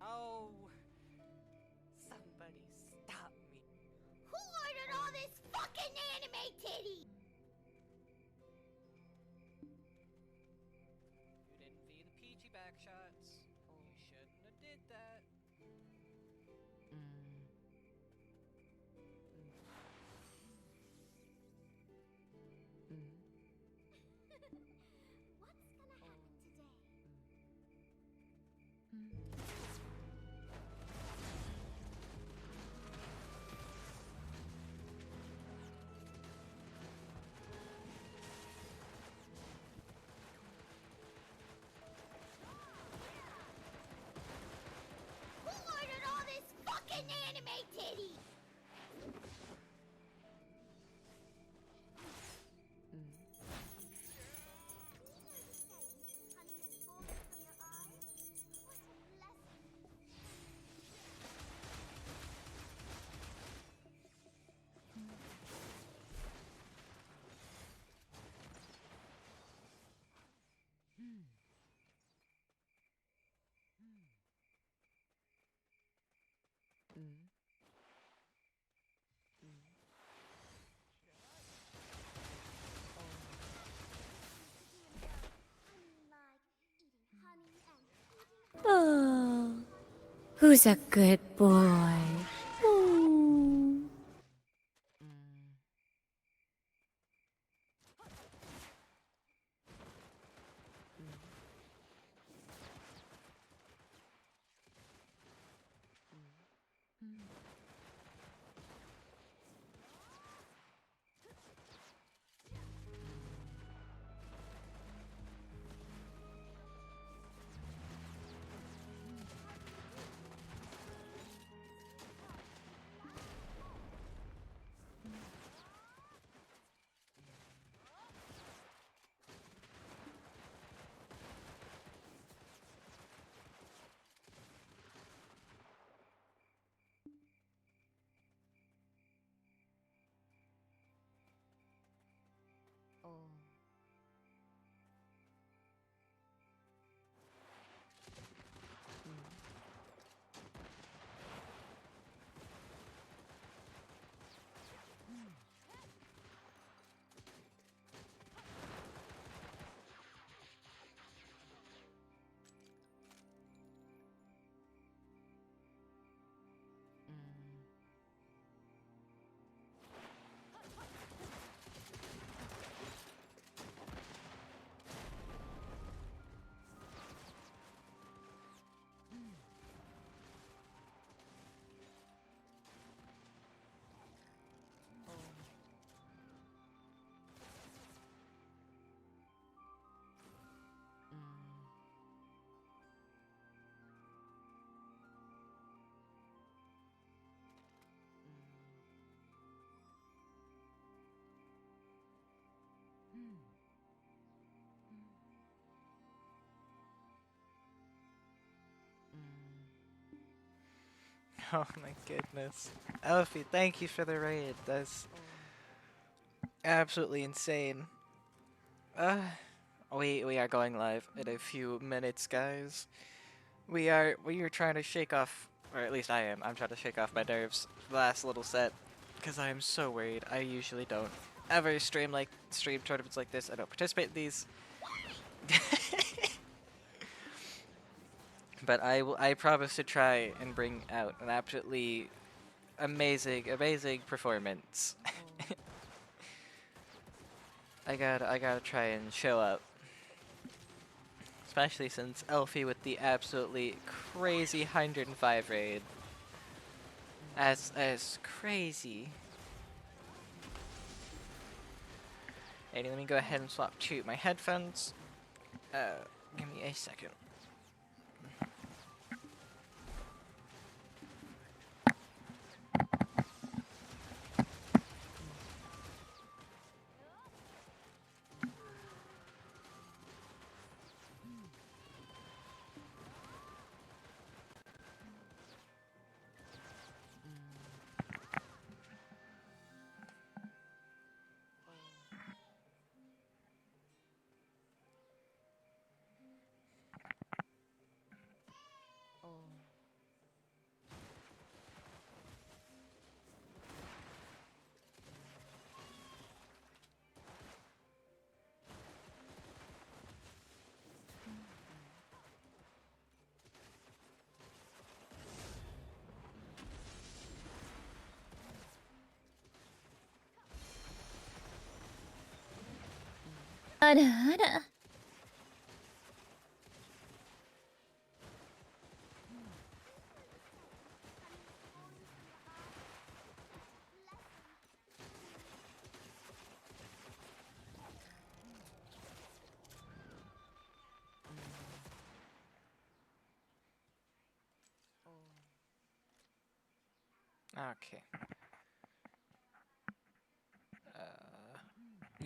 Oh, somebody stop me. Who ordered all this fucking anime titty? You didn't feed the peachy back shots. You shouldn't have did that. What's gonna happen today? Who ordered all this fucking anime titty? Honey is falling from your eyes? What a blessing. Oh, who's a good boy? Ooh. Oh my goodness. Elfie, thank you for the raid. That's absolutely insane. Uh, we are going live in a few minutes, guys. We are trying to shake off Or at least I am. I'm trying to shake off my nerves the last little set. Because I am so worried. I usually don't ever stream tournaments like this. I don't participate in these. But I promise to try and bring out an absolutely amazing performance. I gotta try and show up. Especially since Elfie with the absolutely crazy 105 raid. As crazy. Hey, let me go ahead and swap to my headphones. Give me a second. Okay.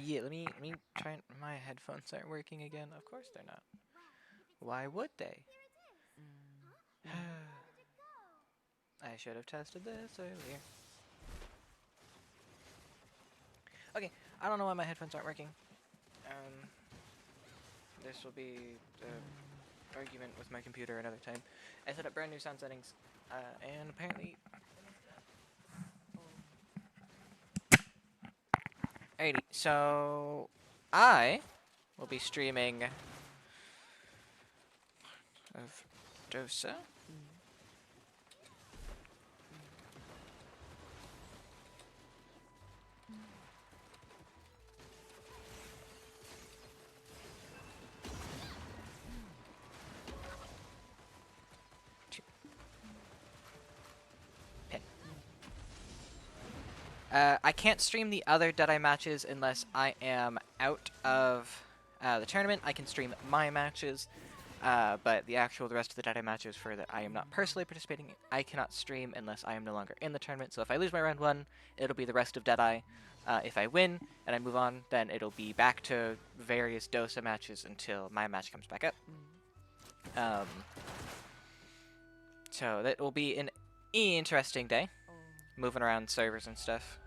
Yeah, let me try and my headphones aren't working again. Of course they're not. Why would they? I should have tested this earlier. Okay, I don't know why my headphones aren't working. This will be the argument with my computer another time. I set up brand new sound settings, and apparently... Alrighty, so... I will be streaming... of Dosa. I can't stream the other Deadeye matches unless I am out of the tournament. I can stream my matches, but the rest of the Deadeye matches for that I am not personally participating in, I cannot stream unless I am no longer in the tournament. So if I lose my round 1, it'll be the rest of Deadeye. If I win and I move on, then it'll be back to various Dosa matches until my match comes back up. So that will be an interesting day, moving around servers and stuff.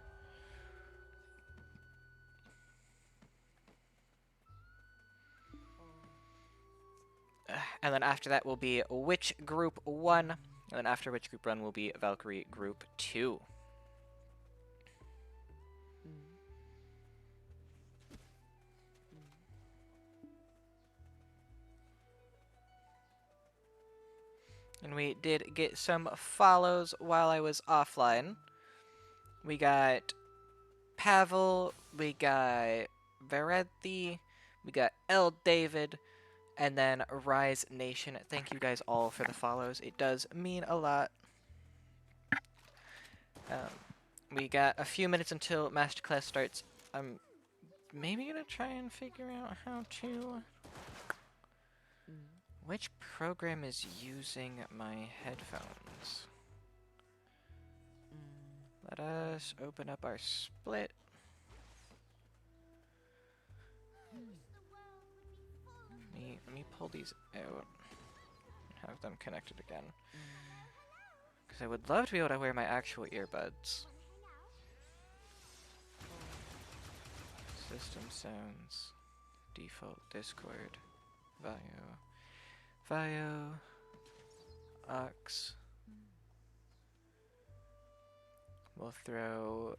And then after that will be Witch Group 1, and then after Witch Group 1 will be Valkyrie Group 2. And we did get some follows while I was offline. We got Pavel, we got Verethi, we got L. David, and then Rise Nation. Thank you guys all for the follows. It does mean a lot. We got a few minutes until Masterclass starts. I'm maybe gonna try and figure out how to... Which program is using my headphones? Let us open up our split. Let me pull these out and have them connected again. Because I would love to be able to wear my actual earbuds. System sounds, default Discord, Vio, aux, We'll throw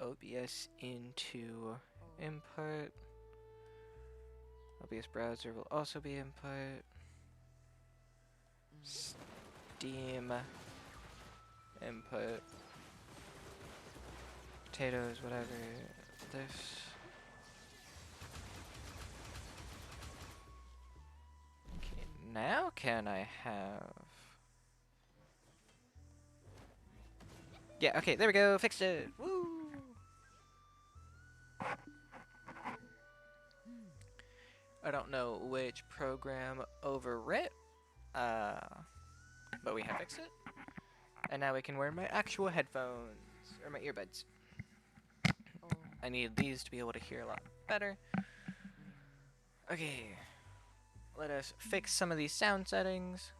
OBS into input. OBS browser will also be input. Steam input. Potatoes, whatever. This. Okay, now can I have... Yeah, okay, there we go, fixed it! Woo! I don't know which program overwrit, but we have fixed it. And now we can wear my actual headphones, or my earbuds. I need these to be able to hear a lot better. Okay, let us fix some of these sound settings.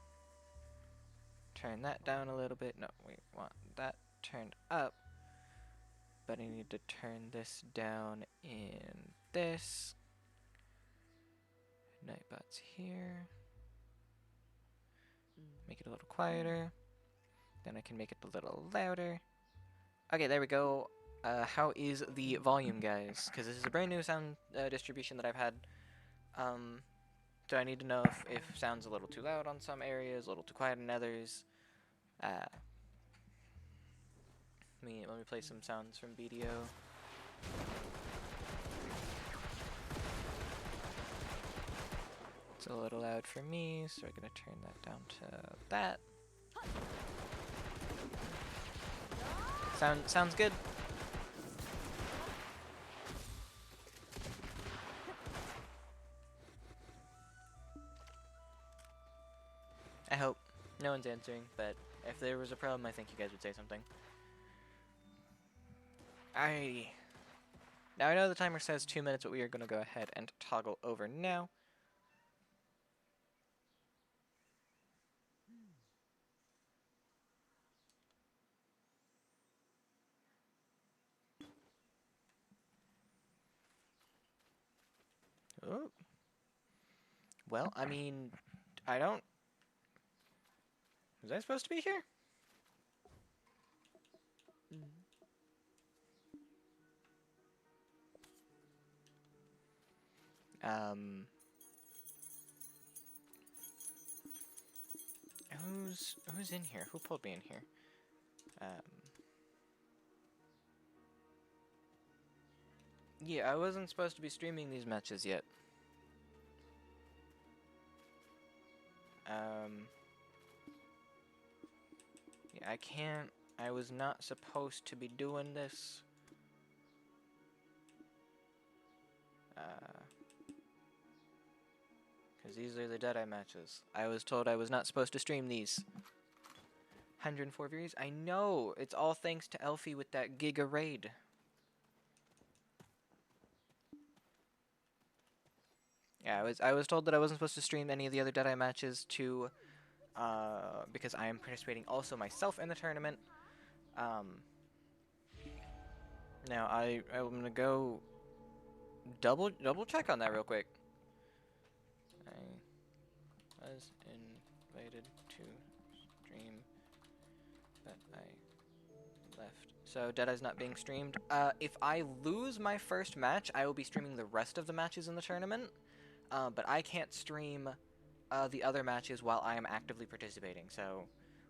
Turn that down a little bit. No, we want that turned up. But I need to turn this down in this. Nightbot's here. Make it a little quieter. Then I can make it a little louder. Okay, there we go. How is the volume, guys? Because this is a brand new sound distribution that I've had. So I need to know if sound's a little too loud on some areas, a little too quiet in others. Let me play some sounds from BDO. It's a little loud for me, so we're gonna turn that down to that. Sounds good. I hope. No one's answering, but if there was a problem, I think you guys would say something. Alrighty. Now I know the timer says 2 minutes, but we are gonna go ahead and toggle over now. Oh. Well, I mean, I don't... Was I supposed to be here? Who's in here? Who pulled me in here? Yeah, I wasn't supposed to be streaming these matches yet. Yeah, I can't. I was not supposed to be doing this. Because these are the Deadeye matches. I was told I was not supposed to stream these. 104 views? I know! It's all thanks to Elfie with that Giga Raid. Yeah, I was told that I wasn't supposed to stream any of the other Deadeye matches to... because I am participating also myself in the tournament. Now, I'm gonna go double check on that real quick. I was invited to stream, but I left. So Deadeye's not being streamed. If I lose my first match, I will be streaming the rest of the matches in the tournament. But I can't stream the other matches while I am actively participating. So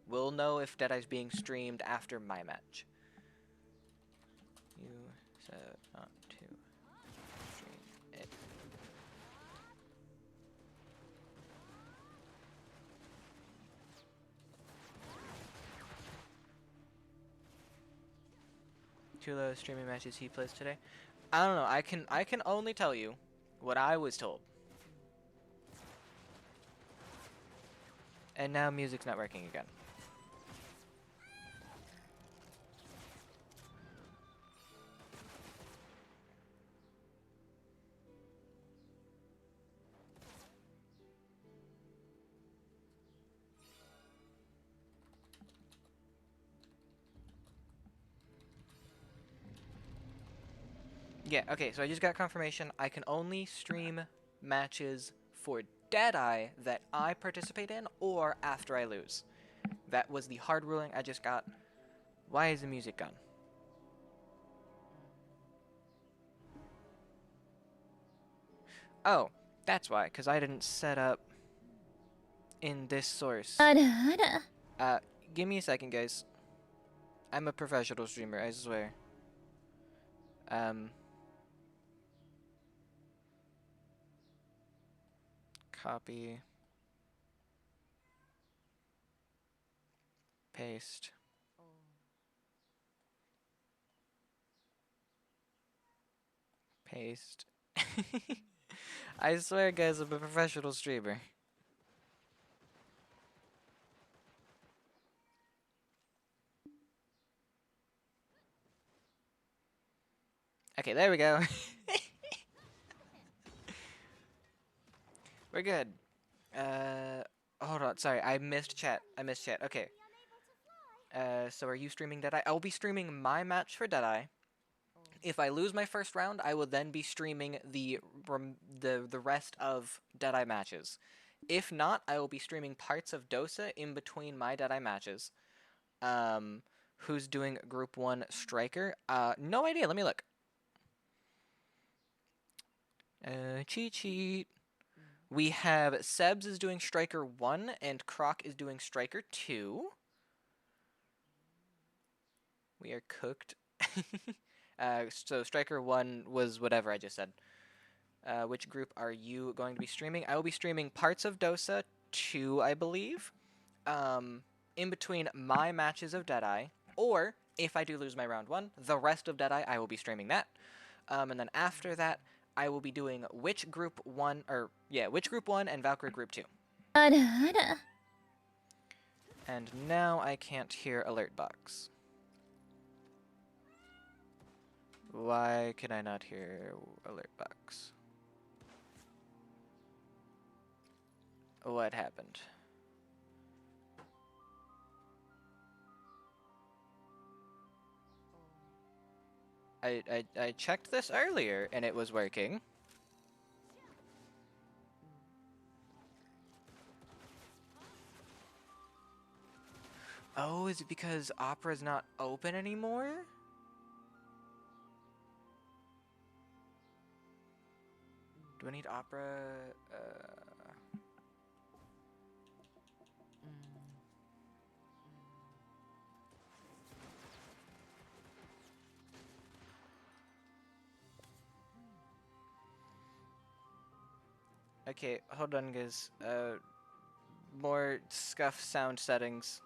we'll know if Deadeye's being streamed after my match. You said not to stream it. Two of those streaming matches he plays today. I don't know. I can only tell you what I was told. And now music's not working again. Yeah, okay, so I just got confirmation. I can only stream matches for Deadeye that I participate in or after I lose. That was the hard ruling I just got. Why is the music gone? Oh, that's why, because I didn't set up in this source. あらあら。 Give me a second, guys. I'm a professional streamer, I swear. Copy. Paste. Paste. I swear, guys, I'm a professional streamer. Okay, there we go. We're good. Hold on. Sorry, I missed chat. Okay. So are you streaming Deadeye? I'll be streaming my match for Deadeye. If I lose my first round, I will then be streaming the rest of Deadeye matches. If not, I will be streaming parts of Dosa in between my Deadeye matches. Who's doing Group 1 Striker? No idea. Let me look. Cheat sheet. We have Sebs is doing Striker 1 and Croc is doing Striker 2. We are cooked. So Striker 1 was whatever I just said. Which group are you going to be streaming? I will be streaming parts of Dosa 2, I believe. In between my matches of Deadeye. Or, if I do lose my round 1, the rest of Deadeye, I will be streaming that. And then after that, I will be doing Witch Group 1, Witch Group 1 and Valkyrie Group 2. あらあら。 And now I can't hear Alert Box. Why can I not hear Alert Box? What happened? I checked this earlier and it was working. Oh, is it because Opera's not open anymore? Do I need Opera? Okay, hold on, guys. More scuff sound settings.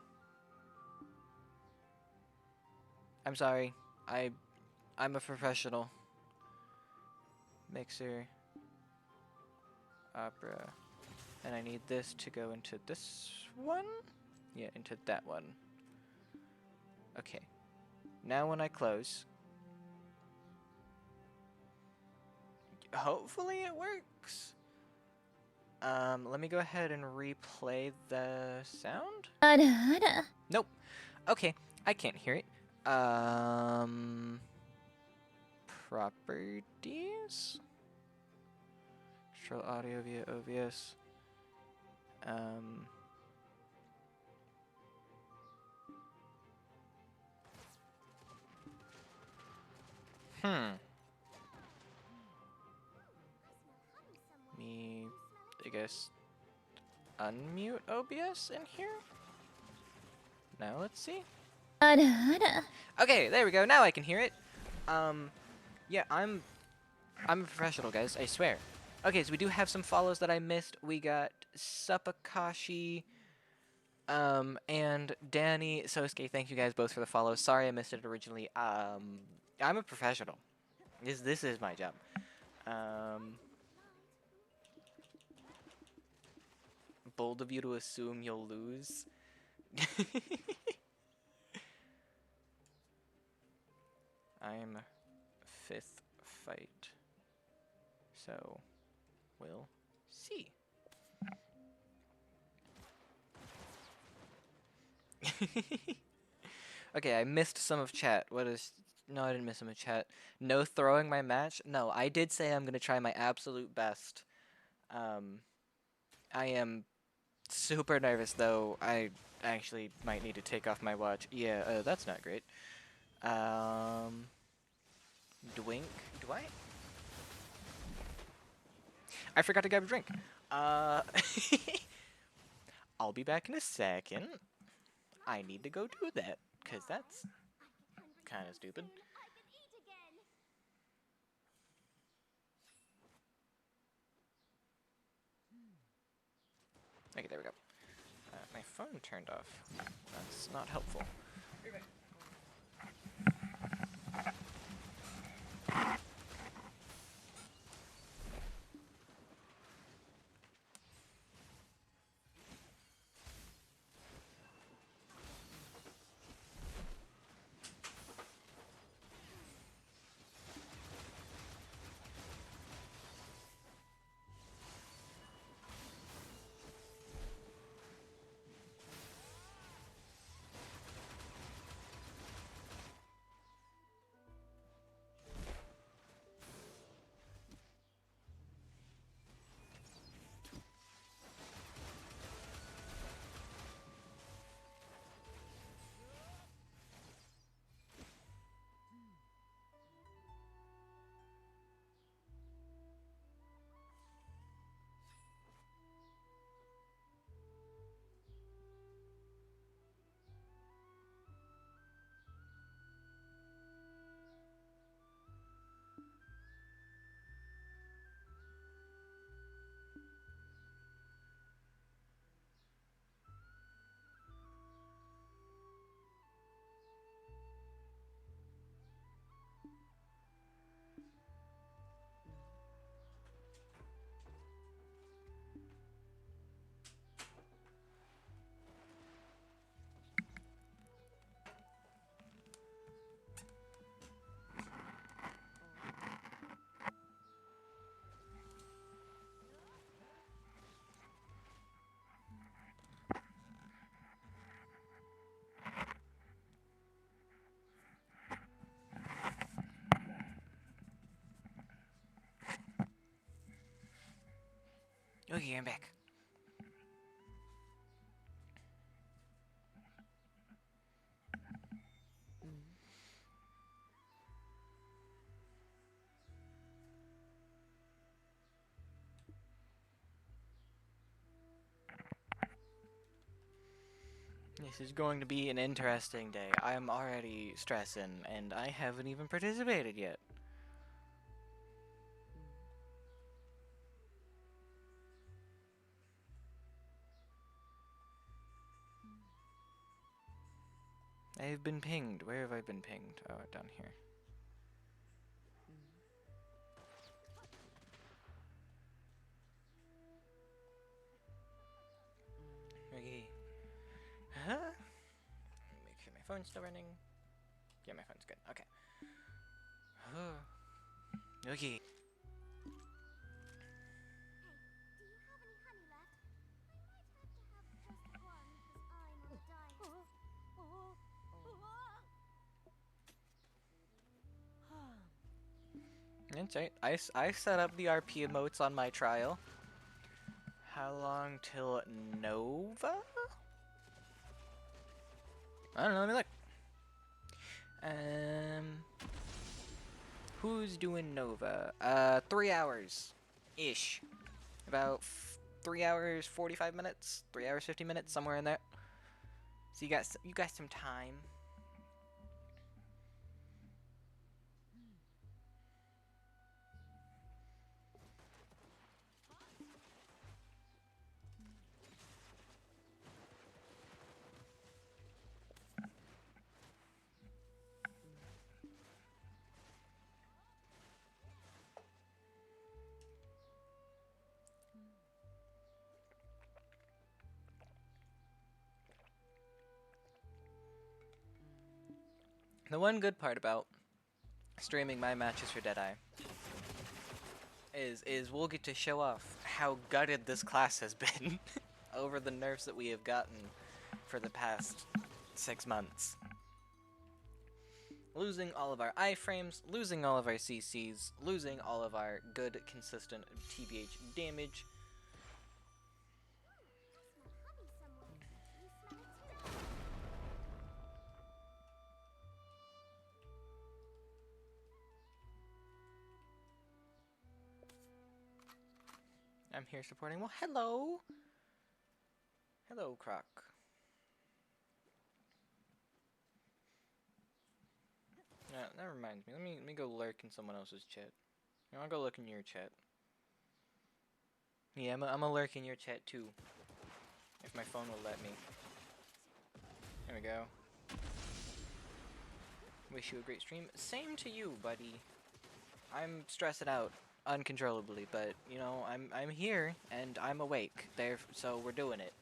I'm sorry. I'm a professional. Mixer. Opera. And I need this to go into this one? Yeah, into that one. Okay. Now when I close... Hopefully it works. Let me go ahead and replay the sound. あらあら。 Nope. Okay, I can't hear it. Properties? Control audio via OBS. Me, I guess, unmute OBS in here? Now let's see. あらあら。 Okay, there we go. Now I can hear it. Yeah, I'm a professional, guys. I swear. Okay, so we do have some follows that I missed. We got Supakashi, and Danny, Sosuke. Thank you guys both for the follows. Sorry I missed it originally. I'm a professional. This is my job. Bold of you to assume you'll lose. I'm 5th fight. So, we'll see. Okay, I missed some of chat. What is... No, I didn't miss some of chat. No throwing my match? No, I did say I'm going to try my absolute best. I am super nervous, though. I actually might need to take off my watch. Yeah, that's not great. Dwink? Do I? I forgot to grab a drink. Uh, I'll be back in a second. I need to go do that, because that's kind of stupid. I can eat again. Okay, there we go. My phone turned off. That's not helpful. Okay, I'm back. This is going to be an interesting day. I am already stressing, and I haven't even participated yet. I've been pinged. Where have I been pinged? Oh, down here. Okay. Huh? Make sure my phone's still running. Yeah, my phone's good. Okay. Okay. Hey, do you have any honey left? I might have to have just one, because I'm on a diet. That's right. I set up the RP emotes on my trial. How long till Nova? I don't know. Let me look. Who's doing Nova? 3 hours, ish. About 3 hours 45 minutes, 3 hours 50 minutes, somewhere in there. So you got some time. The one good part about streaming my matches for Deadeye is we'll get to show off how gutted this class has been over the nerfs that we have gotten for the past 6 months. Losing all of our iframes, losing all of our CCs, losing all of our good, consistent TBH damage. I smell honey somewhere. You smell it too? I'm here supporting. Well, hello. Hello, Croc. Yeah, that reminds me. Let me go lurk in someone else's chat. I'll go look in your chat. Yeah, I'm a lurk in your chat too. If my phone will let me. There we go. Wish you a great stream. Same to you, buddy. I'm stressing out uncontrollably, but you know, I'm here and I'm awake. There, so we're doing it.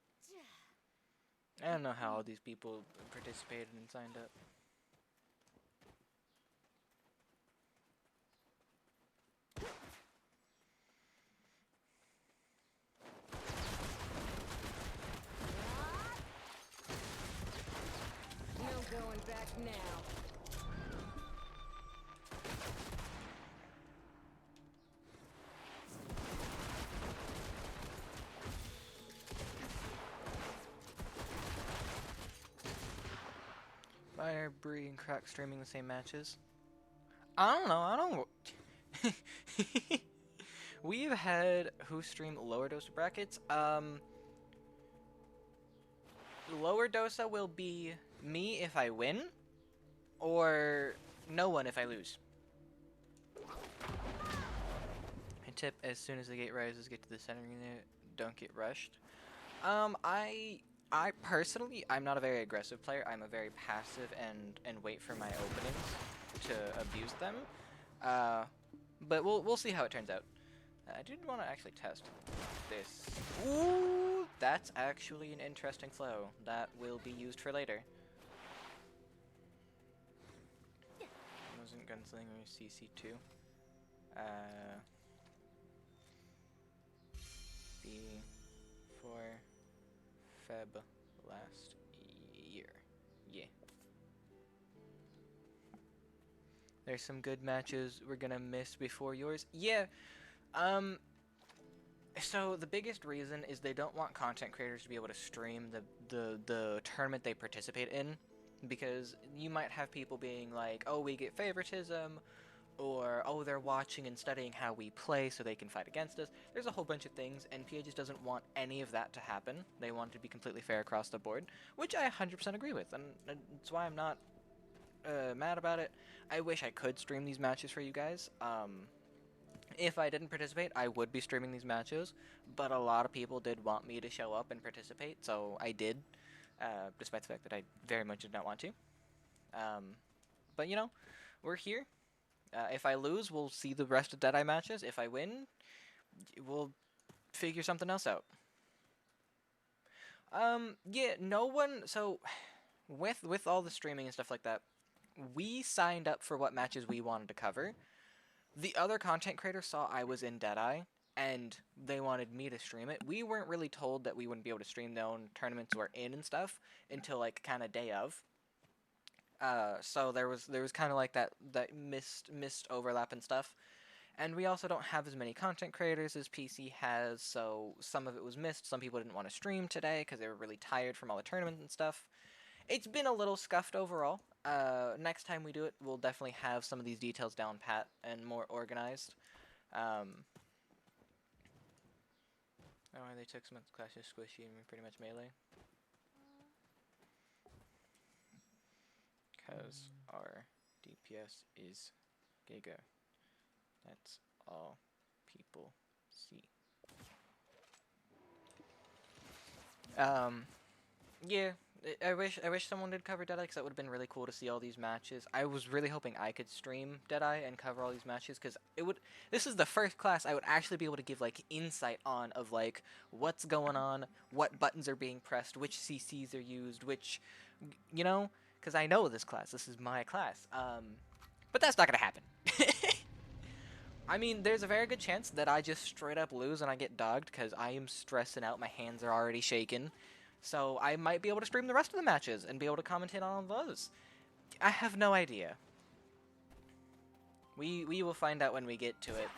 What's gonna happen today? I don't know how all these people participated and signed up. No going back now. Why are Bree and Crack streaming the same matches? I don't know. I don't. We've had who stream lower dosa brackets. Lower dosa will be me if I win, or no one if I lose. My tip: as soon as the gate rises, get to the center unit. Don't get rushed. I personally, I'm not a very aggressive player. I'm a very passive and wait for my openings to abuse them. But we'll see how it turns out. I did want to actually test this. Ooh, that's actually an interesting flow that will be used for later. Wasn't Gunslinger CC2. For Feb last year. Yeah. There's some good matches we're gonna miss before yours. Yeah. So the biggest reason is they don't want content creators to be able to stream the tournament they participate in, because you might have people being like, oh, we get favoritism, or oh, they're watching and studying how we play so they can fight against us. There's a whole bunch of things, and PA just doesn't want any of that to happen. They want it to be completely fair across the board, which I 100% agree with, and that's why I'm not mad about it. I wish I could stream these matches for you guys. If I didn't participate, I would be streaming these matches, but a lot of people did want me to show up and participate, so I did, despite the fact that I very much did not want to. But you know, we're here. If I lose, we'll see the rest of Deadeye matches. If I win, we'll figure something else out. Yeah, no one. So, with all the streaming and stuff like that, we signed up for what matches we wanted to cover. The other content creators saw I was in Deadeye, and they wanted me to stream it. We weren't really told that we wouldn't be able to stream their own tournaments we're in and stuff until like kind of day of. So there was kind of like that missed overlap and stuff. And we also don't have as many content creators as PC has, so some of it was missed. Some people didn't want to stream today because they were really tired from all the tournaments and stuff. It's been a little scuffed overall. Next time we do it, we'll definitely have some of these details down pat and more organized. Oh, they took some of the classes squishy and pretty much melee. Because our DPS is Giga. That's all people see. Yeah, I wish someone did cover Deadeye, because that would have been really cool to see all these matches. I was really hoping I could stream Deadeye and cover all these matches, because this is the first class I would actually be able to give like insight on of like what's going on, what buttons are being pressed, which CCs are used, which, you know, because I know this class. This is my class. But that's not gonna happen. I mean, there's a very good chance that I just straight up lose and I get dogged because I am stressing out. My hands are already shaking. So I might be able to stream the rest of the matches and be able to commentate on those. I have no idea. We will find out when we get to it.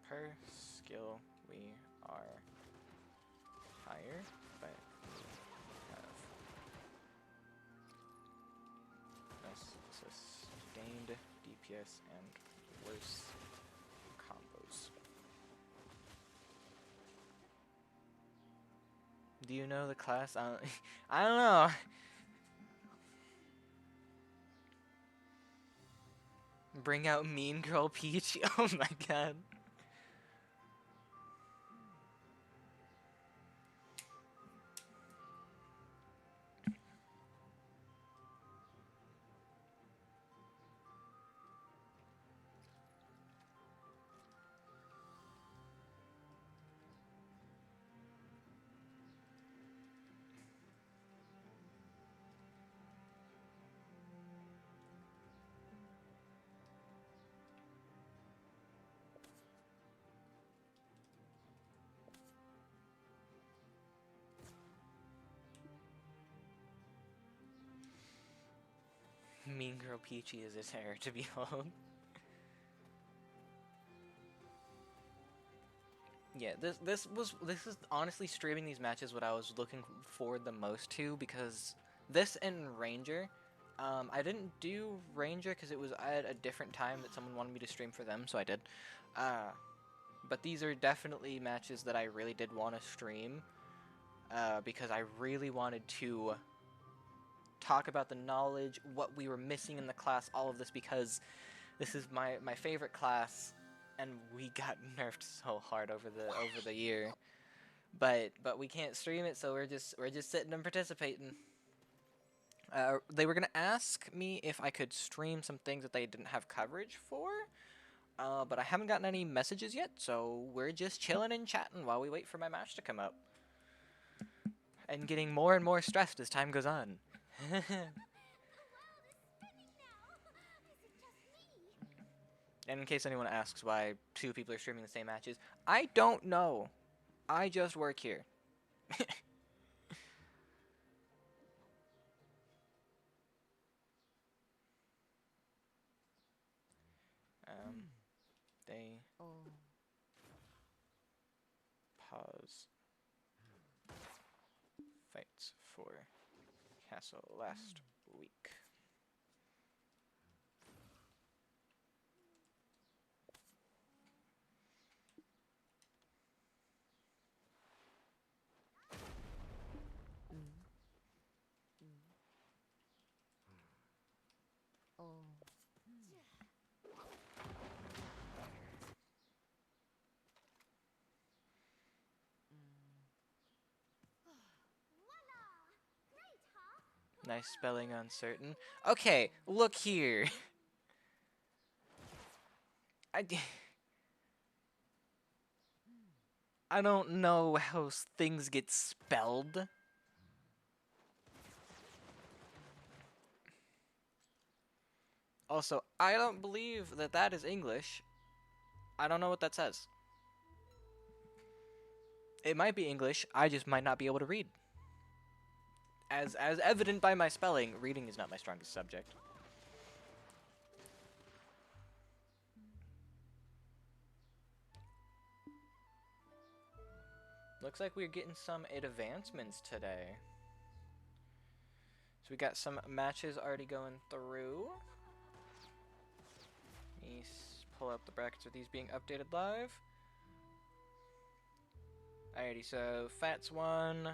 Per skill, we are higher, but we have less sustained DPS and worse combos. Do you know the class? I don't know. Bring out Mean Girl Peach. Oh my god. Mean Girl Peachy is his hair to behold. Yeah, this is honestly streaming these matches what I was looking forward the most to, because this and Ranger, I didn't do Ranger because it was at a different time that someone wanted me to stream for them, so I did. But these are definitely matches that I really did want to stream, because I really wanted to talk about the knowledge, what we were missing in the class, all of this, because this is my favorite class, and we got nerfed so hard over the year. But we can't stream it, so we're just sitting and participating. They were gonna ask me if I could stream some things that they didn't have coverage for, but I haven't gotten any messages yet, so we're just chilling and chatting while we wait for my match to come up. And getting more and more stressed as time goes on. The world is spinning now. Is it just me? And in case anyone asks why two people are streaming the same matches, I don't know. I just work here. They pause fights for castle last week. Voila! Great, huh? Nice spelling uncertain. Okay, look here. I don't know how things get spelled. Also, I don't believe that that is English. I don't know what that says. It might be English, I just might not be able to read. As evident by my spelling, reading is not my strongest subject. Looks like we're getting some advancements today. So we got some matches already going through. Let me pull up the brackets of these being updated live. Alrighty, so Fats won.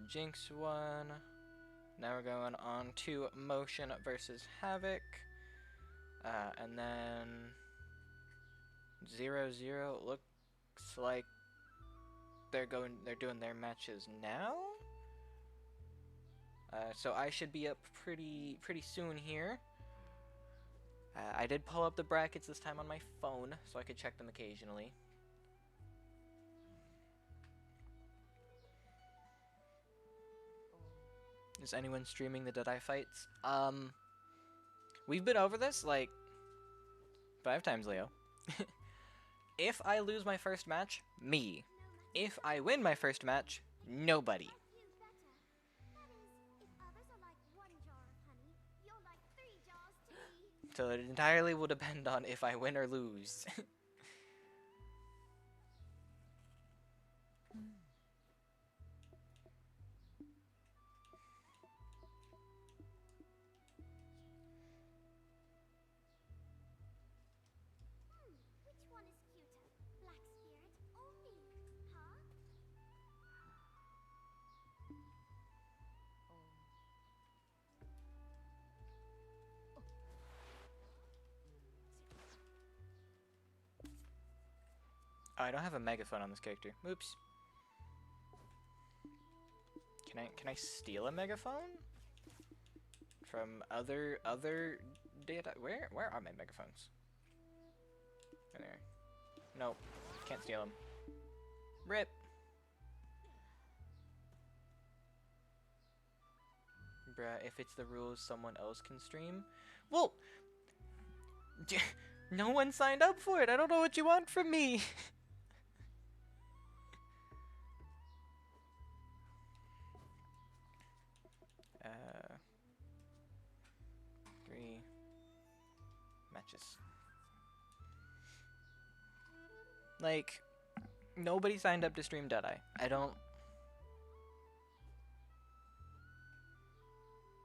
Jinx won. Now we're going on to Motion versus Havoc. And then 0-0 looks like they're doing their matches now. So I should be up pretty soon here. I did pull up the brackets this time on my phone, so I could check them occasionally. Is anyone streaming the Deadeye fights? We've been over this like 5 times, Leo. If I lose my first match, me. If I win my first match, nobody. So it entirely will depend on if I win or lose. Which one is cuter? Black Spirit or me? Huh? Oh, I don't have a megaphone on this character. Oops. Can I steal a megaphone? From other data? Where are my megaphones? There. Nope. Can't steal them. Rip. Bruh, if it's the rules, someone else can stream. Well, no one signed up for it. I don't know what you want from me. uh, 3 matches. Like, nobody signed up to stream Deadeye. I don't.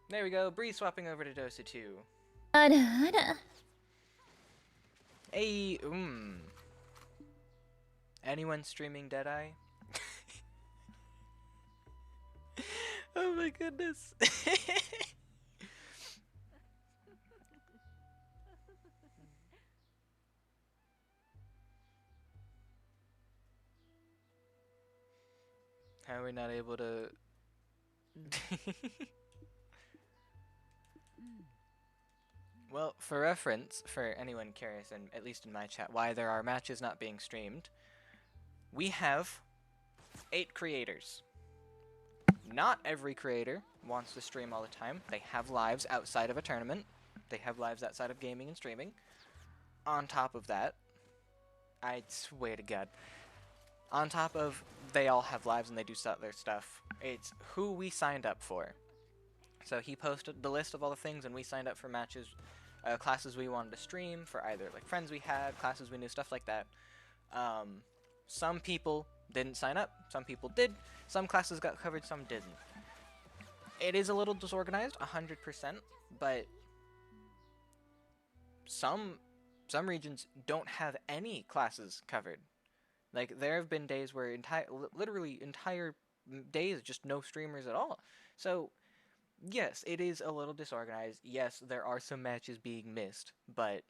There we go. Bree swapping over to Dota 2. あらあら Hey, Anyone streaming Deadeye? Oh my goodness. How are we not able to... Well, for reference, for anyone curious, and at least in my chat, why there are matches not being streamed, we have 8 creators. Not every creator wants to stream all the time. They have lives outside of a tournament. They have lives outside of gaming and streaming. On top of that, I swear to God, on top of they all have lives and they do their stuff, it's who we signed up for. So he posted the list of all the things, and we signed up for matches, classes we wanted to stream, for either like friends we had, classes we knew, stuff like that. Some people didn't sign up, some people did, some classes got covered, some didn't. It is a little disorganized, 100%, but some regions don't have any classes covered. Like, there have been days where literally entire days just no streamers at all. So yes, it is a little disorganized. Yes, there are some matches being missed, but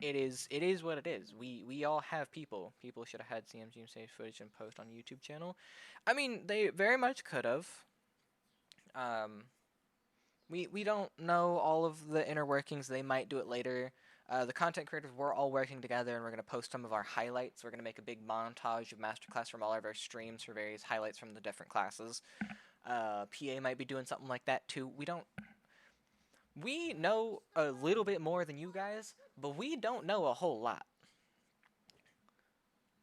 it is what it is. We all have people. People should have had CMG stage footage and post on YouTube channel. I mean, they very much could have. We don't know all of the inner workings. They might do it later. The content creators, we're all working together, and we're going to post some of our highlights. We're going to make a big montage of MasterClass from all of our streams for various highlights from the different classes. PA might be doing something like that too. We know a little bit more than you guys, but we don't know a whole lot.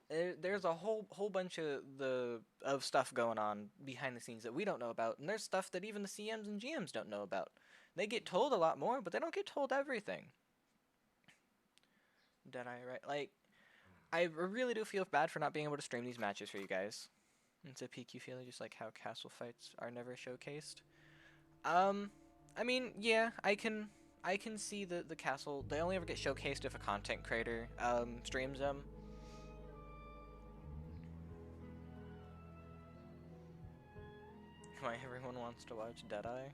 There's a whole bunch of stuff going on behind the scenes that we don't know about, and there's stuff that even the CMs and GMs don't know about. They get told a lot more, but they don't get told everything. Did I right? Like, I really do feel bad for not being able to stream these matches for you guys. It's a PQ feeling, just like how castle fights are never showcased. I mean, yeah, I can see the castle. They only ever get showcased if a content creator streams them. Why everyone wants to watch Deadeye?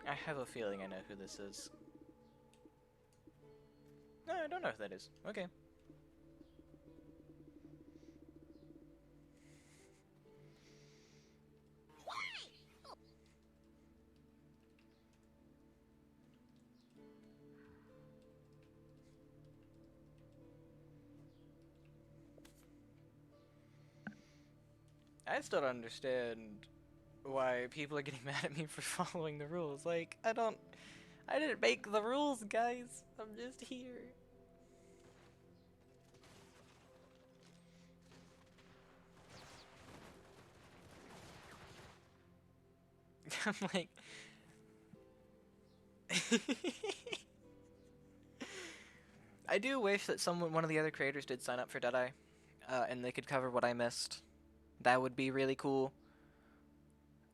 I have a feeling I know who this is. No, I don't know who that is. Okay. I still don't understand why people are getting mad at me for following the rules. Like, I didn't make the rules, guys. I'm just here. I'm like... I do wish that one of the other creators did sign up for Deadeye, and they could cover what I missed. That would be really cool.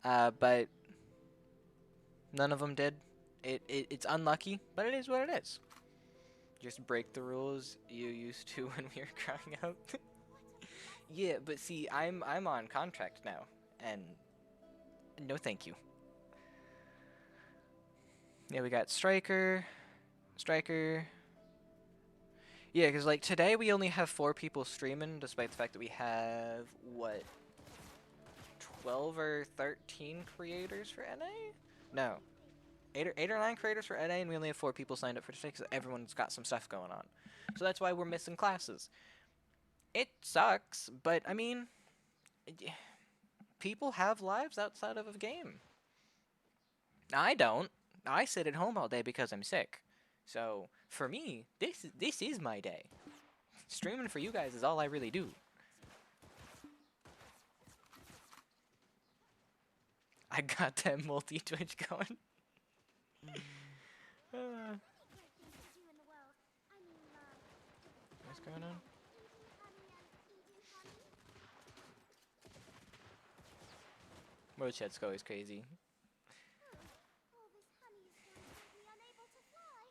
But none of them did. It's unlucky, but it is what it is. Just break the rules you used to when we were growing up. Yeah, but see, I'm on contract now, and no thank you. Yeah, we got Striker. Yeah, because like today we only have 4 people streaming, despite the fact that we have what, 12 or 13 creators for NA? No, 8 or 9 creators for NA, and we only have 4 people signed up for today because everyone's got some stuff going on. So that's why we're missing classes. It sucks, but I mean, people have lives outside of a game. I don't. I sit at home all day because I'm sick. So for me, this is my day. Streaming for you guys is all I really do. I got that multi-twitch going. What's going on? Chat's always crazy. All this honey is going to make me unable to fly.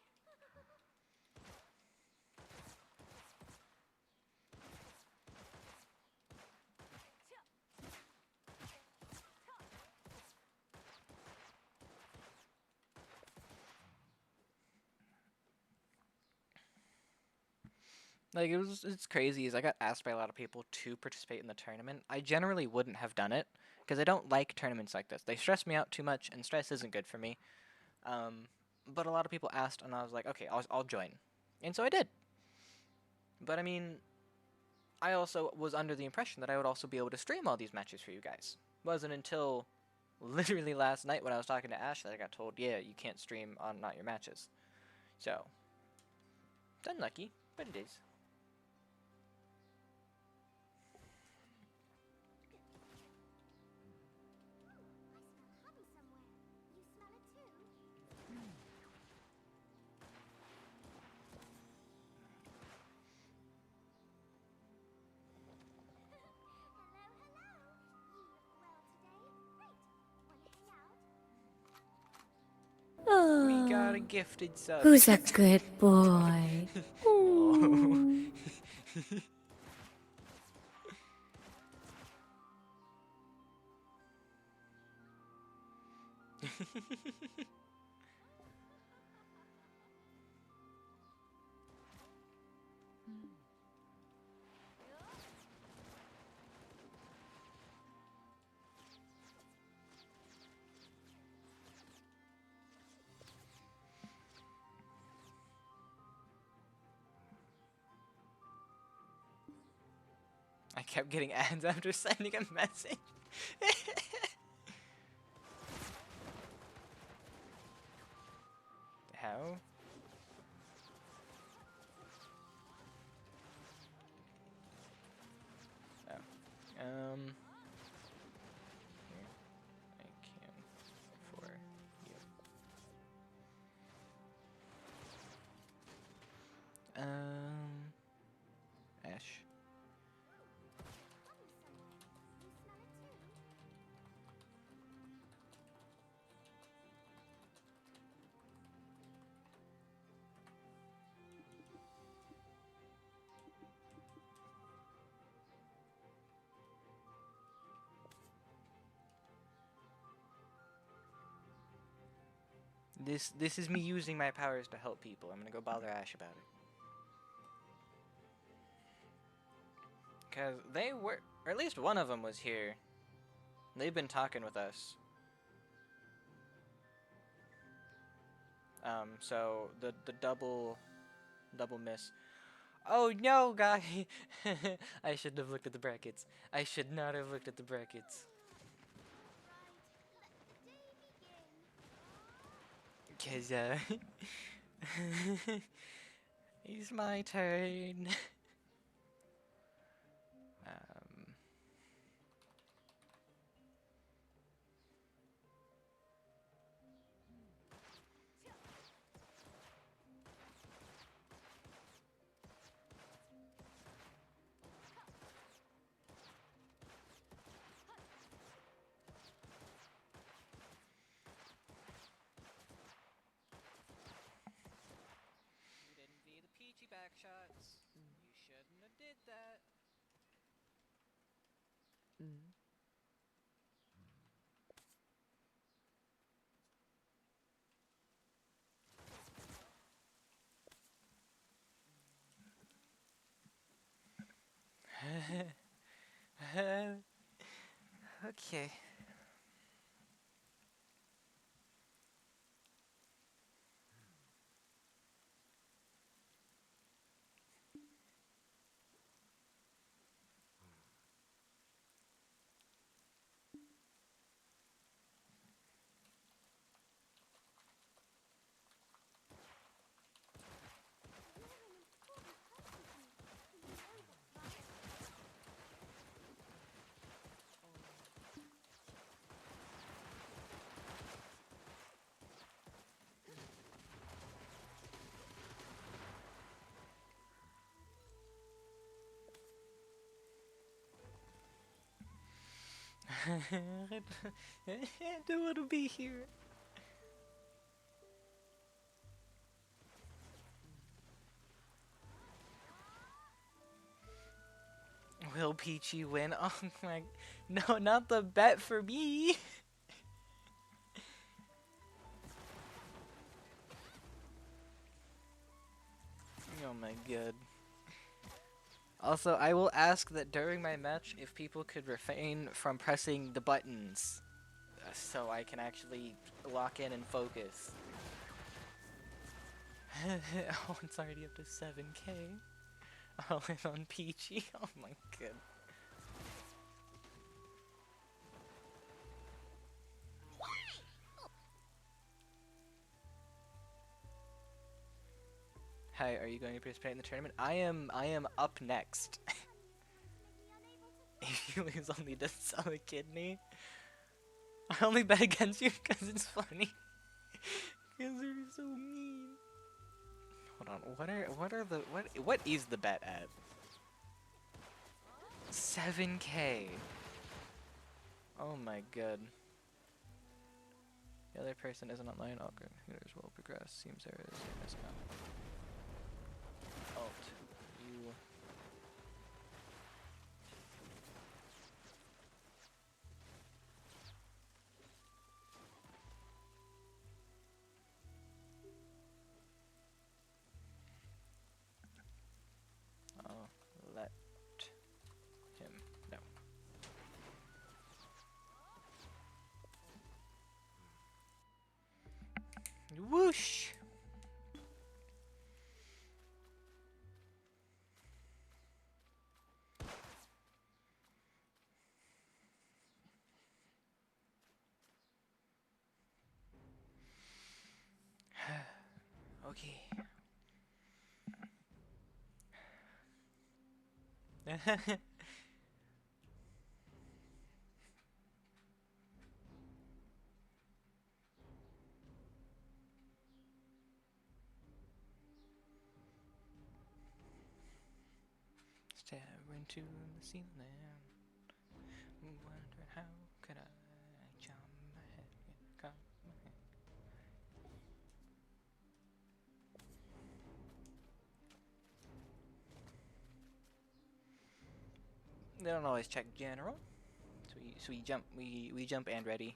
Like, it's crazy is I got asked by a lot of people to participate in the tournament. I generally wouldn't have done it because I don't like tournaments like this. They stress me out too much, and stress isn't good for me. But a lot of people asked, and I was like, okay, I'll join. And so I did. But I mean, I also was under the impression that I would also be able to stream all these matches for you guys. Wasn't until literally last night when I was talking to Ash that I got told, yeah, you can't stream on not your matches. So, it's unlucky, but it is. I smell honey somewhere. You smell it too? Hello, hello. You look well today. Great. Wanna hang out? We got a gifted sub. Who's a good boy? Oh. I kept getting ads after sending a message. How? Oh. Here. I can for you. Ash. This is me using my powers to help people. I'm gonna go bother Ash about it. Cause they were, or at least one of them was here. They've been talking with us. So the double miss. Oh no, guy! I shouldn't have looked at the brackets. I should not have looked at the brackets. Cause it's my turn. Okay. I don't want to be here. Will Peachy win? Oh my... No, not the bet for me! Oh my god. Also, I will ask that during my match if people could refrain from pressing the buttons so I can actually lock in and focus. Oh, it's already up to 7k. All in on Peachy. Oh my god. Hi, are you going to participate in the tournament? I am up next. If you lose only to sell a kidney. I only bet against you because it's funny. Because they're so mean. Hold on, what is the bet at? 7k. Oh my god. The other person isn't online. All computers will progress. Seems there is a miscount. Alt. You. Oh, let him know. Whoosh! Okay. Stare into the ceiling. Wonder how could I jump my head in a cup my head. They don't always check general. So we jump and ready.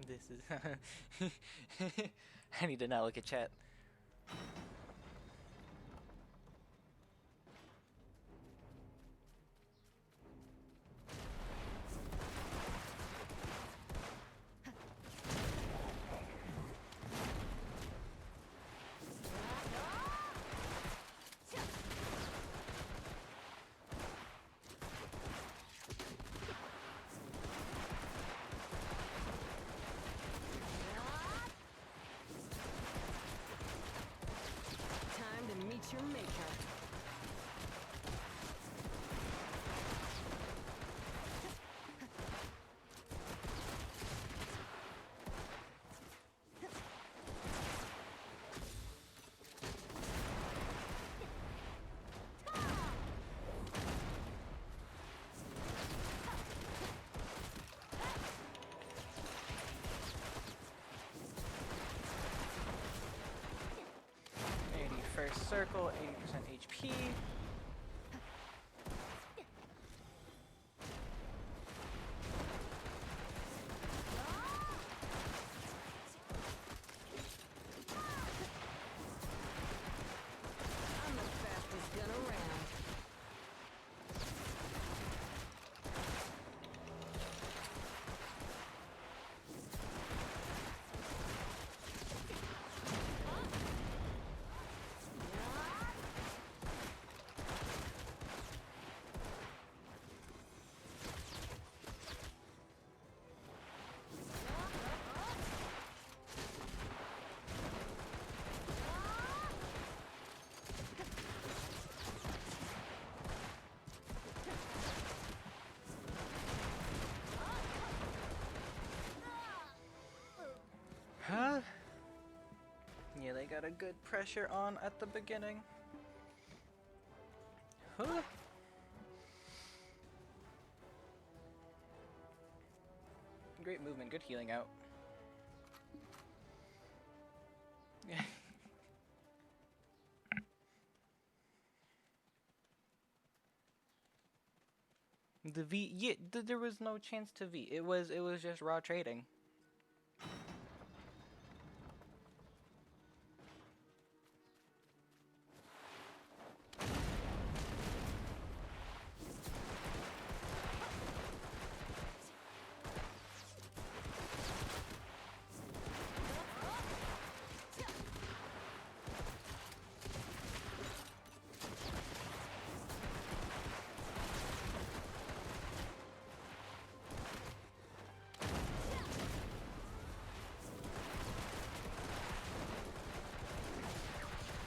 This is I need to not look at chat. circle, 80% HP. I'm the fastest gun around. Huh? Yeah, they got a good pressure on at the beginning. Huh? Great movement, good healing out. The V, yeah, there was no chance to V. It was just raw trading.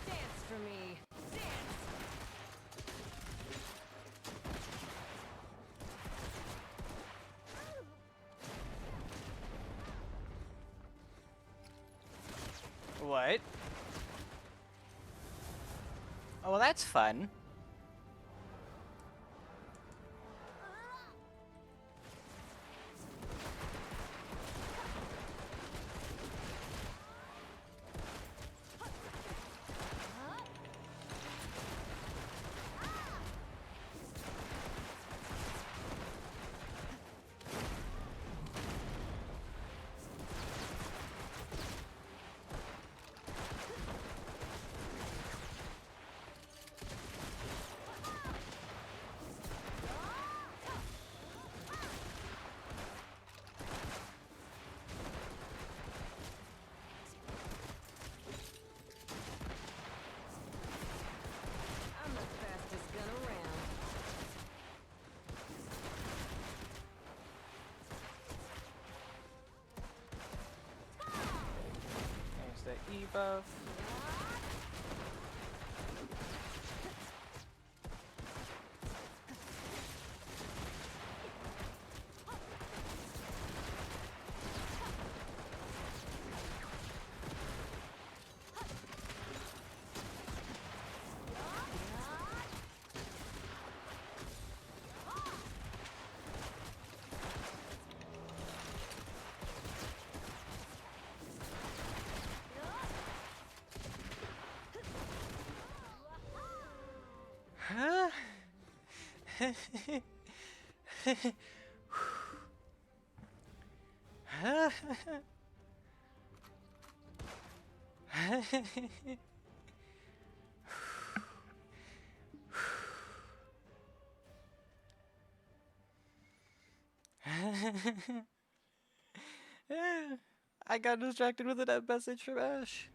Dance for me. Dance. What? Oh, well, that's fun. I'm the fastest gun around. There's the E buff. Huh? I got distracted with a message from Ash.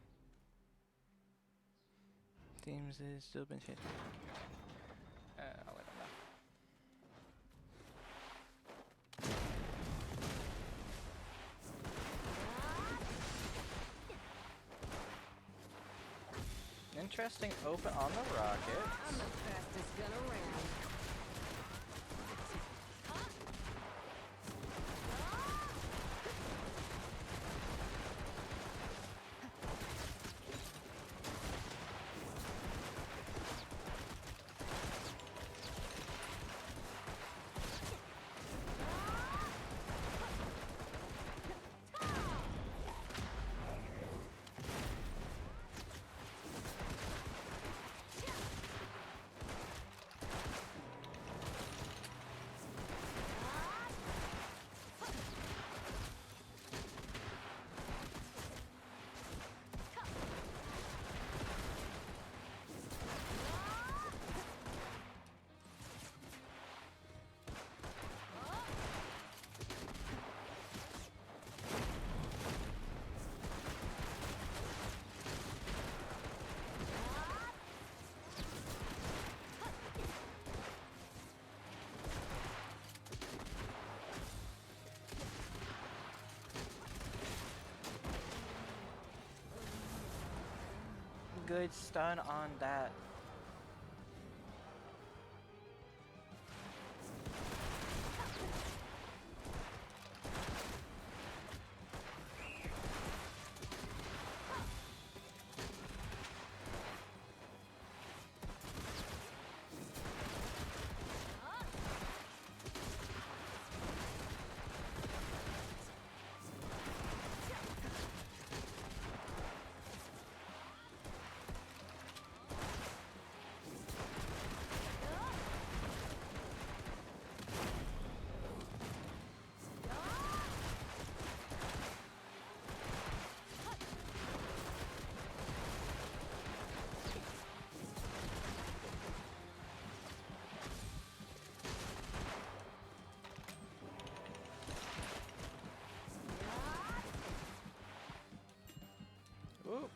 Teams has still been chasing. I'll let him know. Interesting open on the rocket. I'm the fastest gun around. good stun on that. Ooh.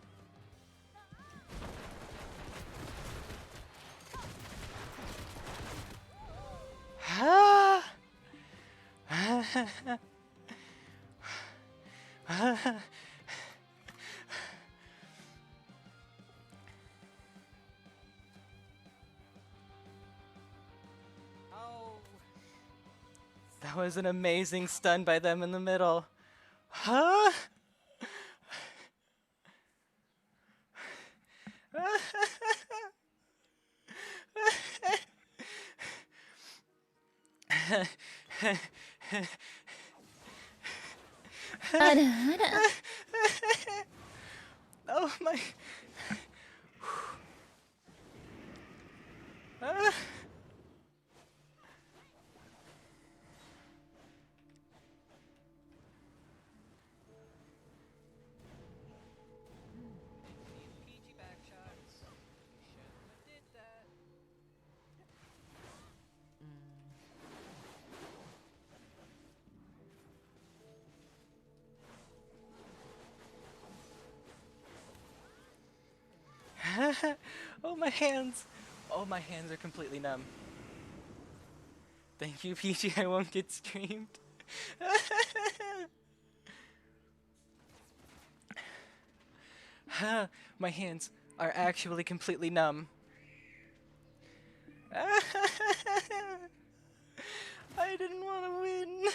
That was an amazing stun by them in the middle. Huh? Oh my. PG back shots. Shouldn't have did that. Oh, my hands. Oh, my hands are completely numb. Thank you, PG. I won't get streamed. My hands are actually completely numb. I didn't want to win.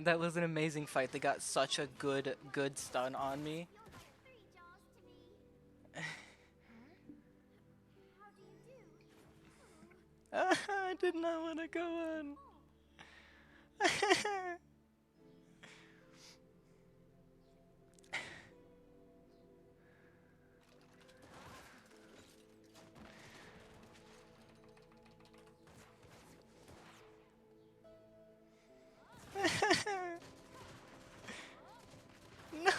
That was an amazing fight. They got such a good stun on me. You're like 3 jars to me. I did not want to go on. No.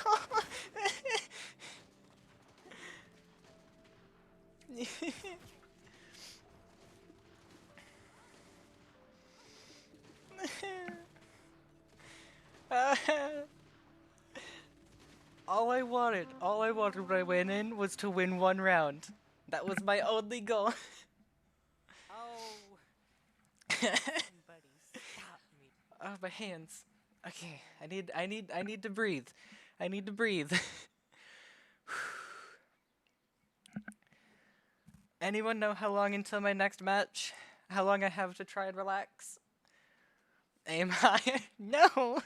All I wanted when I went in was to win one round. That was my only goal. Oh. Somebody stop me. Oh, my hands. Okay, I need to breathe. I need to breathe. Anyone know how long until my next match? How long I have to try and relax? Aim higher? No!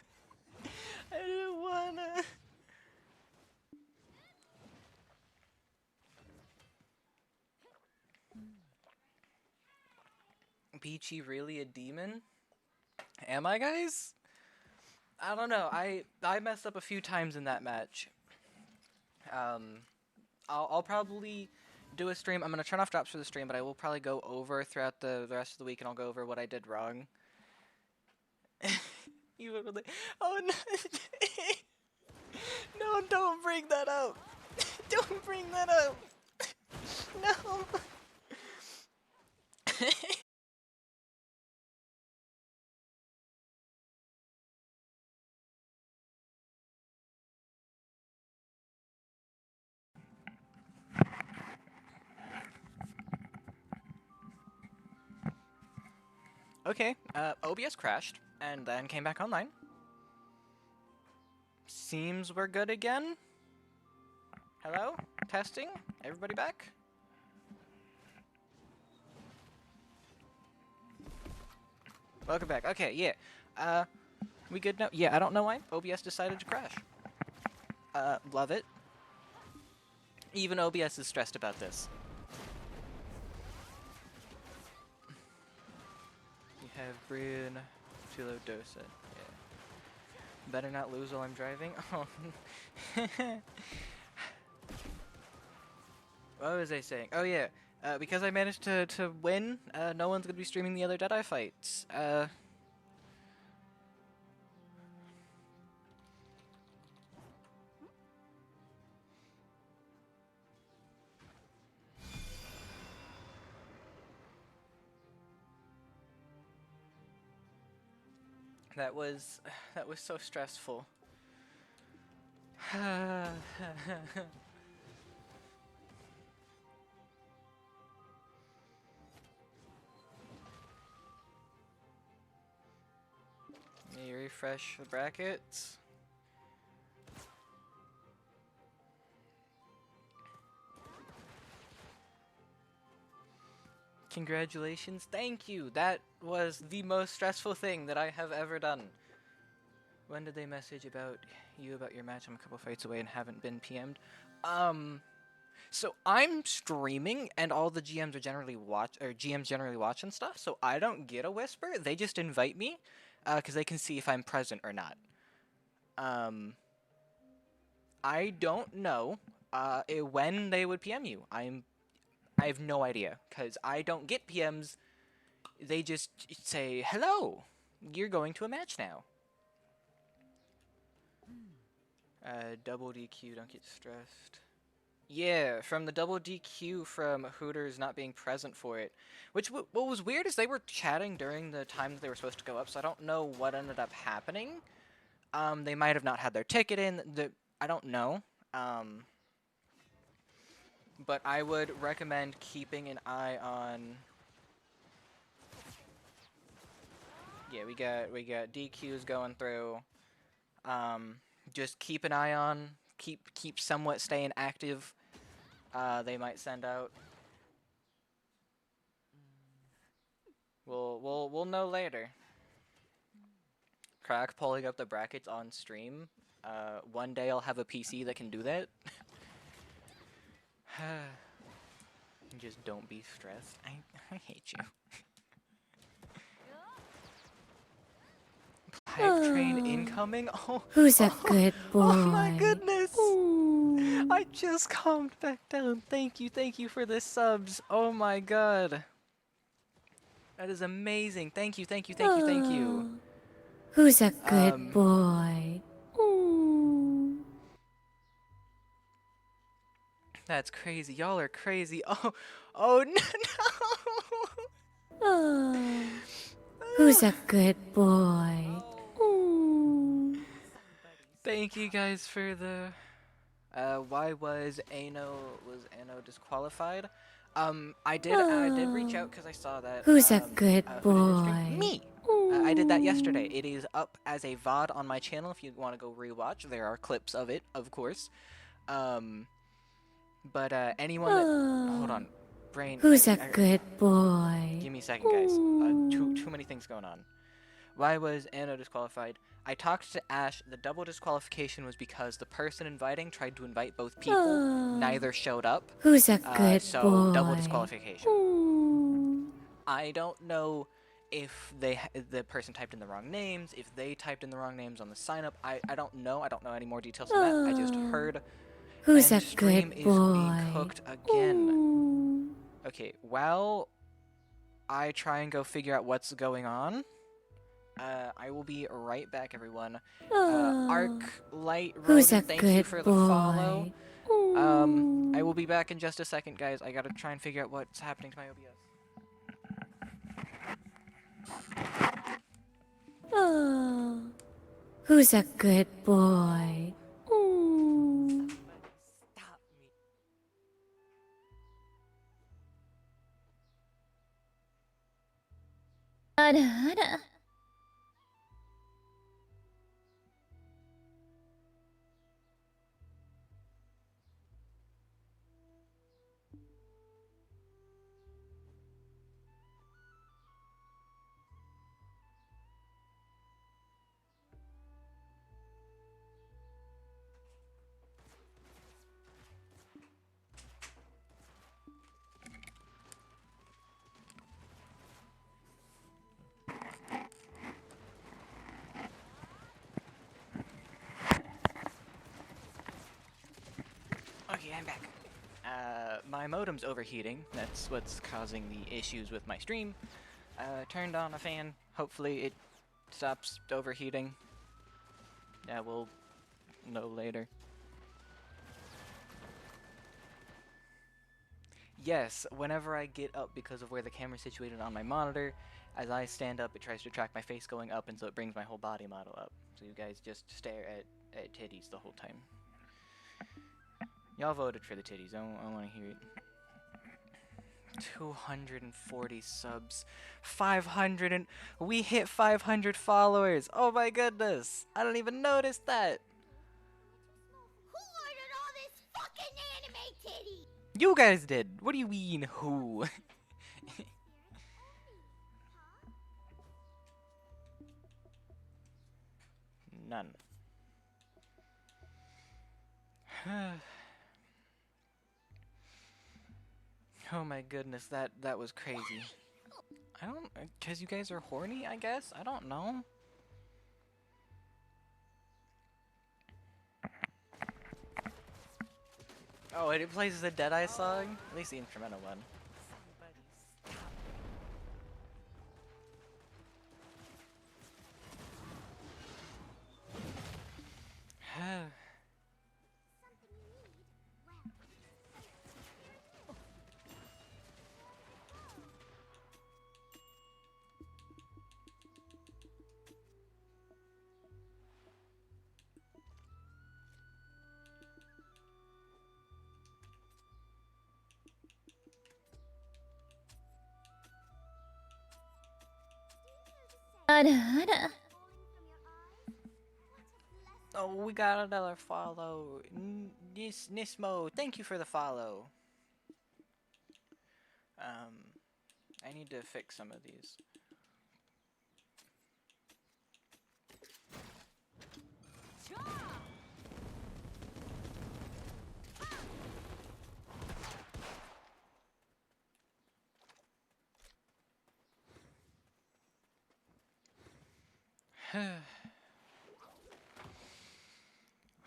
I didn't wanna. Peachy really a demon? Am I, guys? I don't know. I messed up a few times in that match. I'll probably do a stream. I'm gonna turn off drops for the stream, but I will probably go over throughout the rest of the week, and I'll go over what I did wrong. You were really. Oh no! No! Don't bring that up! Don't bring that up! No! Okay, OBS crashed and then came back online. Seems we're good again. Hello? Testing? Everybody back? Welcome back. Okay, yeah. We good now? Yeah, I don't know why OBS decided to crash. Love it. Even OBS is stressed about this. You have Brian Philodosa. Yeah. Better not lose while I'm driving. Oh. What was I saying? Oh yeah. Because I managed to win, no one's gonna be streaming the other Deadeye fights. That was so stressful. Let me refresh the brackets. Congratulations, thank you! That was the most stressful thing that I have ever done. When did they message about you about your match? I'm a couple fights away and haven't been PM'd. So I'm streaming and all the GMs are generally GMs generally watch and stuff, so I don't get a whisper. They just invite me, because they can see if I'm present or not. I don't know when they would PM you. I have no idea, because I don't get PMs. They just say, hello, you're going to a match now. Double DQ, don't get stressed. Yeah, from the double DQ from Hooters not being present for it. Which, what was weird is they were chatting during the time that they were supposed to go up, so I don't know what ended up happening. They might have not had their ticket in, I don't know. But I would recommend keeping an eye on... Yeah, we got DQs going through. Just keep an eye on, keep somewhat staying active. They might send out. We'll know later. Crack pulling up the brackets on stream. One day I'll have a PC that can do that. Just don't be stressed. I hate you. Hype train incoming? Oh, Who's a good boy? Oh my goodness! Ooh. I just calmed back down. Thank you for the subs. Oh my god. That is amazing. Thank you. Who's a good boy? Ooh. That's crazy. Y'all are crazy. Oh no. Oh. Who's a good boy? Ooh. Thank you guys for the why was Ano disqualified? I did reach out because I saw that Who's a good who did it stream? boy? Me. I did that yesterday. It is up as a VOD on my channel if you want to go rewatch. There are clips of it, of course. But anyone that hold on, brain. Who's a good boy? Give me a second, guys. Too many things going on. Why was Ano disqualified? I talked to Ash. The double disqualification was because the person inviting tried to invite both people. Neither showed up. Who's a good so boy? double disqualification. Ooh. I don't know if the person typed in the wrong names, if they typed in the wrong names on the sign up. I don't know. I don't know any more details than that. I just heard. Who's and a stream good is boy? being cooked again. Ooh. Okay, while I try and go figure out what's going on, I will be right back, everyone. Arc Light Who's a Rogan, thank you good for boy? the follow. Ooh. I will be back in just a second, guys. I gotta try and figure out what's happening to my OBS. Oh. Who's a good boy? Ooh. Stop me. あらあら。Okay, I'm back. My modem's overheating. That's what's causing the issues with my stream. Turned on a fan. Hopefully it stops overheating. Yeah, we'll know later. Yes, whenever I get up because of where the camera's situated on my monitor, as I stand up, it tries to track my face going up, and so it brings my whole body model up. So you guys just stare at titties the whole time. Y'all voted for the titties. I want to hear it. 240 subs. 500 and... We hit 500 followers! Oh my goodness! I don't even notice that! Who ordered all this fucking anime titty? You guys did! What do you mean, who? None. Oh my goodness, that was crazy. I don't... Because you guys are horny, I guess? I don't know. Oh, and it plays the Deadeye song? At least the instrumental one. Somebody stop Something you need?あらあら。 Oh, we got another follow. Nismo, thank you for the follow. I need to fix some of these.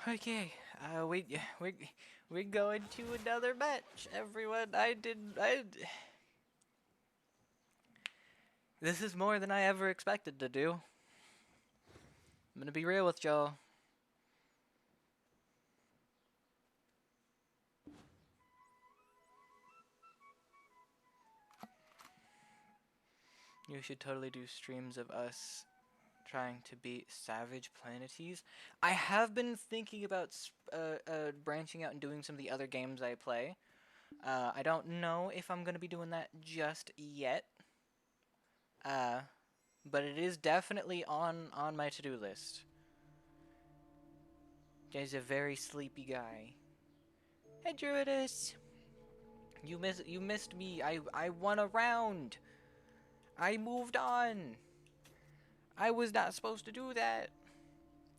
Okay, we're going to another match, everyone. This is more than I ever expected to do. I'm gonna be real with y'all. You should totally do streams of us trying to beat Savage Planetes. I have been thinking about branching out and doing some of the other games I play. I don't know if I'm gonna be doing that just yet. But it is definitely on my to-do list. Guy's a very sleepy guy. Hey, Druidus! You missed me. I won a round. I moved on. I was not supposed to do that.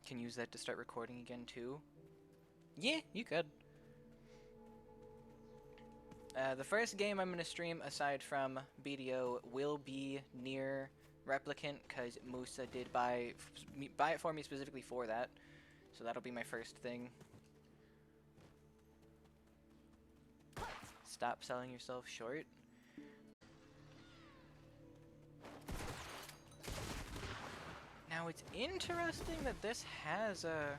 Can use that to start recording again too. Yeah, you could. The first game I'm gonna stream aside from BDO will be Near Replicant, cause Musa did buy it for me specifically for that. So that'll be my first thing. Stop selling yourself short. Now it's interesting that this has a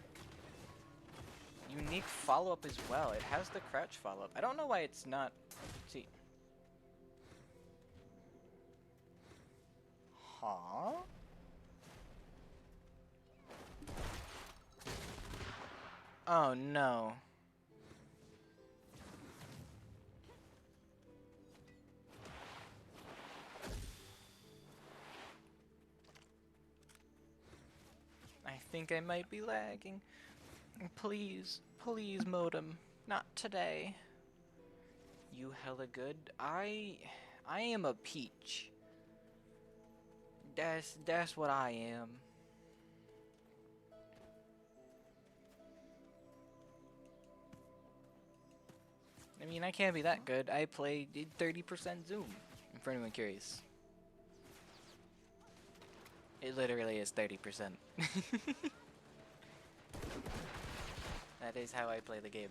unique follow-up as well. It has the crouch follow-up. I don't know why it's not... See. Huh? Oh no. think I might be lagging. Please, please, modem, not today. You hella good. I am a peach. That's what I am. I mean, I can't be that good. I played 30% Zoom, for anyone curious. It literally is 30%. That is how I play the game.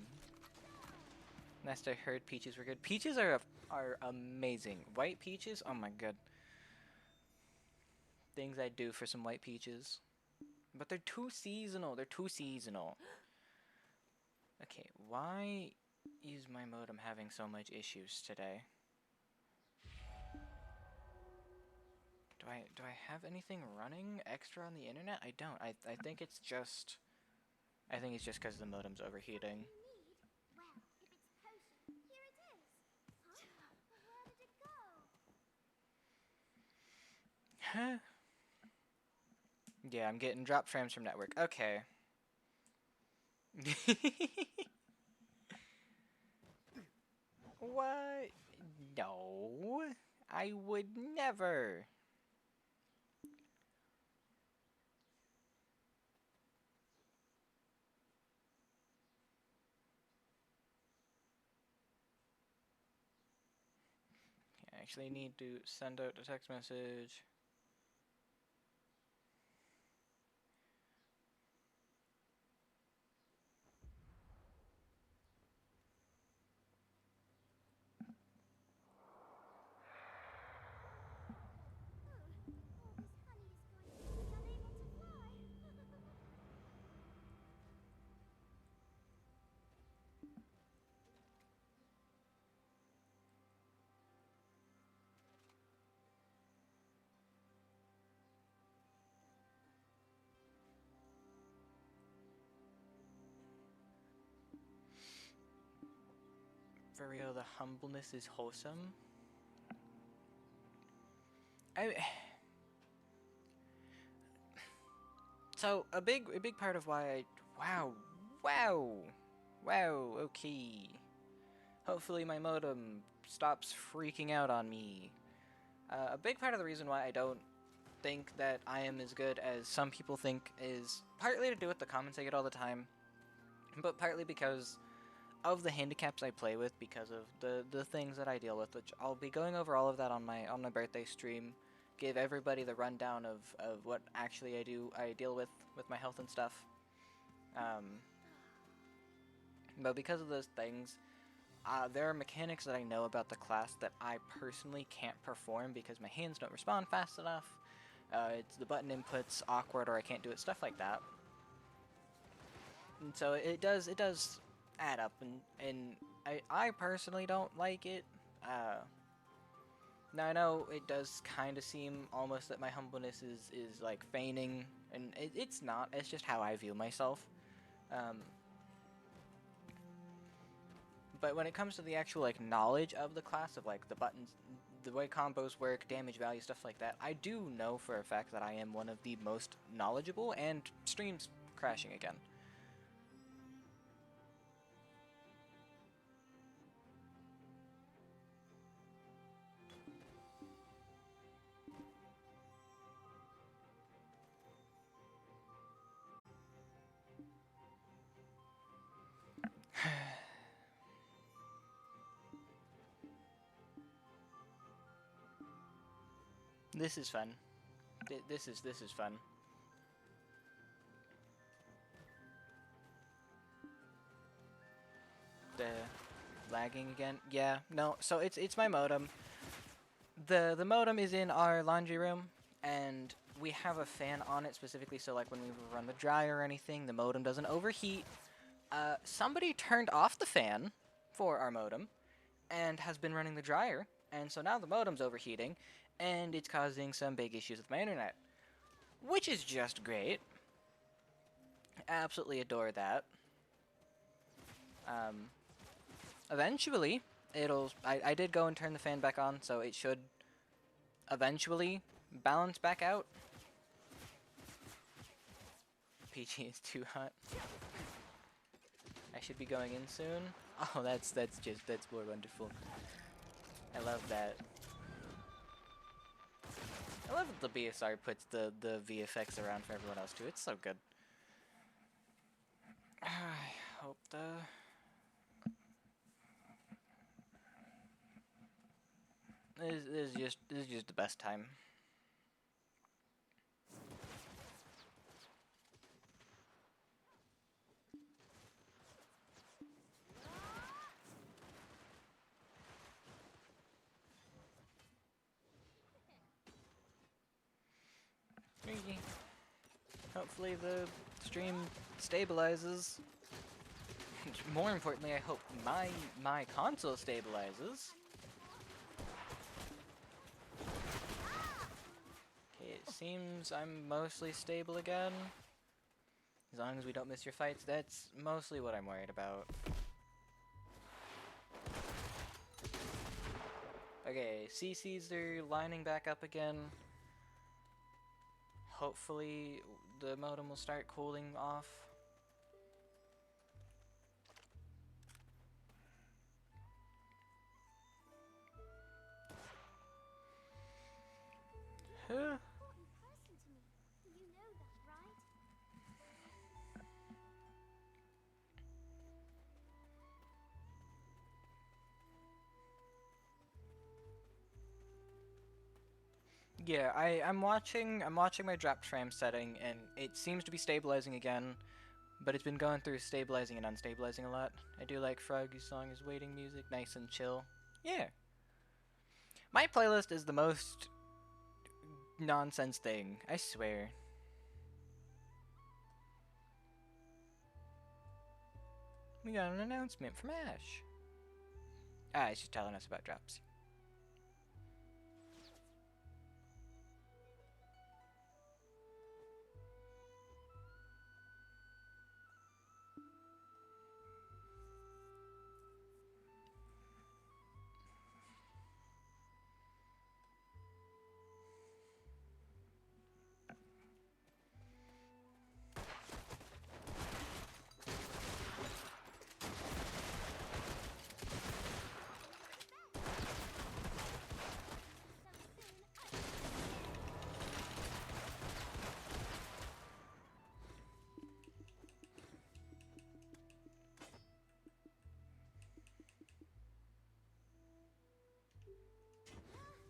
Last I heard, peaches were good. Peaches are amazing. White peaches, oh my god. Things I'd do for some white peaches. But they're too seasonal. They're too seasonal. Okay, why is my modem having so much issues today? Do I have anything running extra on the internet? I don't. I think it's just because the modem's overheating. Well, if it's potion, here it is. Huh? But where did it go? Huh? Yeah, I'm getting drop frames from network. Okay. What? No. I would never. I actually need to send out a text message. All this honey is going to make me unable to fly. For real, the humbleness is wholesome. I. So a big part of why I. Wow. Okay. Hopefully my modem stops freaking out on me. A big part of the reason why I don't think that I am as good as some people think is partly to do with the comments I get all the time, but partly because of the handicaps I play with, because of the things that I deal with, which I'll be going over all of that on my birthday stream. Give everybody the rundown of what actually I deal with my health and stuff. But because of those things, there are mechanics that I know about the class that I personally can't perform because my hands don't respond fast enough. It's the button input's awkward, or I can't do it, stuff like that. And so it does add up, and I personally don't like it. Now I know it does kind of seem almost that my humbleness is like feigning, and it's not. It's just how I view myself. But when it comes to the actual like knowledge of the class, of like the buttons, the way combos work, damage value, stuff like that, I do know for a fact that I am one of the most knowledgeable, and streams crashing again. This is fun. This is fun. The lagging again. Yeah, no. So it's my modem. The modem is in our laundry room, and we have a fan on it specifically so like when we run the dryer or anything, the modem doesn't overheat. Somebody turned off the fan for our modem and has been running the dryer, and so now the modem's overheating, and it's causing some big issues with my internet, which is just great. Absolutely adore that. Eventually, I did go and turn the fan back on, so it should eventually balance back out. PG is too hot. I should be going in soon. Oh, that's more wonderful. I love that. I love that the BSR puts the VFX around for everyone else too. It's so good. I hope the this is just the best time. Hopefully the stream stabilizes. More importantly, I hope my console stabilizes. Okay, it seems I'm mostly stable again. As long as we don't miss your fights, that's mostly what I'm worried about. Okay, CCs are lining back up again. Hopefully the modem will start cooling off. Huh? Important person to me. You know that, right? Yeah, I'm watching my dropped frame setting and it seems to be stabilizing again, but it's been going through stabilizing and unstabilizing a lot. I do like Froggy's song is waiting music, nice and chill. Yeah. My playlist is the most nonsense thing, I swear. We got an announcement from Ash. Ah, she's telling us about drops.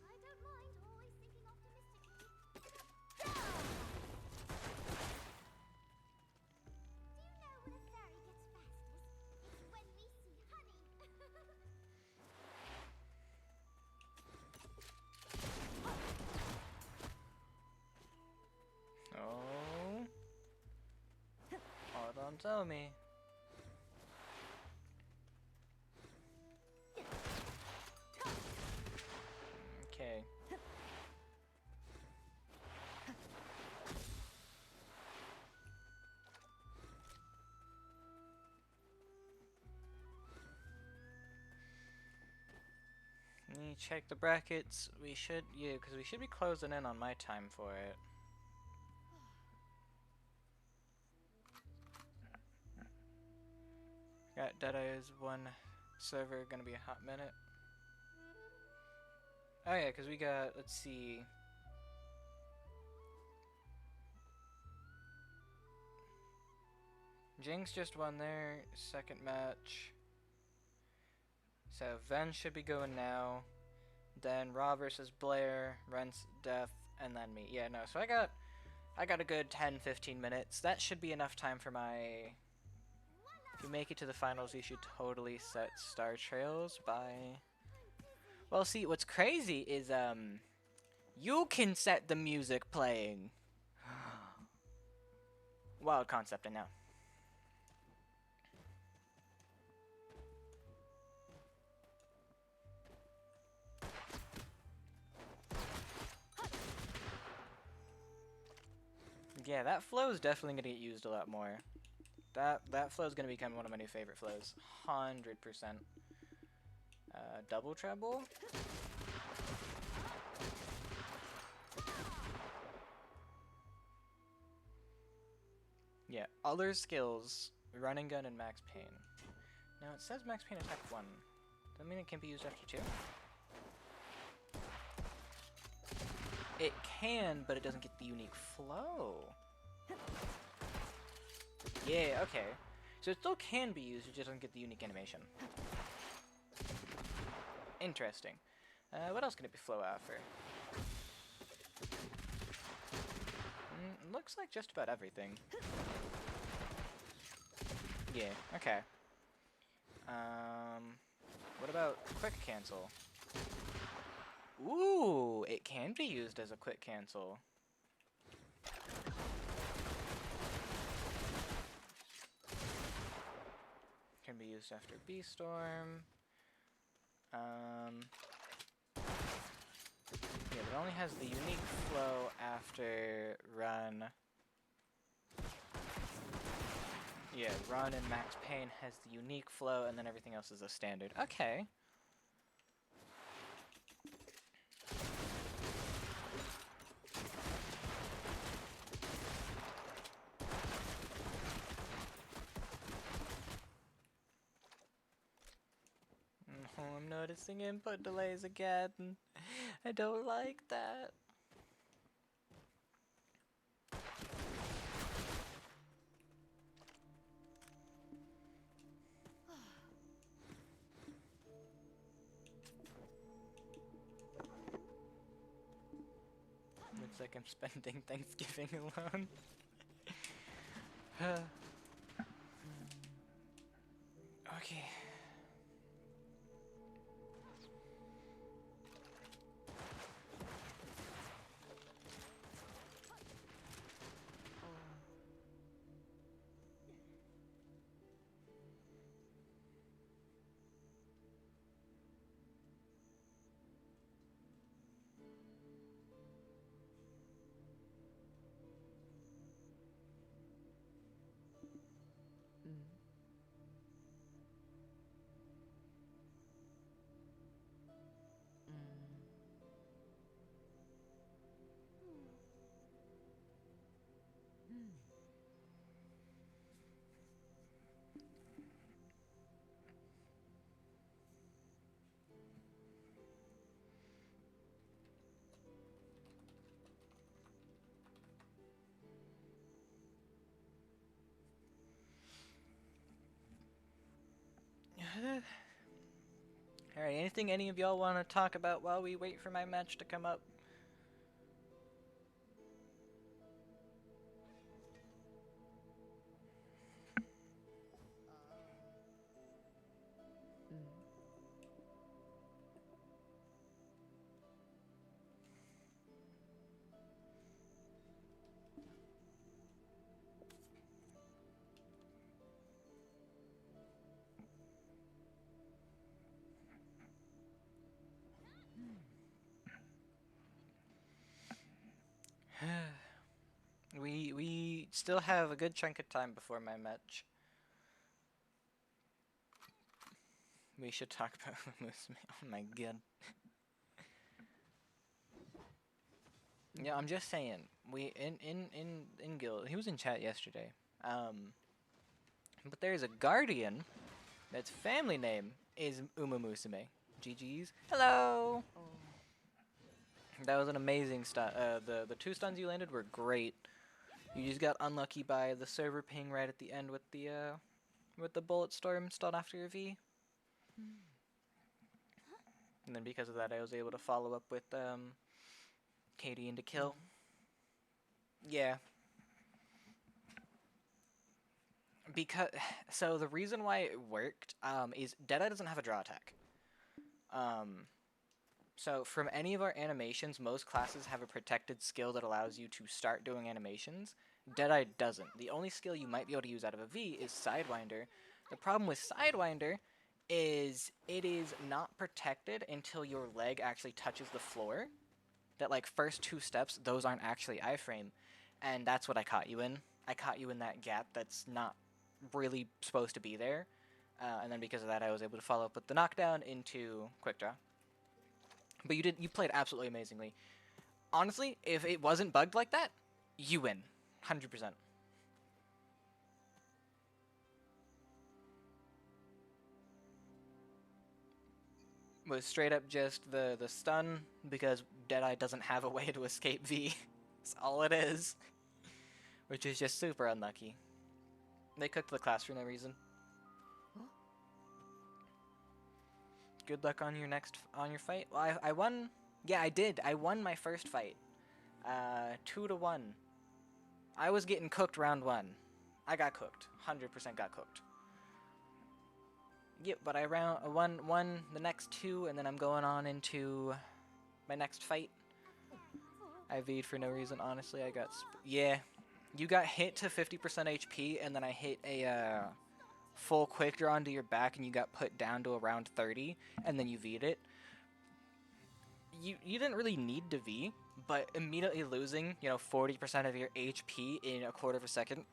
I don't mind always thinking optimistically. Do you know when a fairy gets fastest? It's when we see honey. Oh. Oh, don't tell me. Okay. Let me check the brackets. We should, yeah, because we should be closing in on my time for it. Got Deadeye's one server gonna be a hot minute. Oh yeah, because we got, let's see. Jinx just won their second match. So Ven should be going now. Then Raw versus Blair, Rent's Death, and then me. Yeah, no, so I got a good 10-15 minutes. That should be enough time for my... If you make it to the finals, you should totally set Star Trails by... Well, see, what's crazy is, you can set the music playing. Wild concept, I know. Yeah, that flow is definitely gonna get used a lot more. That flow is gonna become one of my new favorite flows. 100%. Double treble? Yeah, other skills, running gun and max pain. Now it says max pain attack 1. Does that mean it can be used after 2? It can, but it doesn't get the unique flow. Yeah, okay. So it still can be used, it just doesn't get the unique animation. Interesting. What else can it be flow after? Looks like just about everything. Yeah, okay. What about quick cancel? Ooh, it can be used as a quick cancel. Can be used after B-Storm. Yeah, but it only has the unique flow after run. Yeah, run and max pain has the unique flow, and then everything else is a standard. Okay. Oh, I'm noticing input delays again. I don't like that. Looks like I'm spending Thanksgiving alone. Okay. Alright, anything any of y'all want to talk about while we wait for my match to come up? We still have a good chunk of time before my match. We should talk about Musume. Oh my god. Yeah, I'm just saying. We in guild. He was in chat yesterday. But there's a guardian that's family name is Uma Musume. GG's. Hello. That was an amazing stun. The 2 stuns you landed were great. You just got unlucky by the server ping right at the end with the bullet storm stun after your V. And then because of that, I was able to follow up with Katie into kill. Yeah. Because so the reason why it worked is Deadeye doesn't have a draw attack. So from any of our animations, most classes have a protected skill that allows you to start doing animations. Deadeye doesn't. The only skill you might be able to use out of a V is Sidewinder. The problem with Sidewinder is it is not protected until your leg actually touches the floor. That like first 2 steps, those aren't actually iframe. And that's what I caught you in. I caught you in that gap that's not really supposed to be there. And then because of that, I was able to follow up with the knockdown into quick draw. But you played absolutely amazingly. Honestly, if it wasn't bugged like that, you win. 100%. was straight up just the stun because Deadeye doesn't have a way to escape V. That's all it is. Which is just super unlucky. They cooked the class for no reason. Good luck on your fight. Well, I won. Yeah, I did. I won my first fight. 2-1. I was getting cooked round 1. I got cooked. 100% got cooked. Yep, but I won the next 2, and then I'm going on into my next fight. I V'd for no reason, honestly. I got yeah. You got hit to 50% HP, and then I hit a full quick draw into your back, and you got put down to around 30, and then you V'd it. You didn't really need to V, but immediately losing, 40% of your HP in a quarter of a second,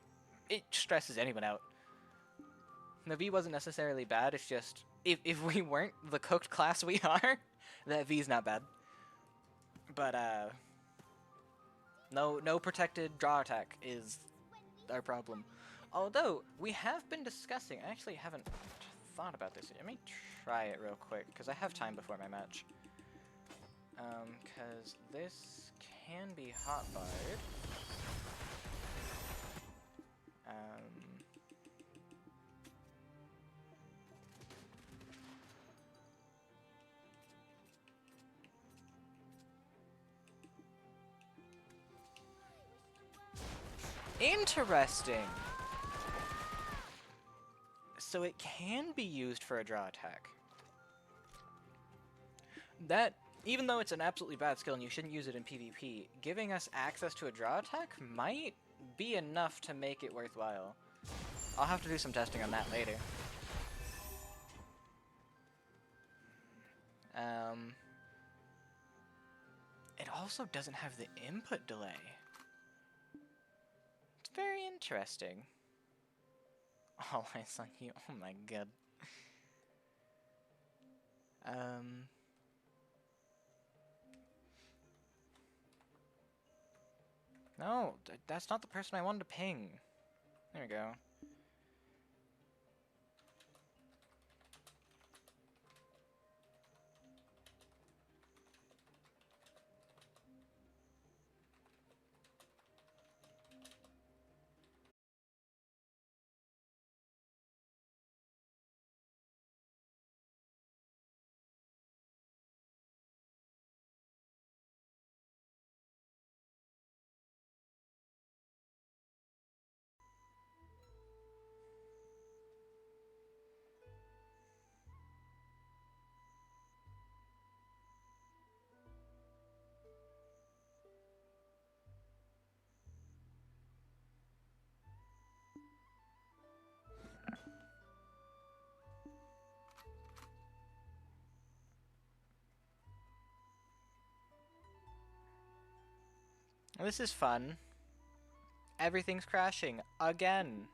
it stresses anyone out. The V wasn't necessarily bad, it's just, if we weren't the cooked class we are, that V's not bad. But, no protected draw attack is our problem. Although, we have been discussing, I actually haven't thought about this yet. Let me try it real quick, because I have time before my match. Because this can be hotbarred. Interesting! So it can be used for a draw attack. That, even though it's an absolutely bad skill and you shouldn't use it in PvP, giving us access to a draw attack might be enough to make it worthwhile. I'll have to do some testing on that later. It also doesn't have the input delay. It's very interesting. All eyes on you. Oh my god. No, that's not the person I wanted to ping. There we go. This is fun. Everything's crashing again.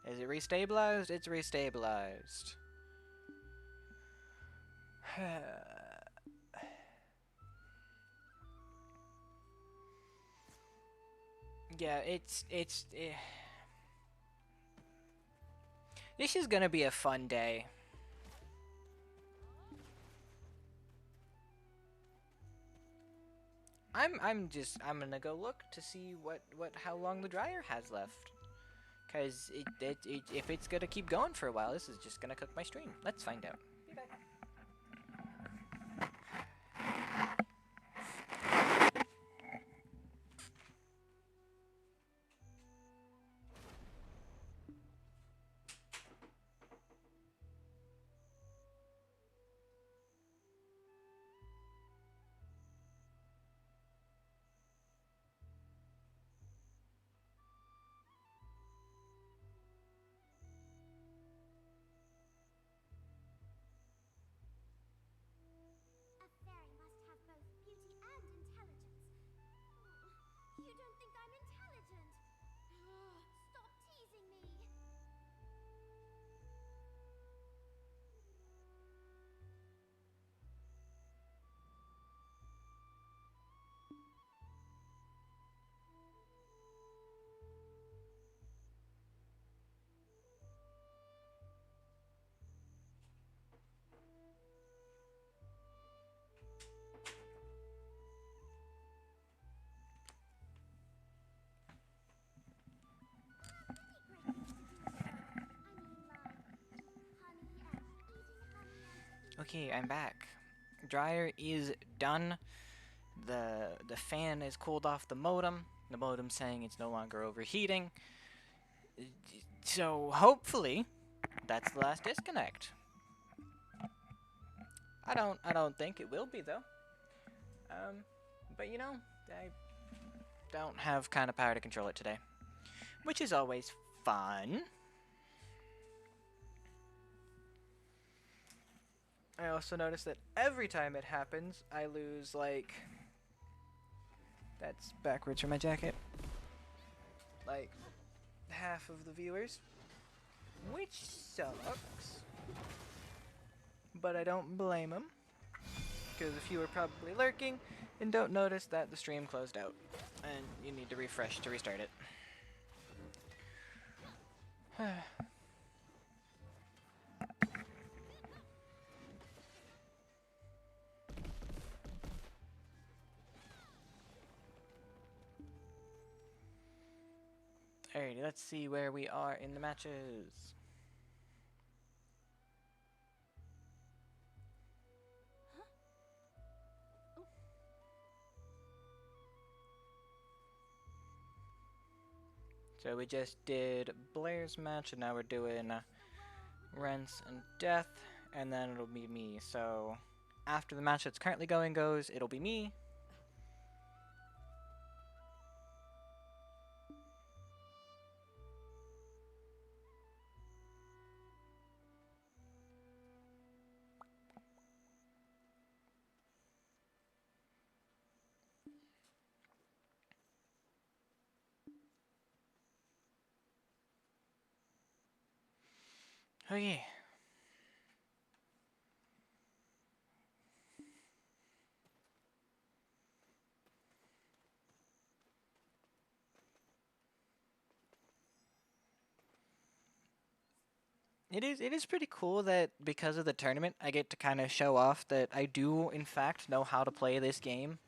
Is it restabilized? It's restabilized. Yeah, this is gonna be a fun day. I'm gonna go look to see how long the dryer has left. Cause if it's gonna keep going for a while, this is just gonna cook my stream. Let's find out. Be back. Okay, I'm back. Dryer is done. The fan is cooled off the modem. The modem's saying it's no longer overheating. So hopefully that's the last disconnect. I don't think it will be though. But you know, I don't have kind of power to control it today, which is always fun. I also notice that every time it happens, I lose, like... That's backwards from my jacket. Like, half of the viewers. Which sucks. But I don't blame them. Because a few are probably lurking and don't notice that the stream closed out. And you need to refresh to restart it. Alrighty, let's see where we are in the matches. So we just did Blair's match, and now we're doing Rents and Death, and then it'll be me. So after the match that's currently going goes, it'll be me. Oh yeah. It is pretty cool that because of the tournament, I get to kind of show off that I do, in fact, know how to play this game.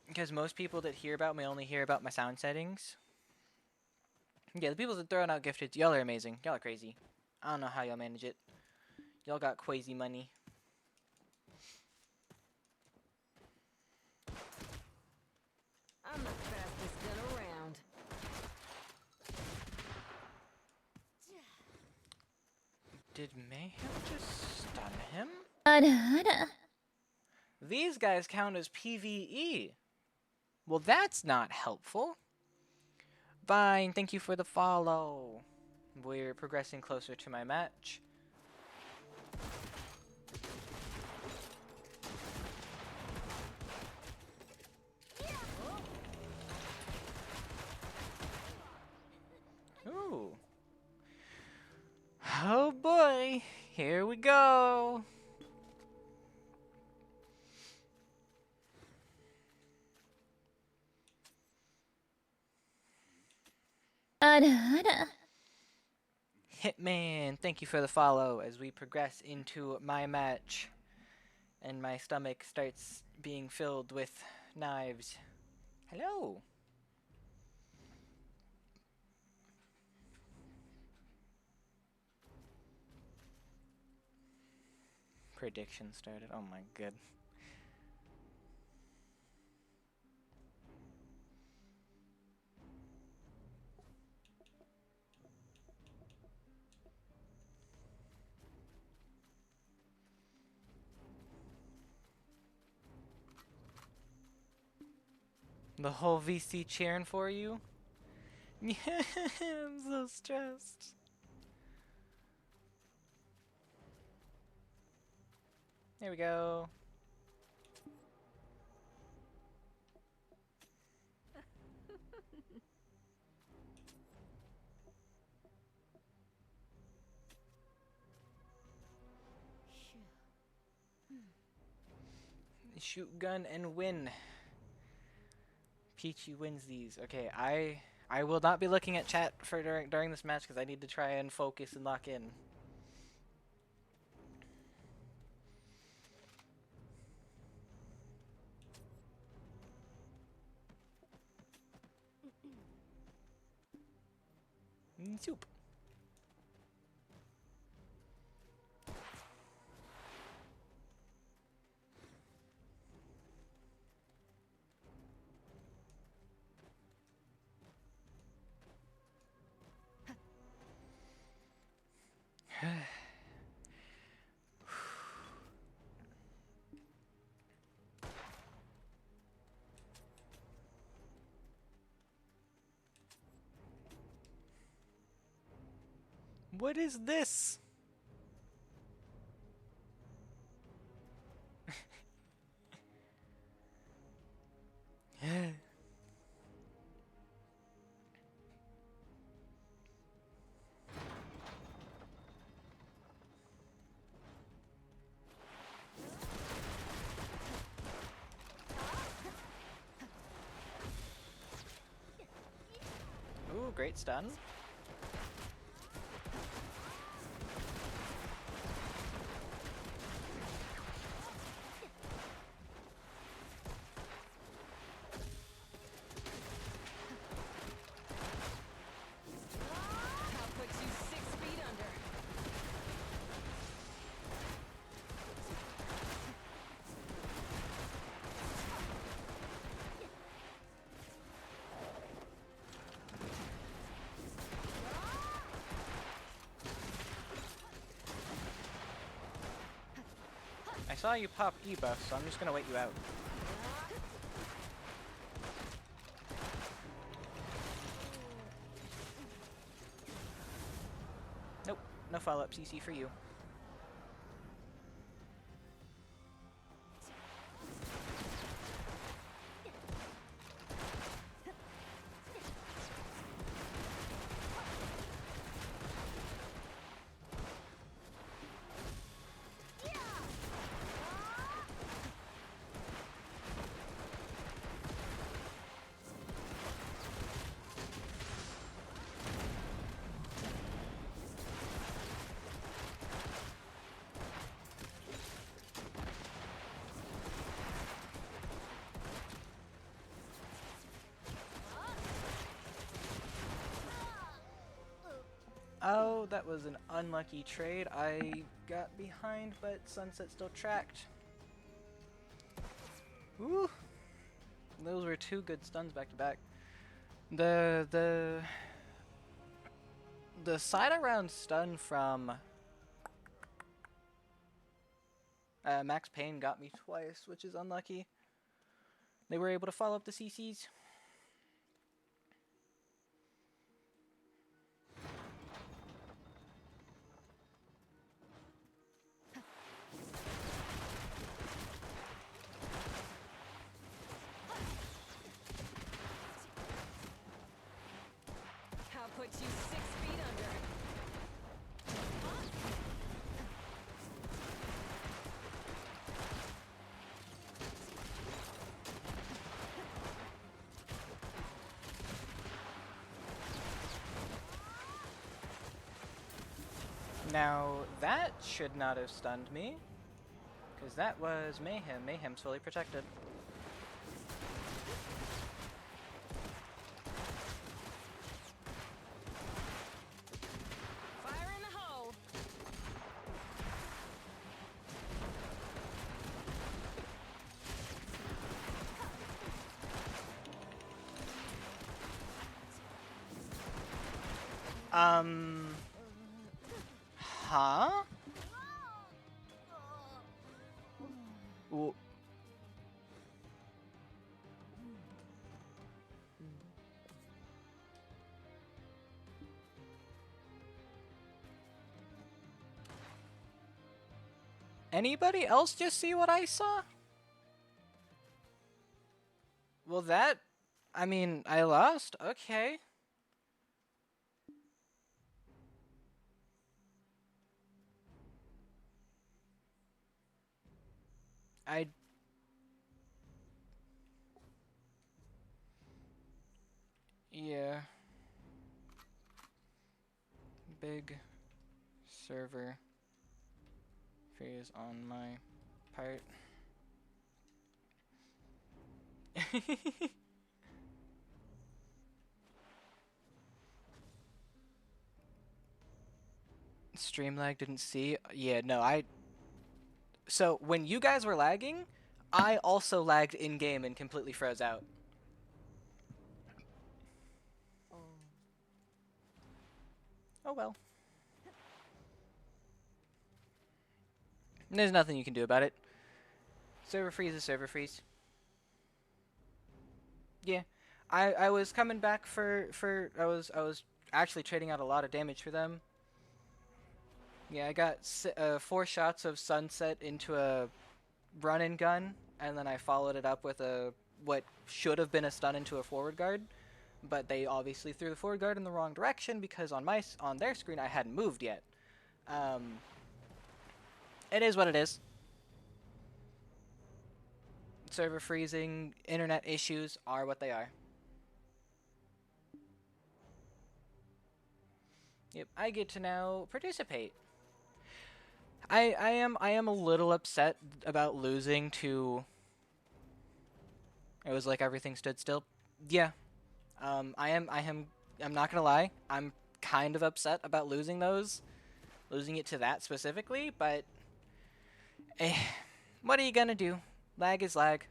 Because most people that hear about me only hear about my sound settings. Yeah, the people that throwing out gifted, y'all are amazing. Y'all are crazy. I don't know how y'all manage it. Y'all got crazy money. I'm the fastest gun around. Did Mayhem just stun him? あらあら These guys count as PvE. Well, that's not helpful. Fine, thank you for the follow. We're progressing closer to my match. Ooh. Oh boy, here we go. Hitman, thank you for the follow as we progress into my match. And my stomach starts being filled with knives. Hello. Prediction started. Oh my god. The whole VC cheering for you? Yeah, I'm so stressed. There we go. Shoot gun and win. Peachy wins these. Okay, I will not be looking at chat for during this match because I need to try and focus and lock in. Soup. What is this? Ooh, great stun. I'll put you 6 feet under. I saw you pop E-buff, so I'm just gonna wait you out. Nope, no follow-up CC for you. Oh, that was an unlucky trade. I got behind, but Sunset still tracked. Woo! Those were 2 good stuns back to back. The side around stun from Max Payne got me twice, which is unlucky. They were able to follow up the CCs. I'll put you 6 feet under. Now, that should not have stunned me, because that was Mayhem. Mayhem's fully protected. Fire in the hole. Huh? Ooh. Anybody else just see what I saw? Well, I mean, I lost. Okay. I... Yeah. Big server phase on my part. Stream lag, didn't see. Yeah, no, So, when you guys were lagging, I also lagged in-game and completely froze out. Oh well. There's nothing you can do about it. Server freeze is server freeze. Yeah. I was coming back for I was actually trading out a lot of damage for them. Yeah, I got 4 shots of sunset into a run and gun, and then I followed it up with a what should have been a stun into a forward guard, but they obviously threw the forward guard in the wrong direction because on their screen I hadn't moved yet. It is what it is. Server freezing, internet issues are what they are. Yep, I get to now participate. I am a little upset about losing to. It was like everything stood still. Yeah. I'm not gonna lie. I'm kind of upset about losing losing it to that specifically. But, eh, what are you gonna do? Lag is lag.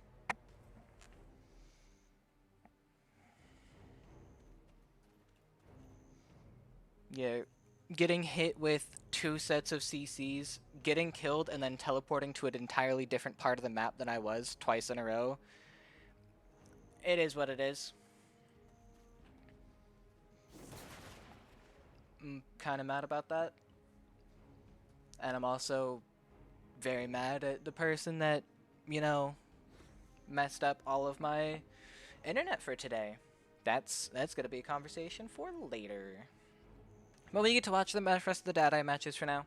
Yeah, getting hit with 2 sets of CCs, getting killed, and then teleporting to an entirely different part of the map than I was twice in a row. It is what it is. I'm kind of mad about that. And I'm also very mad at the person that, you know, messed up all of my internet for today. That's going to be a conversation for later. But we get to watch the rest of the data matches for now.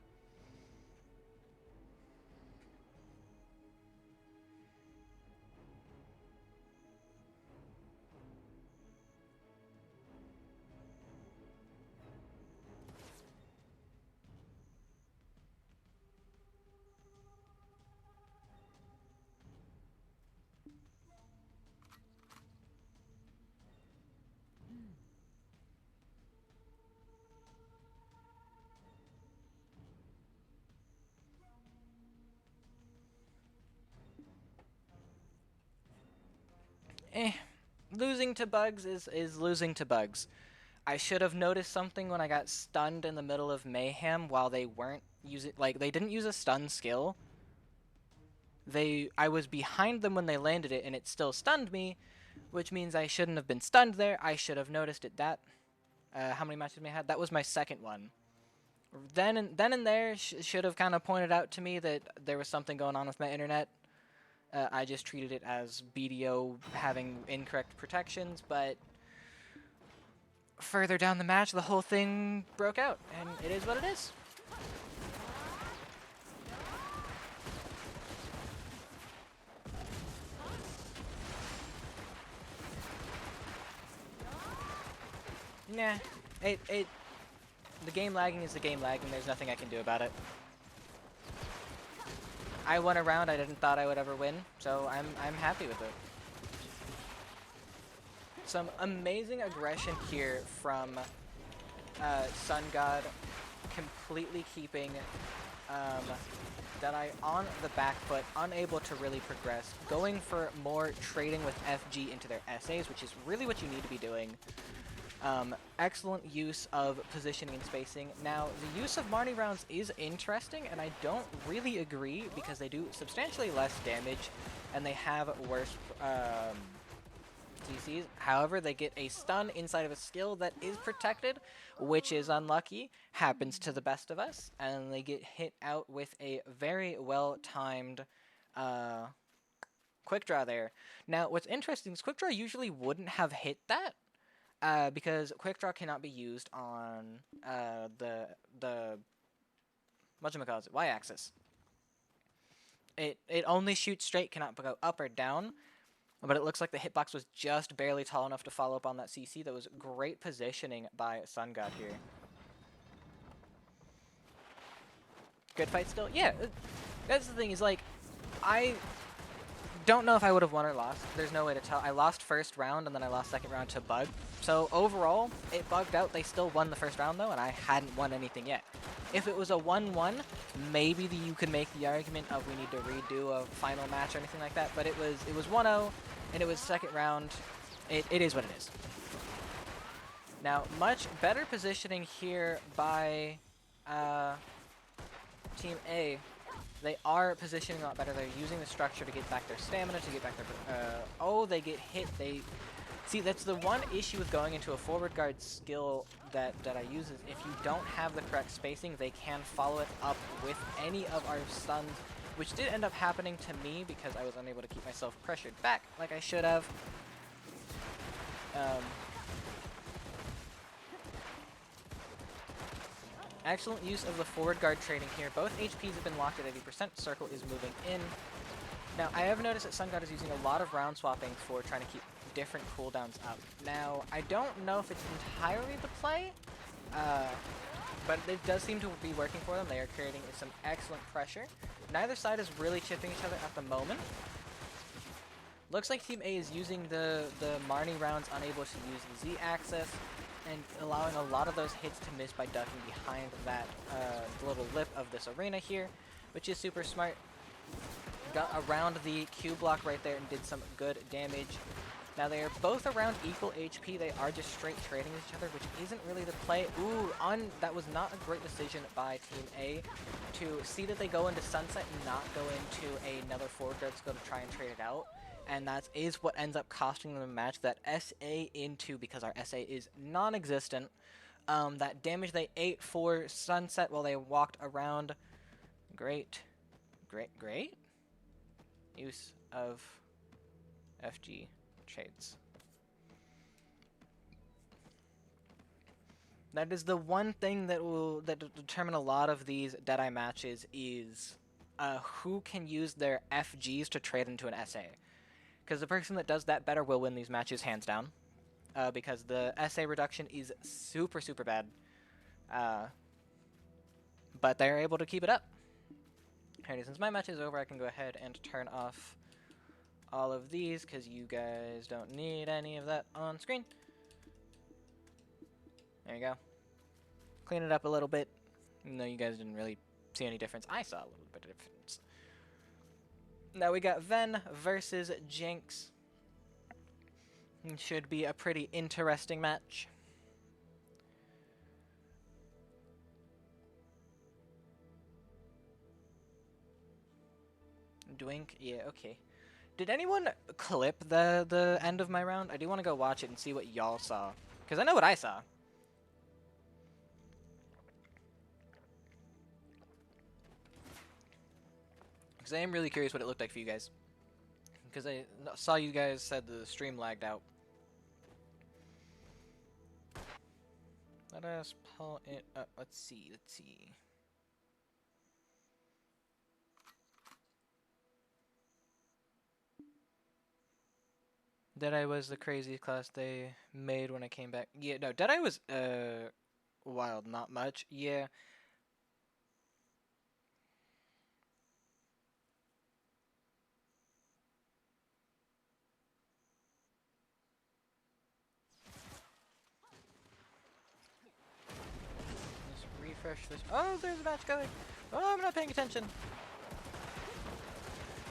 Losing to bugs is losing to bugs. I should have noticed something when I got stunned in the middle of mayhem while they weren't using, like, they didn't use a stun skill. I was behind them when they landed it and it still stunned me, which means I shouldn't have been stunned there. I should have noticed it. How many matches I had? That was my second one. Then and there should have kind of pointed out to me that there was something going on with my internet. I just treated it as BDO having incorrect protections, but further down the match, the whole thing broke out, and it is what it is. Nah, the game lagging is the game lagging. There's nothing I can do about it. I won a round I didn't thought I would ever win, so I'm happy with it. Some amazing aggression here from Sun God, completely keeping Deadeye on the back foot, unable to really progress, going for more trading with FG into their SAs, which is really what you need to be doing. Excellent use of positioning and spacing. Now, the use of Marnie rounds is interesting, and I don't really agree because they do substantially less damage, and they have worse CCs. However, they get a stun inside of a skill that is protected, which is unlucky. Happens to the best of us, and they get hit out with a very well-timed quick draw there. Now, what's interesting is quick draw usually wouldn't have hit that. Because quick draw cannot be used on the whatchamacallit, y-axis. It only shoots straight, cannot go up or down. But it looks like the hitbox was just barely tall enough to follow up on that CC. That was great positioning by Sun God here. Good fight still? Yeah, that's the thing is, like, I don't know if I would have won or lost. There's no way to tell. I lost first round and then I lost second round to bug. So overall, it bugged out. They still won the first round though, and I hadn't won anything yet. If it was a 1-1, maybe you could make the argument of we need to redo a final match or anything like that. But it was 1-0, and it was second round. It is what it is. Now, much better positioning here by Team A. They are positioning a lot better. They're using the structure to get back their stamina, to get back their... oh, they get hit. See, that's the one issue with going into a forward guard skill that I use is if you don't have the correct spacing, they can follow it up with any of our stuns, which did end up happening to me because I was unable to keep myself pressured back like I should have. Excellent use of the forward guard trading here. Both HPs have been locked at 80%. Circle is moving in. Now, I have noticed that Sun God is using a lot of round swapping for trying to keep different cooldowns up. Now, I don't know if it's entirely the play, but it does seem to be working for them. They are creating some excellent pressure. Neither side is really chipping each other at the moment. Looks like Team A is using the Marnie rounds unable to use the Z-axis and allowing a lot of those hits to miss by ducking behind that little lip of this arena here, which is super smart. Got around the Q block right there and did some good damage. Now they are both around equal HP. They are just straight trading each other, which isn't really the play. Ooh, that was not a great decision by Team A to see that they go into Sunset and not go into another forward guard skill to try and trade it out. And that is what ends up costing them the match. That SA into, because our SA is non-existent, that damage they ate for Sunset while they walked around. Great use of FG trades. That is the one thing that will determine a lot of these Deadeye matches is who can use their FGs to trade into an SA. Because the person that does that better will win these matches hands down. Because the SA reduction is super bad. But they're able to keep it up. Alrighty, since my match is over, I can go ahead and turn off all of these because you guys don't need any of that on screen. There you go. Clean it up a little bit. Even though you guys didn't really see any difference, I saw a little bit of difference. Now we got Ven versus Jinx. It should be a pretty interesting match. Dwink? Yeah, okay. Did anyone clip the end of my round? I do want to go watch it and see what y'all saw. Because I know what I saw. Because I am really curious what it looked like for you guys. Because I saw you guys said the stream lagged out. Let us pull it up. Let's see. Deadeye was the craziest class they made when I came back. Yeah, no, Deadeye was wild, not much. Yeah. Let's refresh this. Oh, there's a match going. Oh, I'm not paying attention.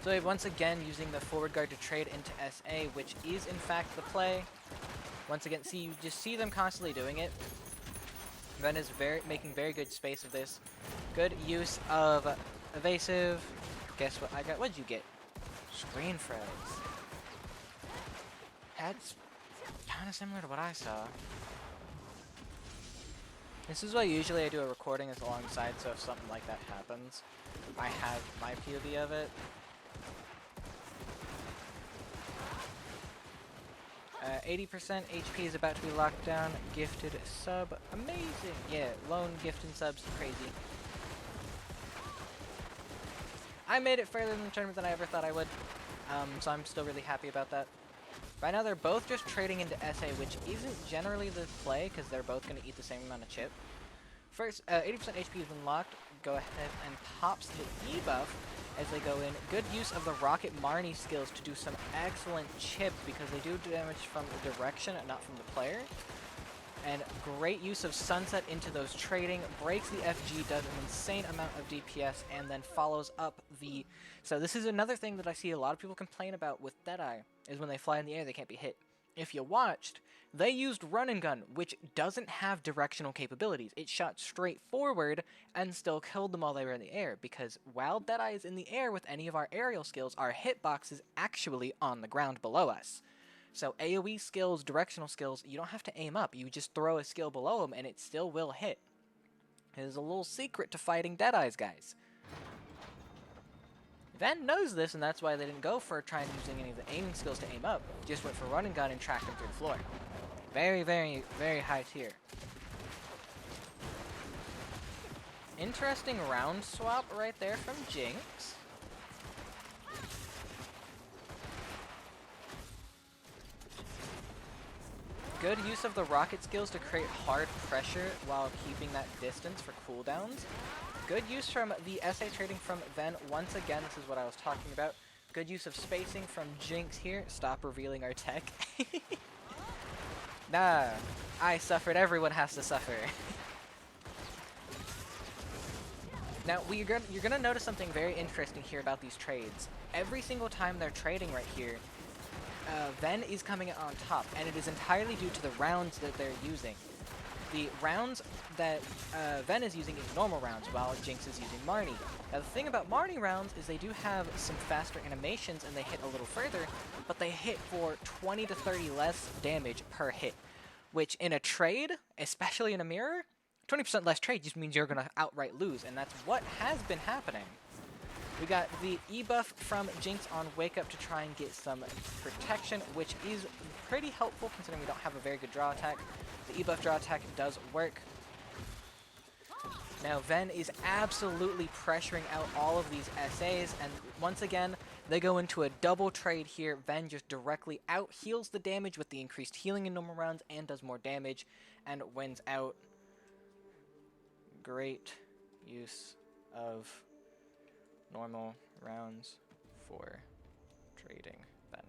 So once again using the forward guard to trade into SA, which is in fact the play. Once again, see, you just see them constantly doing it. Ven is making very good space of this. Good use of evasive. Guess what I got? What'd you get? Screen froze. That's kind of similar to what I saw. This is why usually I do a recording as alongside, so if something like that happens, I have my POV of it. 80% HP is about to be locked down. Gifted sub. Amazing. Yeah, lone gifted subs. Crazy. I made it further in the tournament than I ever thought I would. So I'm still really happy about that. Right now they're both just trading into SA, which isn't generally the play because they're both going to eat the same amount of chip. First, 80% HP has been locked. Go ahead and pops the debuff as they go in. Good use of the Rocket Marnie skills to do some excellent chips because they do damage from the direction and not from the player. And great use of Sunset into those trading. Breaks the FG, does an insane amount of DPS, and then follows up the... So this is another thing that I see a lot of people complain about with Deadeye, is when they fly in the air, they can't be hit. If you watched, they used Run and Gun, which doesn't have directional capabilities. It shot straight forward and still killed them while they were in the air, because while Deadeye is in the air with any of our aerial skills, our hitbox is actually on the ground below us. So AoE skills, directional skills, you don't have to aim up. You just throw a skill below them and it still will hit. There's a little secret to fighting Deadeyes, guys. Ven knows this, and that's why they didn't go for trying using any of the aiming skills to aim up. Just went for run and gun and tracked him through the floor. Very, very, very high tier. Interesting round swap right there from Jinx. Good use of the rocket skills to create hard pressure while keeping that distance for cooldowns. Good use from the SA trading from Ven. Once again, this is what I was talking about. Good use of spacing from Jinx here. Stop revealing our tech. Nah, I suffered. Everyone has to suffer. Now, you're gonna notice something very interesting here about these trades. Every single time they're trading right here, Ven is coming out on top, and it is entirely due to the rounds that they're using. The rounds that Ven is using is normal rounds, while Jinx is using Marnie. Now, the thing about Marnie rounds is they do have some faster animations, and they hit a little further, but they hit for 20 to 30 less damage per hit, which in a trade, especially in a mirror, 20% less trade just means you're going to outright lose, and that's what has been happening. We got the E-buff from Jinx on Wake Up to try and get some protection, which is pretty helpful considering we don't have a very good draw attack. The E-buff draw attack does work. Now Ven is absolutely pressuring out all of these SAs, and once again, they go into a double trade here. Ven just directly out heals the damage with the increased healing in normal rounds and does more damage and wins out. Great use of normal rounds for trading Ven.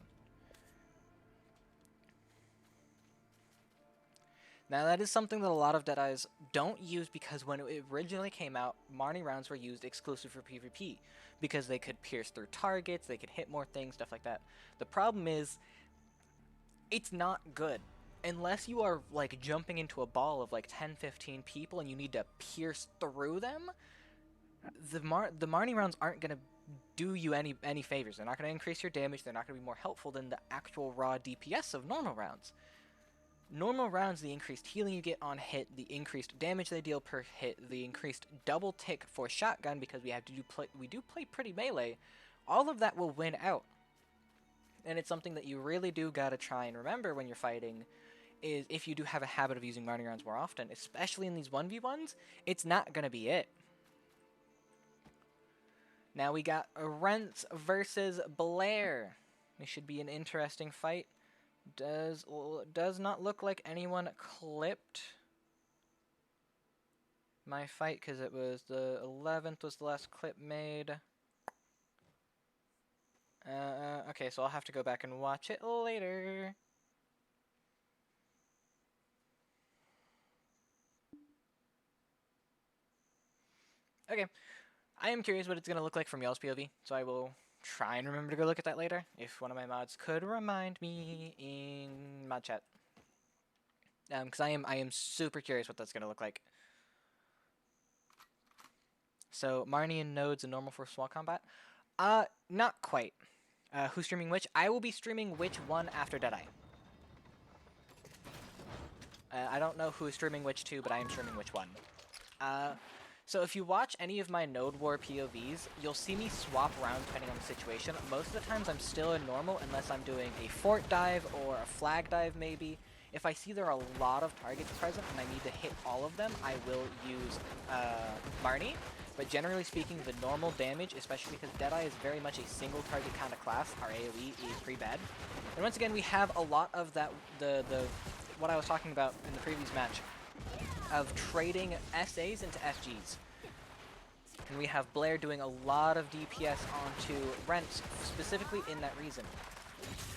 Now that is something that a lot of Deadeyes don't use because when it originally came out, Marnie rounds were used exclusive for PvP because they could pierce through targets, they could hit more things, stuff like that. The problem is, it's not good. Unless you are like jumping into a ball of like 10-15 people and you need to pierce through them, the Marnie rounds aren't going to do you any favors. They're not going to increase your damage, they're not going to be more helpful than the actual raw DPS of normal rounds. Normal rounds, the increased healing you get on hit, the increased damage they deal per hit, the increased double tick for shotgun because we do play pretty melee, all of that will win out. And it's something that you really do gotta try and remember when you're fighting, is if you do have a habit of using Marnie rounds more often, especially in these 1v1s, it's not gonna be it. Now we got Rents versus Blair. This should be an interesting fight. Does not look like anyone clipped my fight because it was the 11th was the last clip made. Okay, so I'll have to go back and watch it later. Okay, I am curious what it's going to look like from y'all's POV, so I will try and remember to go look at that later, if one of my mods could remind me in mod chat. Because I am super curious what that's going to look like. So, Marnie and nodes and normal for small combat? Not quite. Who's streaming which? I will be streaming which one after Deadeye. I don't know who's streaming which two, but I am streaming which one. So if you watch any of my Node War POVs, you'll see me swap around depending on the situation. Most of the times I'm still in normal unless I'm doing a fort dive or a flag dive maybe. If I see there are a lot of targets present and I need to hit all of them, I will use Marnie. But generally speaking, the normal damage, especially because Deadeye is very much a single target kind of class, our AoE is pretty bad. And once again, we have a lot of that, what I was talking about in the previous match, of trading SAs into FGs. And we have Blair doing a lot of DPS onto Rents, specifically in that reason.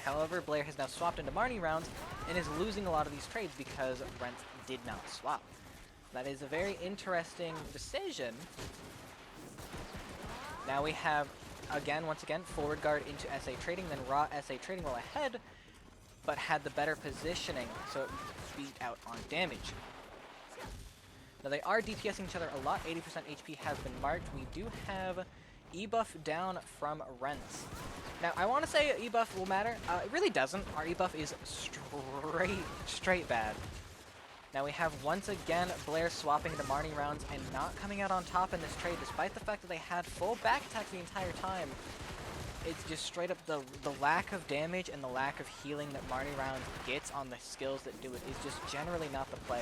However, Blair has now swapped into Marnie rounds and is losing a lot of these trades because Rents did not swap. That is a very interesting decision. Now we have, once again, forward guard into SA trading, then raw SA trading while ahead, but had the better positioning, so it beat out on damage. Now they are DPSing each other a lot. 80% HP has been marked. We do have E-buff down from Rents. Now, I want to say E-buff will matter. It really doesn't. Our E-buff is straight bad. Now we have, once again, Blair swapping into Marnie rounds and not coming out on top in this trade, despite the fact that they had full back attack the entire time. It's just straight up the lack of damage and the lack of healing that Marnie rounds gets on the skills that do it is just generally not the play.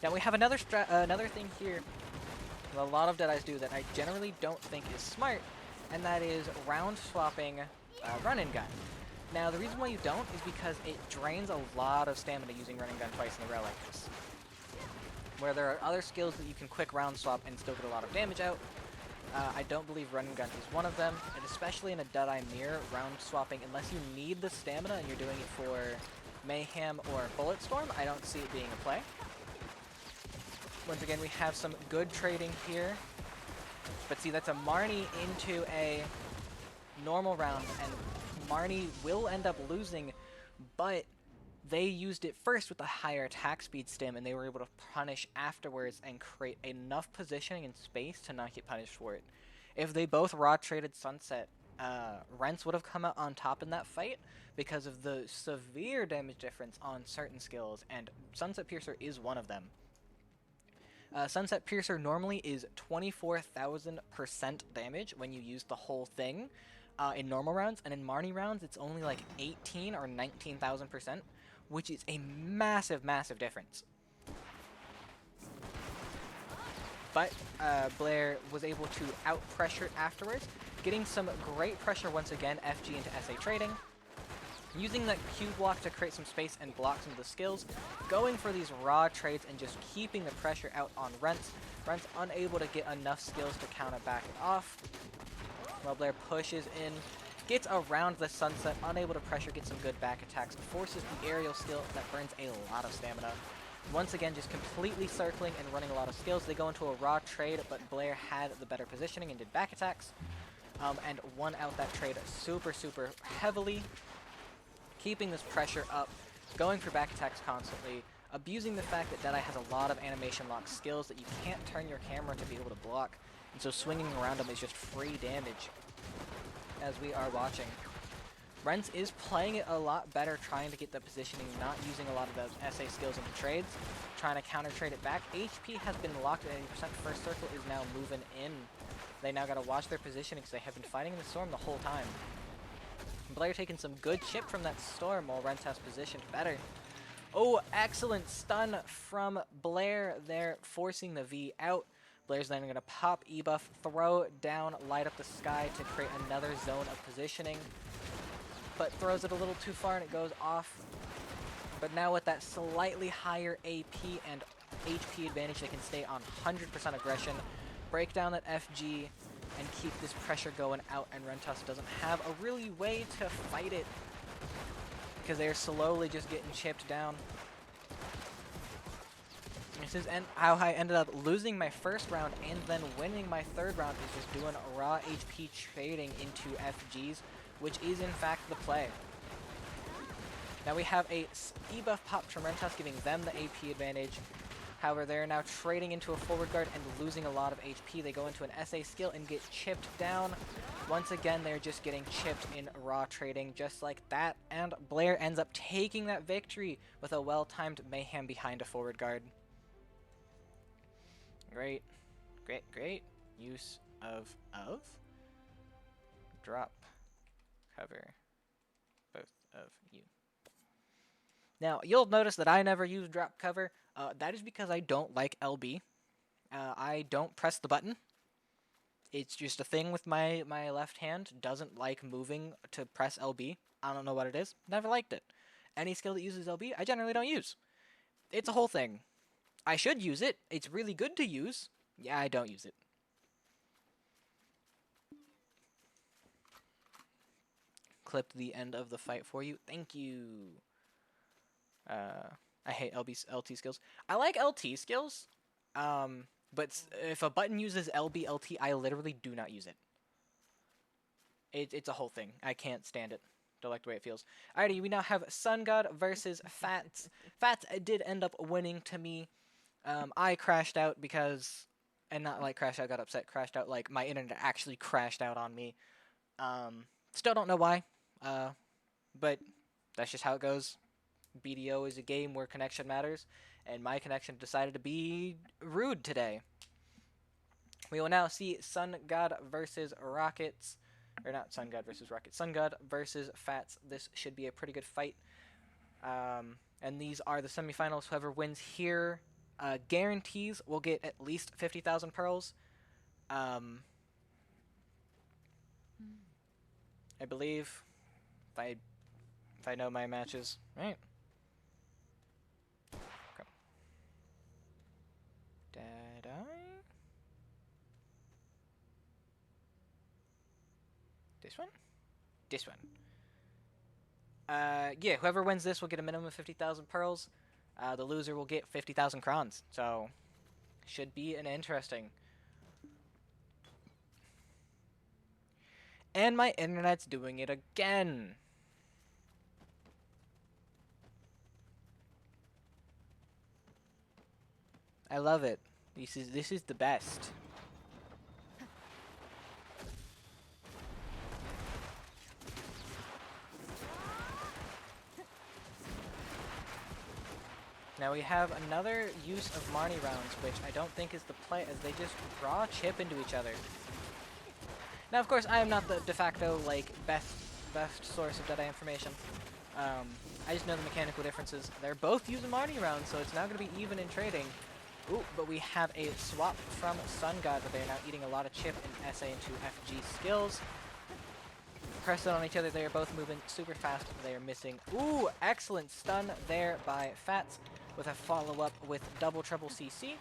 Now we have another thing here that a lot of Deadeyes do that I generally don't think is smart, and that is round swapping run and gun. Now the reason why you don't is because it drains a lot of stamina using run and gun twice in a row like this. Where there are other skills that you can quick round swap and still get a lot of damage out. I don't believe run and gun is one of them, and especially in a Deadeye mirror, round swapping, unless you need the stamina and you're doing it for Mayhem or Bulletstorm, I don't see it being a play. Once again, we have some good trading here, but see, that's a Marnie into a normal round, and Marnie will end up losing, but they used it first with a higher attack speed stim, and they were able to punish afterwards and create enough positioning and space to not get punished for it. If they both raw traded Sunset, Rents would have come out on top in that fight because of the severe damage difference on certain skills, and Sunset Piercer is one of them. Sunset Piercer normally is 24,000% damage when you use the whole thing in normal rounds, and in Marnie rounds it's only like 18 or 19,000%. Which is a massive, massive difference. But Blair was able to out-pressure afterwards, getting some great pressure once again, FG into SA trading, using that Q block to create some space and block some of the skills, going for these raw trades and just keeping the pressure out on Rents. Rents unable to get enough skills to counter back it off, while Blair pushes in, gets around the Sunset, unable to pressure, get some good back attacks, forces the aerial skill that burns a lot of stamina. Once again, just completely circling and running a lot of skills. They go into a raw trade, but Blair had the better positioning and did back attacks, and won out that trade super, super heavily, keeping this pressure up, going for back attacks constantly, abusing the fact that Deadeye has a lot of animation lock skills that you can't turn your camera to be able to block, and so swinging around them is just free damage. As we are watching, Rents is playing it a lot better, trying to get the positioning, not using a lot of those SA skills into trades, trying to counter trade it back. HP has been locked at 80%. First circle is now moving in. They now got to watch their positioning because they have been fighting in the storm the whole time. Blair taking some good chip from that storm while Rents has positioned better. Oh, excellent stun from Blair there, forcing the V out. Blair's then going to pop E-buff, throw down, light up the sky to create another zone of positioning, but throws it a little too far and it goes off. But now with that slightly higher AP and HP advantage, they can stay on 100% aggression, break down that FG, and keep this pressure going out, and Rentus doesn't have a really way to fight it because they're slowly just getting chipped down. This is how I ended up losing my first round and then winning my third round, is just doing raw HP trading into FGs, which is in fact the play. Now we have a debuff pop from Rentus, giving them the AP advantage. However, they're now trading into a forward guard and losing a lot of HP. They go into an SA skill and get chipped down. Once again, they're just getting chipped in raw trading just like that. And Blair ends up taking that victory with a well-timed Mayhem behind a forward guard. Great, great, great use of drop cover, both of you. Now, you'll notice that I never use drop cover. That is because I don't like LB. I don't press the button. It's just a thing with my left hand. Doesn't like moving to press LB. I don't know what it is. Never liked it. Any skill that uses LB, I generally don't use. It's a whole thing. I should use it. It's really good to use. Yeah, I don't use it. Clipped the end of the fight for you. Thank you. I hate LT skills. I like LT skills, but if a button uses LB LT, I literally do not use it. It's a whole thing. I can't stand it. Don't like the way it feels. Alrighty, we now have Sun God versus Fats. Fats did end up winning to me. I crashed out because, and not like crashed out, got upset, crashed out, like my internet actually crashed out on me. Still don't know why. But that's just how it goes. BDO is a game where connection matters, and my connection decided to be rude today. We will now see Sun God versus Rockets. Or not Sun God versus Rockets. Sun God versus Fats. This should be a pretty good fight. And these are the semifinals. Whoever wins here guarantees will get at least 50,000 pearls. I believe, if I know my matches, right? Okay. Did I? This one? This one. Yeah, whoever wins this will get a minimum of 50,000 pearls. The loser will get 50,000 crowns. So, should be an interesting. And my internet's doing it again. I love it. This is the best. Now we have another use of Marnie rounds, which I don't think is the play, as they just draw chip into each other. Now, of course, I am not the de facto, like, best source of Deadeye information. I just know the mechanical differences. They're both using Marnie rounds, so it's now going to be even in trading. Ooh, but we have a swap from Sun God, but they're now eating a lot of chip in SA into FG skills. Press it on each other, they are both moving super fast. They are missing. Ooh, excellent stun there by Fats, with a follow-up with double trouble CC.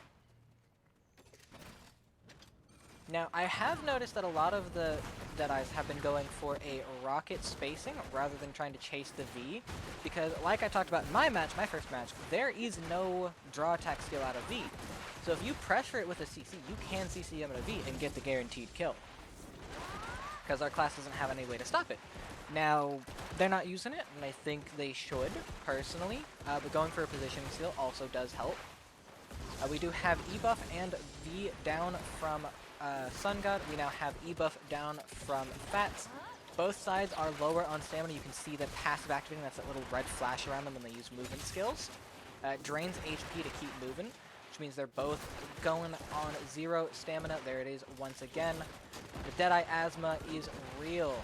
Now, I have noticed that a lot of the Deadeyes have been going for a rocket spacing rather than trying to chase the V, because like I talked about in my first match, there is no draw attack skill out of V. So if you pressure it with a CC, you can CC him at a V and get the guaranteed kill, because our class doesn't have any way to stop it. Now, they're not using it, and I think they should, personally, but going for a positioning skill also does help. We do have E-buff and V down from Sun God. We now have E-buff down from Fats. Both sides are lower on stamina. You can see the passive activating, that's that little red flash around them when they use movement skills. It drains HP to keep moving, which means they're both going on 0 stamina. There it is once again. The Deadeye asthma is real.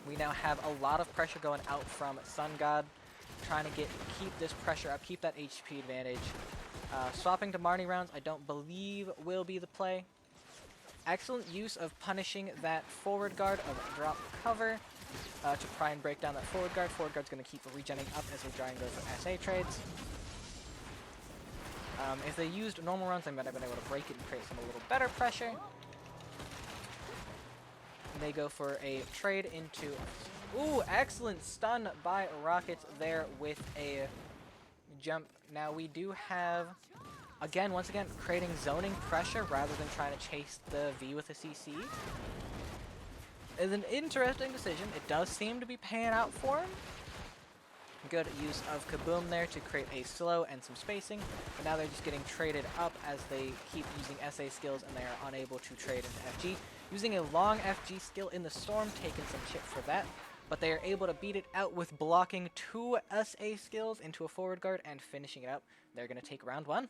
We now have a lot of pressure going out from Sun God, trying to keep this pressure up, keep that HP advantage. Swapping to Marnie rounds, I don't believe will be the play. Excellent use of punishing that forward guard of drop cover to try and break down that forward guard. Forward guard's going to keep regenning up as they try and go for SA trades. If they used normal runs, they might have been able to break it and create some a little better pressure. They go for a trade into... Ooh, excellent stun by Rockets there with a jump. Now we do have, once again, creating zoning pressure rather than trying to chase the V with a CC. Is an interesting decision. It does seem to be paying out for him. Good use of Kaboom there to create a slow and some spacing, but now they're just getting traded up as they keep using SA skills and they are unable to trade into FG. Using a long FG skill in the Storm, taking some chip for that, but they are able to beat it out with blocking 2 SA skills into a forward guard and finishing it up. They're going to take round 1.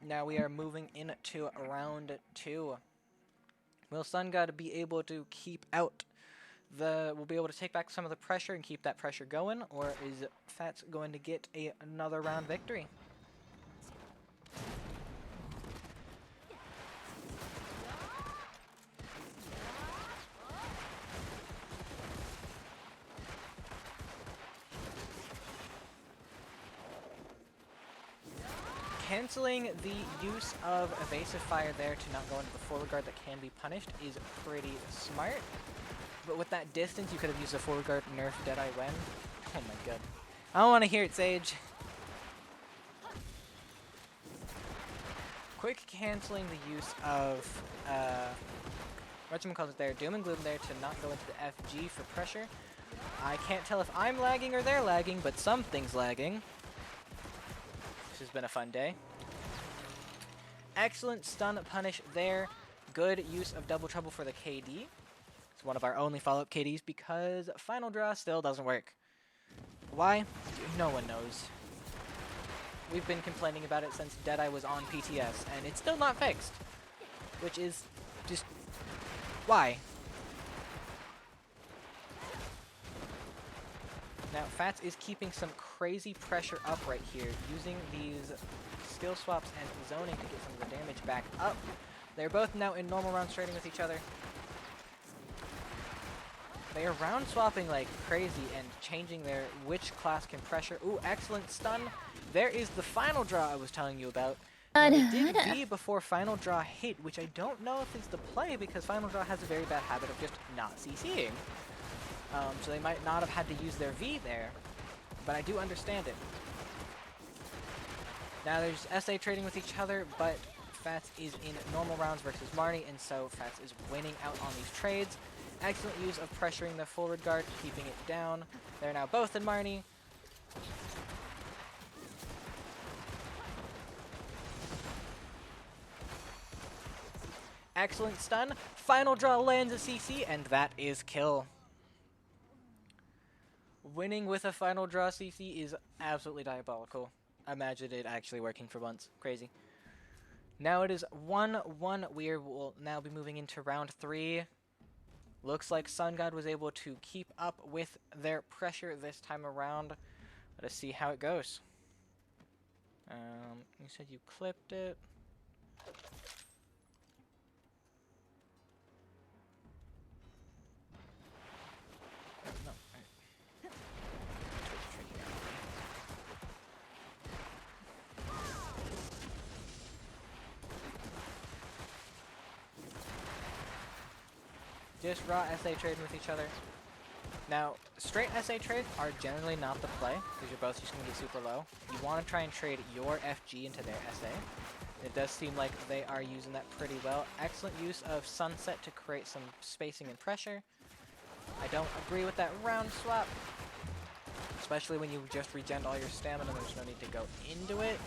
Now we are moving into round 2. Will Sun God be able to keep out will be able to take back some of the pressure and keep that pressure going, or is Fats going to get another round victory? Canceling the use of evasive fire there to not go into the forward guard that can be punished is pretty smart. But with that distance, you could have used a forward guard nerf Deadeye when. Oh my god. I don't want to hear it, Sage. Quick canceling the use of, whatchamacallit there, Doom and Gloom there to not go into the FG for pressure. I can't tell if I'm lagging or they're lagging, but something's lagging. This has been a fun day. Excellent stun punish there. Good use of double trouble for the KD. It's one of our only follow-up KDs because final draw still doesn't work. Why? No one knows. We've been complaining about it since Deadeye was on PTS, and it's still not fixed. Which is just... why? Now, Fats is keeping some crazy pressure up right here, using these skill swaps and zoning to get some of the damage back up. They're both now in normal rounds trading with each other. They are round swapping like crazy and changing their which class can pressure. Ooh, excellent stun. There is the final draw I was telling you about. Now, they did V before final draw hit, which I don't know if is the play because final draw has a very bad habit of just not CCing. So they might not have had to use their V there, but I do understand it. Now there's SA trading with each other, but Fats is in normal rounds versus Marnie, and so Fats is winning out on these trades. Excellent use of pressuring the forward guard, keeping it down. They're now both in Marnie. Excellent stun. Final draw lands a CC, and that is kill. Winning with a final draw CC is absolutely diabolical. Imagine it actually working for once. Crazy. Now it is 1-1. We will now be moving into round 3. Looks like Sun God was able to keep up with their pressure this time around. Let us see how it goes. You said you clipped it. No. Just raw SA trading with each other. Now, straight SA trades are generally not the play, because you're both just going to get super low. You want to try and trade your FG into their SA. It does seem like they are using that pretty well. Excellent use of Sunset to create some spacing and pressure. I don't agree with that round swap, especially when you just regen all your stamina, there's no need to go into it.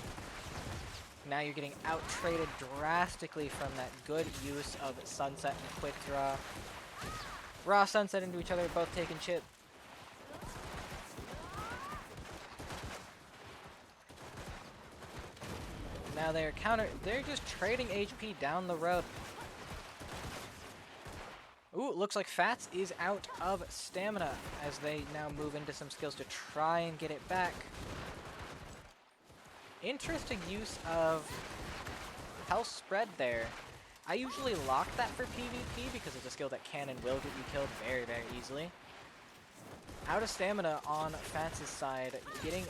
Now you're getting out-traded drastically from that good use of Sunset and Quick Draw. Raw Sunset into each other, both taking chip. Now they're just trading HP down the road. Ooh, looks like Fats is out of stamina as they now move into some skills to try and get it back. Interesting use of health spread there. I usually lock that for PvP because it's a skill that can and will get you killed very, very easily. Out of stamina on Fats' side, getting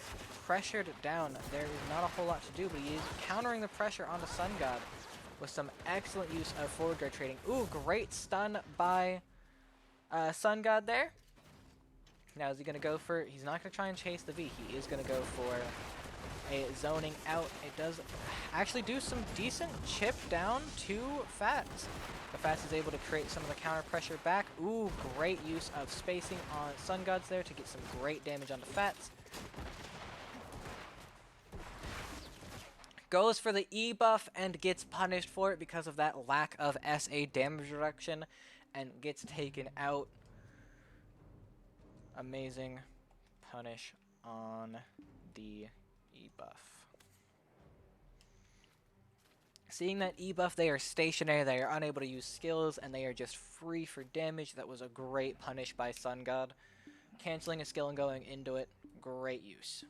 pressured down. There is not a whole lot to do, but he is countering the pressure onto Sun God with some excellent use of forward guard trading. Ooh, great stun by Sun God there. Now is he going to go for... He's not going to try and chase the V. He is going to go for a zoning out. It does actually do some decent chip down to Fats. But Fats is able to create some of the counter pressure back. Ooh, great use of spacing on Sun Gods there to get some great damage onto Fats. Goes for the E buff and gets punished for it because of that lack of SA damage reduction and gets taken out. Amazing punish on the E buff. Seeing that E buff, they are stationary, they are unable to use skills, and they are just free for damage. That was a great punish by Sun God. Canceling a skill and going into it, great use.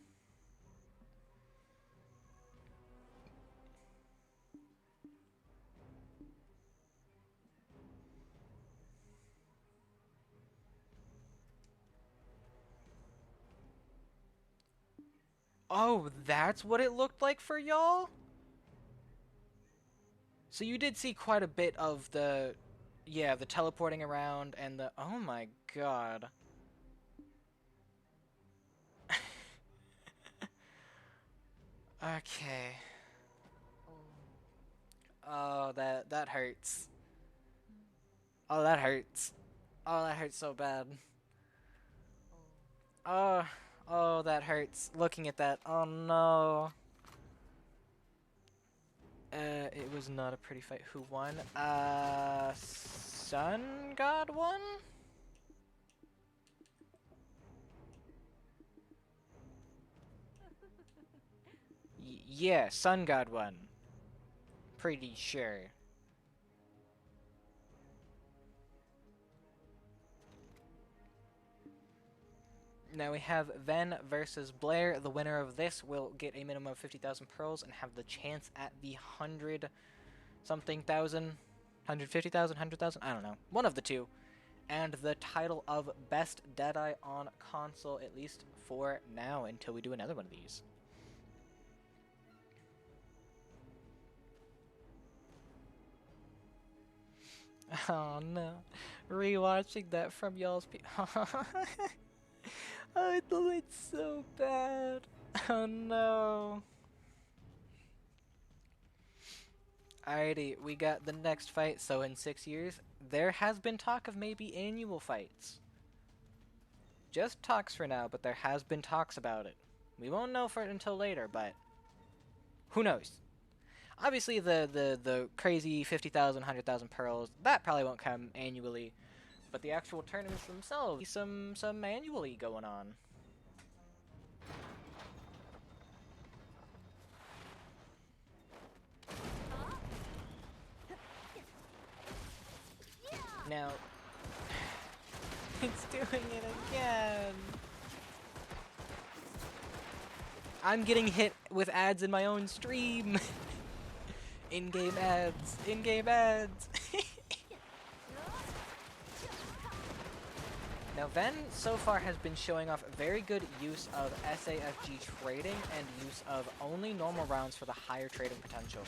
Oh, that's what it looked like for y'all? So you did see quite a bit of the, yeah, the teleporting around and the, oh my god. Okay. Oh, that hurts. Oh, that hurts. Oh, that hurts so bad. Oh, oh, that hurts. Looking at that. Oh no. It was not a pretty fight. Who won? Sun God won? Yeah, Sun God won. Pretty sure. Now we have Ven versus Blair. The winner of this will get a minimum of 50,000 pearls and have the chance at the 100 something thousand, 150,000, 100,000, I don't know. One of the two. And the title of Best Deadeye on console, at least for now, until we do another one of these. Oh no. Rewatching that from y'all's oh, it's so bad. Oh no. Alrighty, we got the next fight. So in 6 years, there has been talk of maybe annual fights. Just talks for now, but there has been talks about it. We won't know for it until later, but who knows? Obviously, the crazy 50,000, 100,000 pearls, that probably won't come annually, but the actual tournaments themselves, some annually going on. Now, it's doing it again. I'm getting hit with ads in my own stream. In-game ads. In-game ads. Now, Ven so far has been showing off very good use of SAFG trading and use of only normal rounds for the higher trading potential.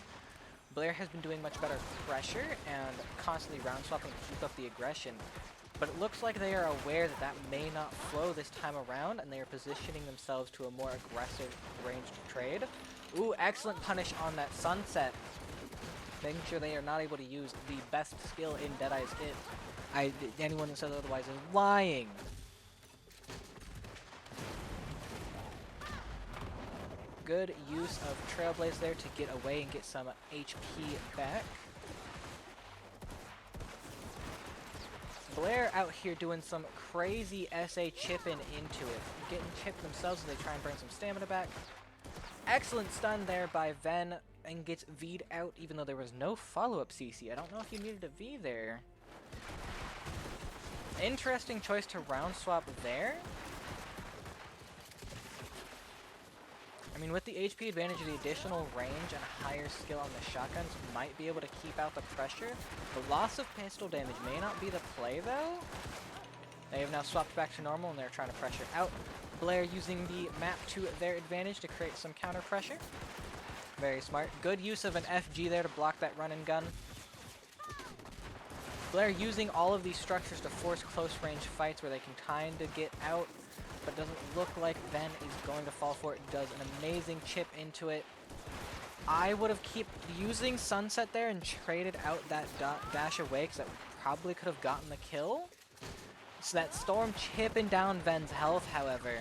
Blair has been doing much better pressure and constantly round swapping to keep up the aggression, but it looks like they are aware that that may not flow this time around, and they are positioning themselves to a more aggressive ranged trade. Ooh, excellent punish on that sunset, making sure they are not able to use the best skill in Deadeye's it. Anyone that says otherwise is lying. Good use of Trailblaze there to get away and get some HP back. Blair out here doing some crazy SA chipping into it. Getting chipped themselves as they try and bring some stamina back. Excellent stun there by Ven and gets V'd out even though there was no follow-up CC. I don't know if you needed a V there. Interesting choice to round swap there. I mean, with the HP advantage, the additional range and higher skill on the shotguns might be able to keep out the pressure. The loss of pistol damage may not be the play, though. They have now swapped back to normal, and they're trying to pressure out. Blair using the map to their advantage to create some counter pressure. Very smart. Good use of an FG there to block that run and gun. Blair using all of these structures to force close range fights where they can kind of get out, but doesn't look like Ven is going to fall for it. Does an amazing chip into it. I would have kept using Sunset there and traded out that dash away, because that probably could have gotten the kill. So that Storm chipping down Ven's health, however.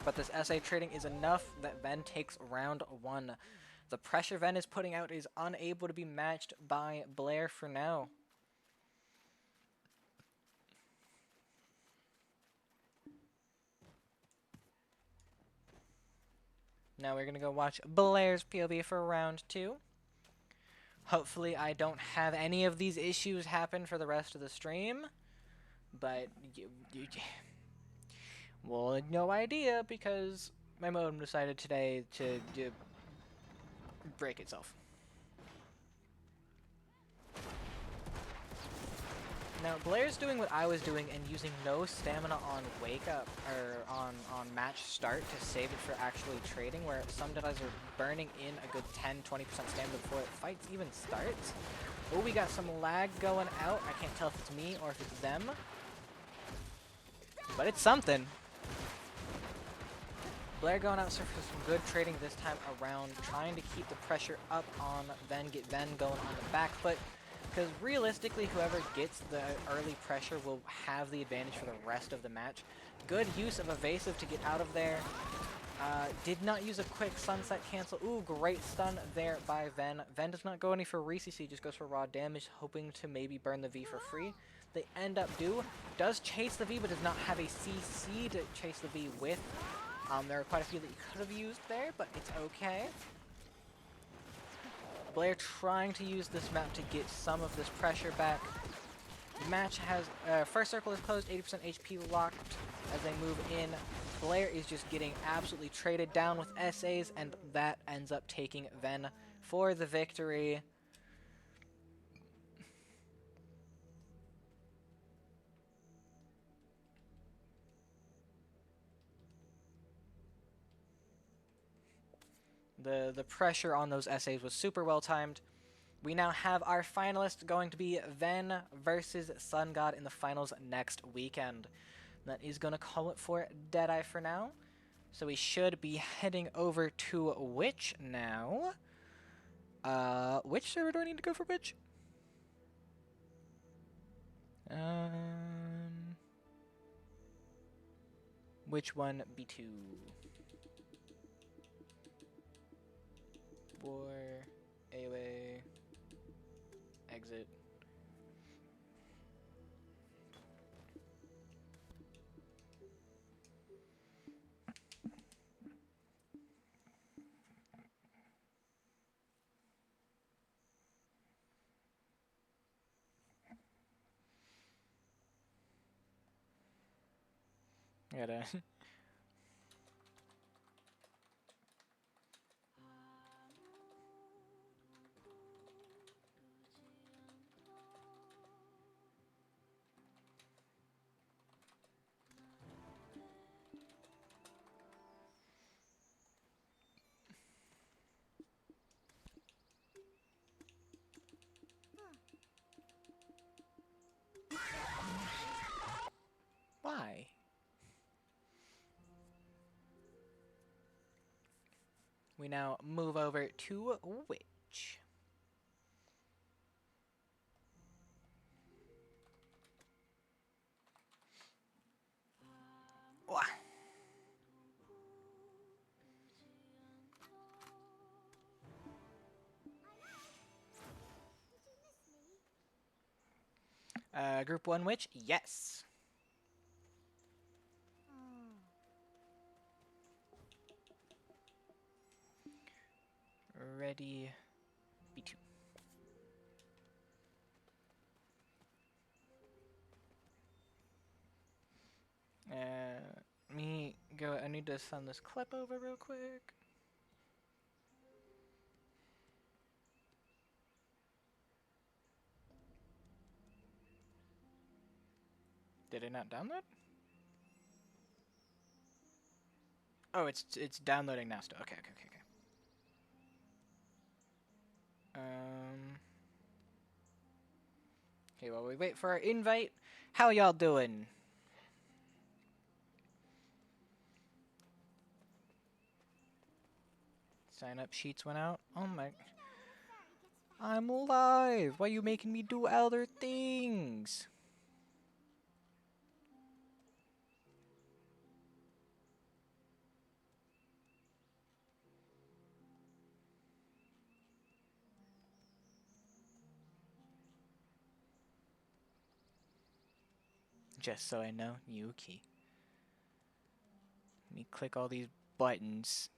But this SA trading is enough that Ven takes round one. The pressure Ven is putting out is unable to be matched by Blair for now. Now we're going to go watch Blair's POV for round two. Hopefully I don't have any of these issues happen for the rest of the stream. But, well, no idea, because my modem decided today to break itself. Now, Blair's doing what I was doing and using no stamina on wake up, or on match start to save it for actually trading, where some Deadeyes are burning in a good 10-20% stamina before it fights even starts. Oh, we got some lag going out. I can't tell if it's me or if it's them. But it's something. Blair going out for some good trading this time around, trying to keep the pressure up on Ven, get Ven going on the back foot. Because realistically, whoever gets the early pressure will have the advantage for the rest of the match. Good use of evasive to get out of there. Did not use a quick sunset cancel. Ooh, great stun there by Ven. Ven does not go any for reCC, he just goes for raw damage, hoping to maybe burn the V for free. They end up does chase the V, but does not have a CC to chase the V with. There are quite a few that you could have used there, but it's okay. Blair trying to use this map to get some of this pressure back. The match has, first circle is closed, 80% HP locked as they move in. Blair is just getting absolutely traded down with SAs, and that ends up taking Ven for the victory. The pressure on those SAs was super well timed. We now have our finalists going to be Ven versus Sun God in the finals next weekend. That is going to call it for Deadeye for now. So we should be heading over to which now? Which server do I need to go for which? Which one? B2. War, AOA, exit. I gotta. Why? We now move over to which. Wah. Group 1 which? Yes. Ready. B2. Me go. I need to send this clip over real quick. Did it not download? Oh, it's downloading now still. Okay. Okay, while we wait for our invite, how y'all doing? Sign up sheets went out. Oh my. I'm alive. Why are you making me do other things? Just so I know, Yuki. Let me click all these buttons.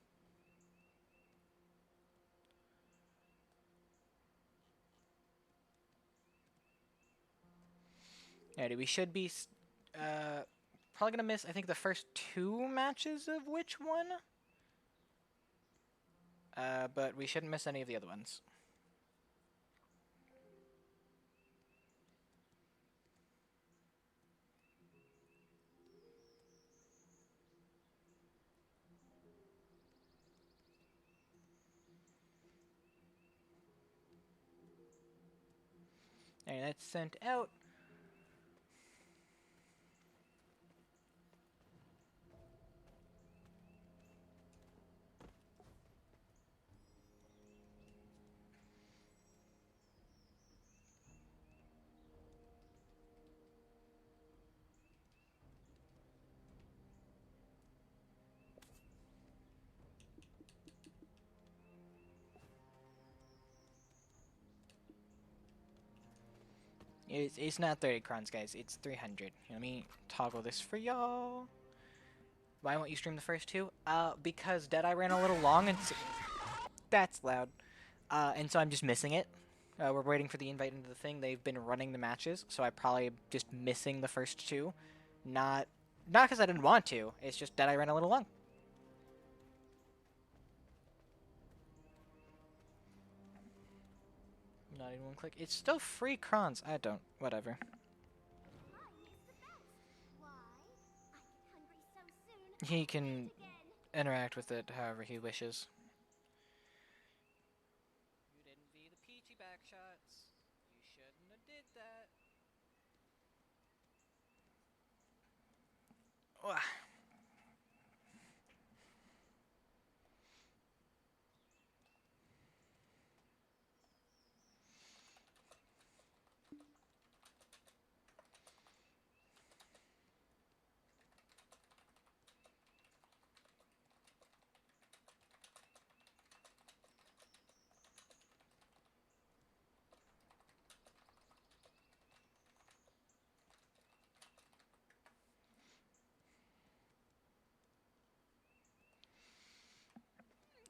Alrighty, we should be probably gonna miss, I think, the first 2 matches of which one? But we shouldn't miss any of the other ones. Alright, that's sent out. It's not 30 crowns, guys. It's 300. Let me toggle this for y'all. Why won't you stream the first two? Because Deadeye ran a little long, and that's loud. And so I'm just missing it. We're waiting for the invite into the thing. They've been running the matches, so I probably just missing the first two. Not because I didn't want to. It's just Deadeye ran a little long. Not even one click. It's still free crons. I don't. Whatever. Mine is the best. Why? I get hungry so soon. He I'll can eat again. interact with it however he wishes. You didn't be the peachy back shots. You shouldn't have did that. Ugh.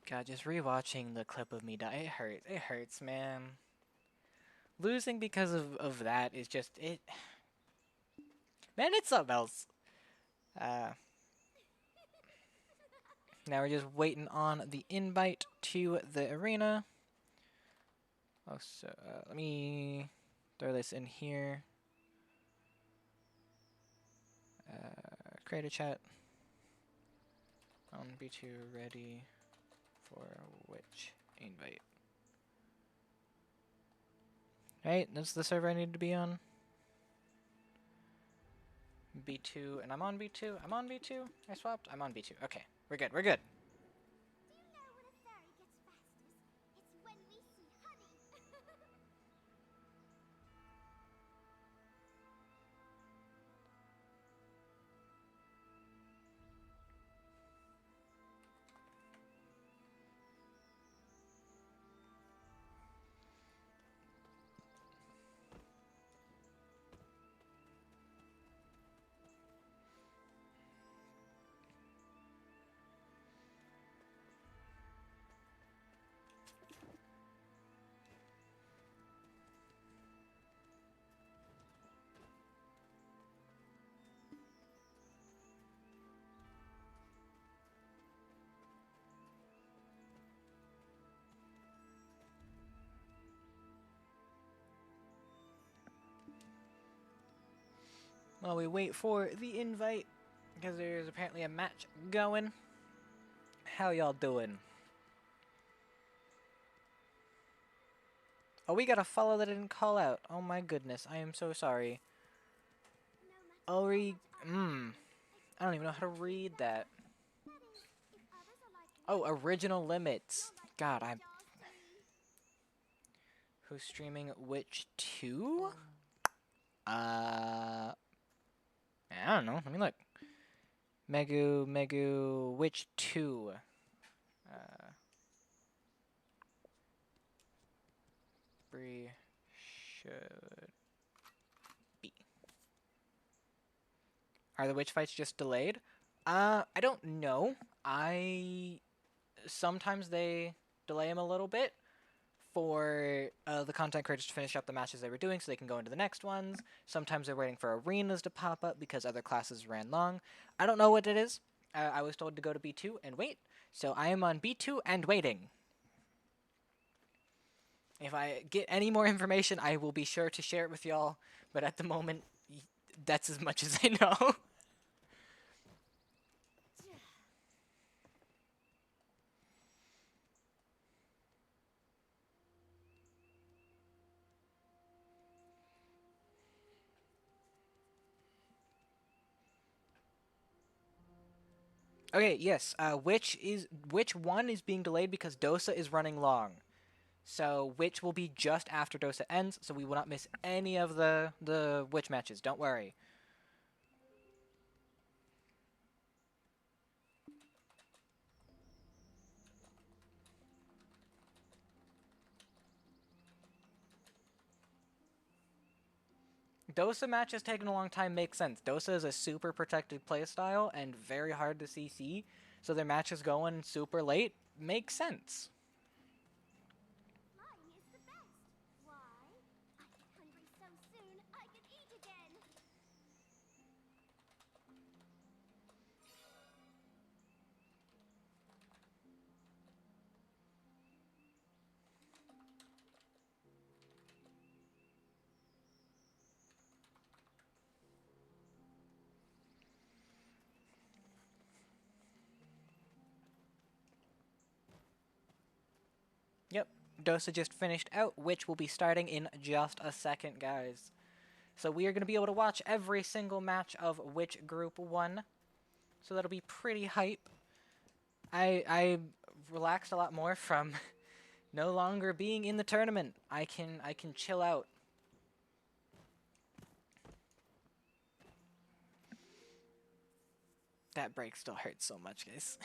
God, just rewatching the clip of me die, it hurts. It hurts, man. Losing because of that is just it. Man, it's something else. Now we're just waiting on the invite to the arena. Oh, so let me throw this in here. Create a chat. On B2 ready for which invite? Right, that's the server I need to be on. B2, and I'm on B2. I'm on B2. I swapped. I'm on B2. Okay, we're good. We're good. Do you know when a fairy gets fastest? It's when we see honey. While we wait for the invite, because there's apparently a match going. How y'all doing? Oh, we got a follow that I didn't call out. Oh my goodness, I am so sorry. No matter Ori, how much I don't even know how to read that. that is, if others are like me, Oh, original limits. you're like God, me, I'm. Darcy. Who's streaming which two? I don't know. Let me look. Megu, which two? Bree should be. Are the witch fights just delayed? I don't know. Sometimes they delay them a little bit for the content creators to finish up the matches they were doing so they can go into the next ones. Sometimes they're waiting for arenas to pop up because other classes ran long. I don't know what it is. I was told to go to B2 and wait, so I am on B2 and waiting. If I get any more information, I will be sure to share it with y'all, but at the moment, that's as much as I know. Okay, yes. Which one is being delayed because Dosa is running long. So which will be just after Dosa ends, so we will not miss any of the witch matches. Don't worry. Dosa matches taking a long time makes sense. Dosa is a super protected playstyle and very hard to CC, so their matches going super late makes sense. Flying is the best. Why? I get hungry so soon I can eat again. Yep, Dosa just finished out, which will be starting in just a second, guys. So we are going to be able to watch every single match of which group won. So that'll be pretty hype. I relaxed a lot more from no longer being in the tournament. I can chill out. That break still hurts so much, guys.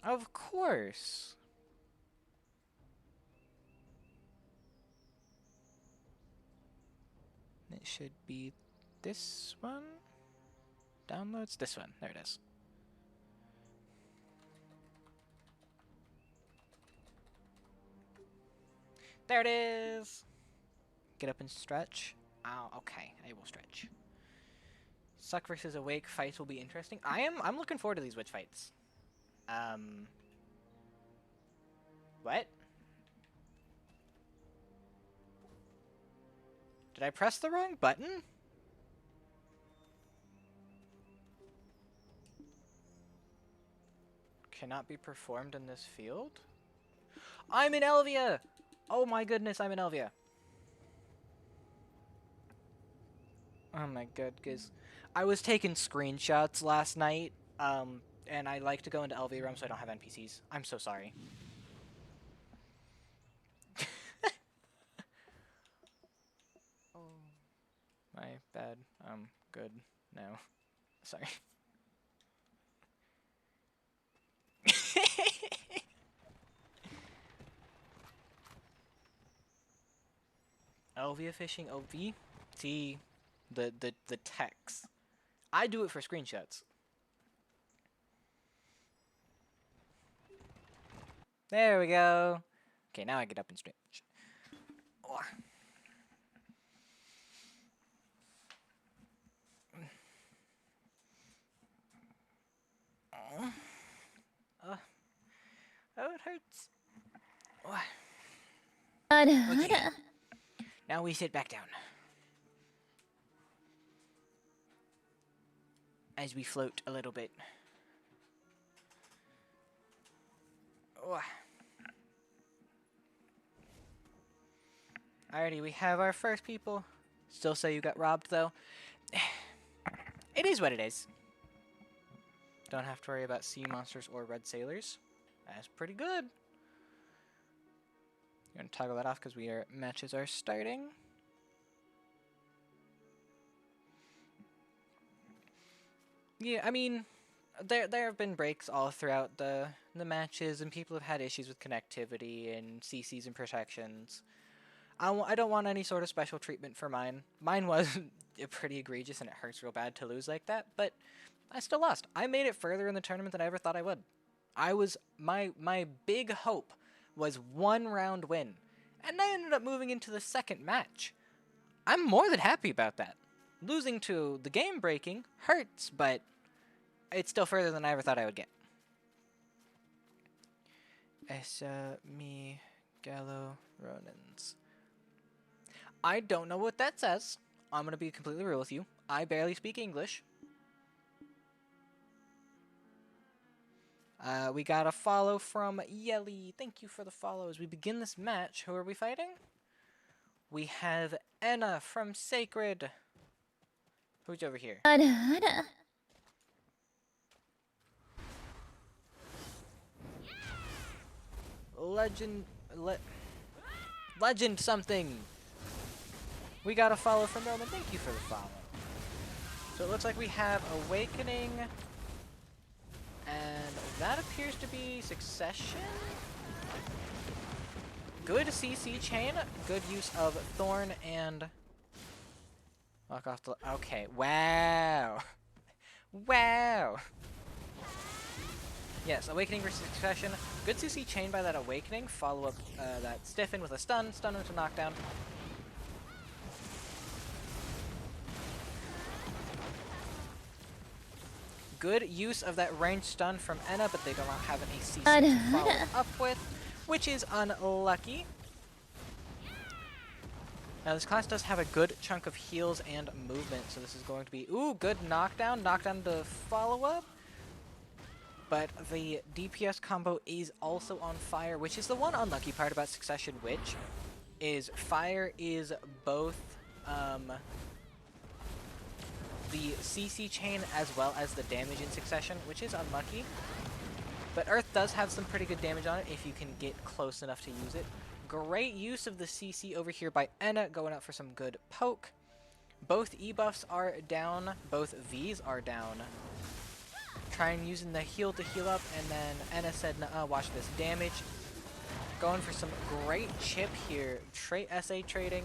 Of course. It should be this one. Downloads this one. There it is. There it is. Get up and stretch. Oh, okay. I will stretch. Suck versus Awake fights will be interesting. I'm looking forward to these witch fights. What? Did I press the wrong button? Cannot be performed in this field? I'm in Elvia! Oh my goodness, I'm in Elvia. Oh my god, guys. I was taking screenshots last night, and I like to go into Elvia room so I don't have NPCs. I'm so sorry. Oh, my bad. Good now. Sorry. Elvia fishing OV? See, the text. I do it for screenshots. There we go. Okay, now I get up and stretch. Oh. Oh, it hurts. Oh. Okay. Now we sit back down. As we float a little bit. Oh. Alrighty, we have our first people. Still say you got robbed, though. It is what it is. Don't have to worry about sea monsters or red sailors. That's pretty good. You're gonna toggle that off because matches are starting. Yeah, I mean, there have been breaks all throughout the matches, and people have had issues with connectivity and CCs and protections. I don't want any sort of special treatment for mine. Mine was pretty egregious, and it hurts real bad to lose like that, but I still lost. I made it further in the tournament than I ever thought I would. My big hope was 1 round win, and I ended up moving into the second match. I'm more than happy about that. Losing to the game breaking hurts, but it's still further than I ever thought I would get. Esa mi gallo ronins. I don't know what that says. I'm gonna be completely real with you. I barely speak English. We got a follow from Yelly. Thank you for the follow. As we begin this match, who are we fighting? We have Enna from Sacred. Who's over here? あらあら。Legend... Legend something! We got a follow from Roman. Thank you for the follow. So it looks like we have Awakening. And that appears to be Succession? Good CC chain. Good use of Thorn and... Walk off the... Okay. Wow. Wow. Yes, Awakening versus Succession. Good CC chain by that Awakening. Follow up that Stiffen with a stun. Stun into knockdown. Good use of that ranged stun from Enna, but they do not have any CC to follow it up with, which is unlucky. Now this class does have a good chunk of heals and movement, so this is going to be, ooh, good knockdown. Knockdown to follow up. But the DPS combo is also on fire, which is the one unlucky part about Succession Witch, is fire is both the CC chain as well as the damage in Succession, which is unlucky. But Earth does have some pretty good damage on it if you can get close enough to use it. Great use of the CC over here by Enna, going out for some good poke. Both E buffs are down, both Vs are down. Trying using the heal to heal up, and then Enna said, nuh-uh, watch this damage. Going for some great chip here. SA trading.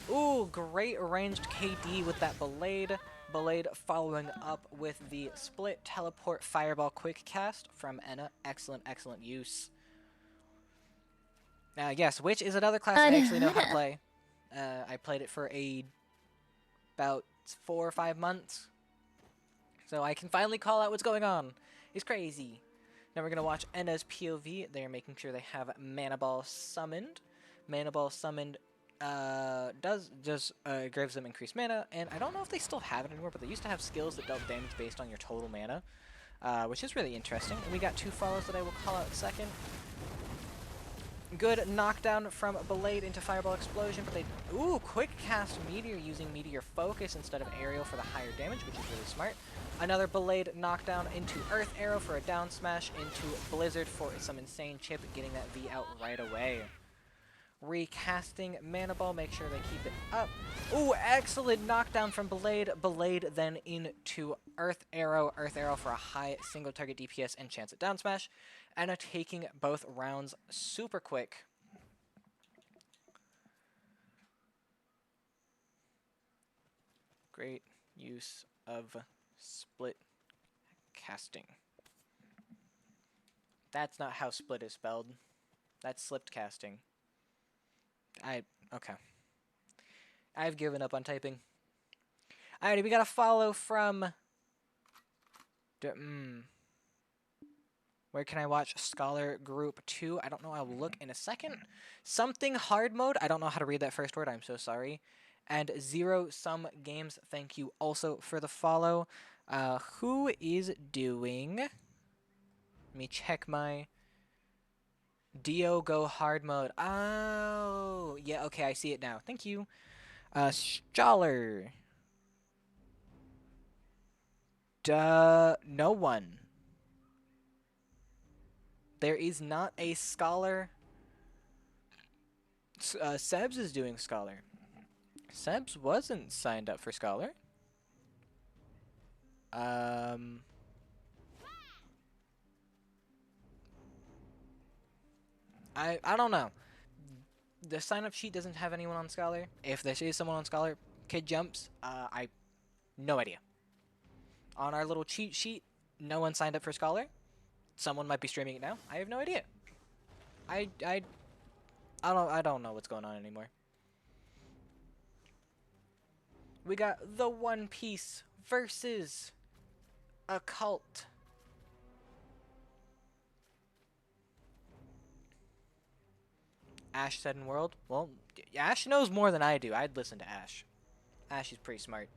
Ooh, great ranged KD with that Belade. Belade following up with the split teleport fireball quick cast from Enna. Excellent, excellent use. Yes, Witch is another class I actually know how to play. I played it for about 4 or 5 months. So I can finally call out what's going on. It's crazy. Now we're going to watch Enna's POV. They're making sure they have Mana Ball summoned. Mana Ball summoned gives them increased mana, and I don't know if they still have it anymore, but they used to have skills that dealt damage based on your total mana, which is really interesting. And we got 2 follows that I will call out second. Good knockdown from Belade into Fireball Explosion, but they... Ooh, quick cast Meteor using Meteor Focus instead of Aerial for the higher damage, which is really smart. Another Belade knockdown into Earth Arrow for a down smash, into Blizzard for some insane chip, getting that V out right away. Recasting Mana Ball, make sure they keep it up. Ooh, excellent knockdown from Belade. Belade then into Earth Arrow for a high single target DPS and chance at down smash. Enna taking both rounds super quick. Great use of split casting. That's not how split is spelled. That's slipped casting. Okay. I've given up on typing. Alrighty, we got a follow from... Where can I watch Scholar Group 2? I don't know. I'll look in a second. Something hard mode. I don't know how to read that first word. I'm so sorry. And Zero Sum Games, thank you also for the follow. Who is doing... Let me check my... Dio Go Hard Mode. Oh, yeah, okay, I see it now. Thank you. Scholar. No one. There is not a Scholar. Sebs is doing Scholar. Sebs wasn't signed up for Scholar. I don't know. The sign-up sheet doesn't have anyone on Scholar. If there is someone on Scholar, kid jumps. No idea. On our little cheat sheet, no one signed up for Scholar. Someone might be streaming it now. I have no idea. I don't know what's going on anymore. We got the One Piece versus Occult. Ash said in World. Well, Ash knows more than I do. I'd listen to Ash. Ash is pretty smart.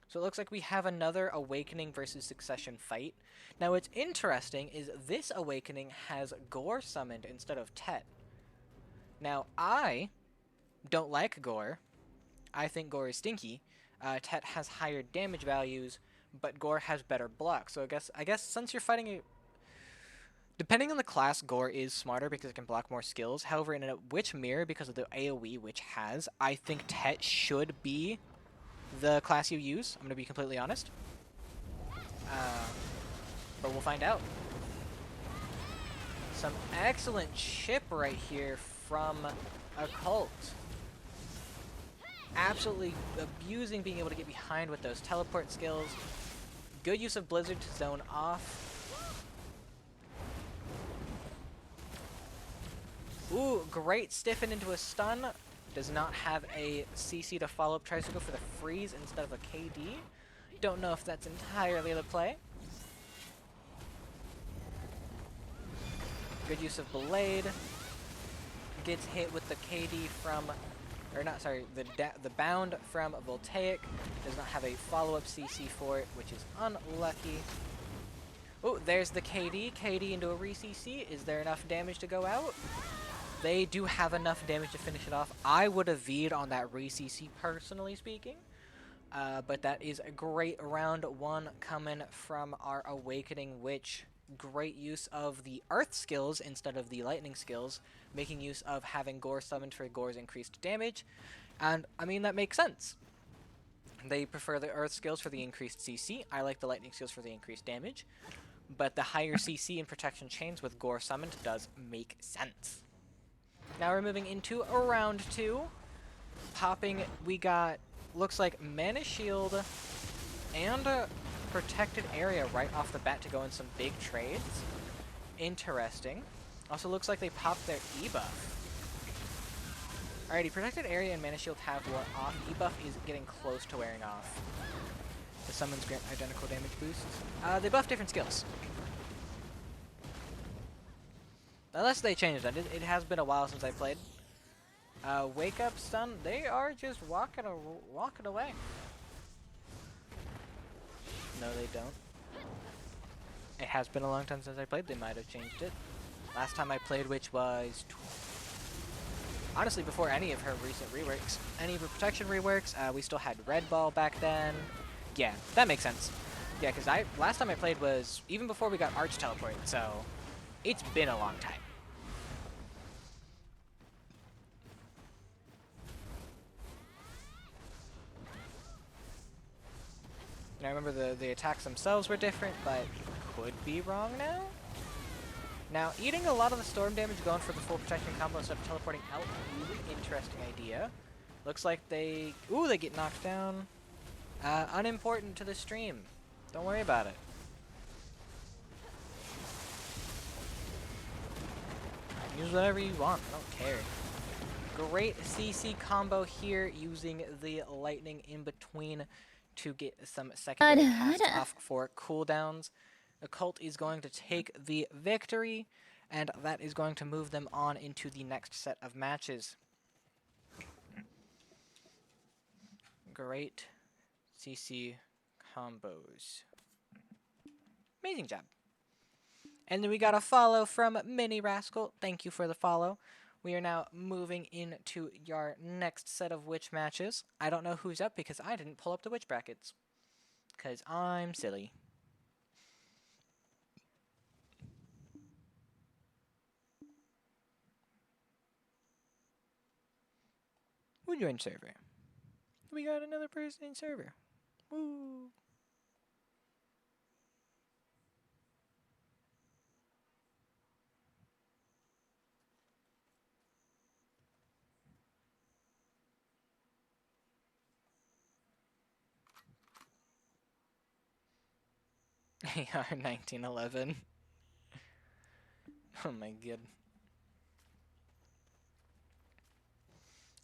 So it looks like we have another Awakening versus Succession fight. Now what's interesting is this Awakening has Gore summoned instead of Tet. Now I don't like Gore. I think Gore is stinky. Tet has higher damage values, but Gore has better block. So I guess since you're fighting a, depending on the class, Gore is smarter because it can block more skills. However, in a Witch Mirror, because of the AoE Witch has, I think Tet should be the class you use. I'm gonna be completely honest. But we'll find out. Some excellent chip right here from Occult. Absolutely abusing being able to get behind with those teleport skills. Good use of Blizzard to zone off. Ooh, great stiffen into a stun. Does not have a CC to follow up. Tries to go for the freeze instead of a KD. Don't know if that's entirely the play. Good use of Blade. Gets hit with the KD from, or not, sorry, the bound from Voltaic. Does not have a follow-up CC for it, which is unlucky. Oh, there's the KD. KD into a re-CC. Is there enough damage to go out? They do have enough damage to finish it off. I would have V'd on that re-CC, personally speaking. But that is a great round one coming from our Awakening Witch. Great use of the Earth skills instead of the Lightning skills, making use of having Gore summoned for Gore's increased damage. And, I mean, that makes sense. They prefer the Earth skills for the increased CC. I like the Lightning skills for the increased damage. But the higher CC and protection chains with Gore summoned does make sense. Now we're moving into round two. Popping, we got, looks like Mana Shield and Protected Area right off the bat to go in some big trades. Interesting. Also looks like they popped their E-buff. Alrighty, Protected Area and Mana Shield have worn off. E-buff is getting close to wearing off. The summons grant identical damage boosts. They buff different skills. Unless they changed that. It has been a while since I played. Wake Up Stun, they are just walking away. No, they don't. It has been a long time since I played. They might have changed it. Last time I played, which was honestly before any of her recent reworks. Any of her protection reworks. We still had Red Ball back then. Yeah, that makes sense. Yeah, because last time I played was even before we got Arch Teleport, so it's been a long time. And I remember the attacks themselves were different, but could be wrong now? Now, eating a lot of the storm damage, going for the full protection combo instead of teleporting out, really interesting idea. Looks like they get knocked down. Unimportant to the stream. Don't worry about it. Use whatever you want, I don't care. Great CC combo here using the lightning in between to get some secondary casts off for cooldowns. Occult is going to take the victory, and that is going to move them on into the next set of matches. Great CC combos. Amazing job. And then we got a follow from Mini Rascal. Thank you for the follow. We are now moving into our next set of witch matches. I don't know who's up because I didn't pull up the witch brackets. Because I'm silly. Who joined server? We got another person in server. Woo! AR 1911. Oh my god.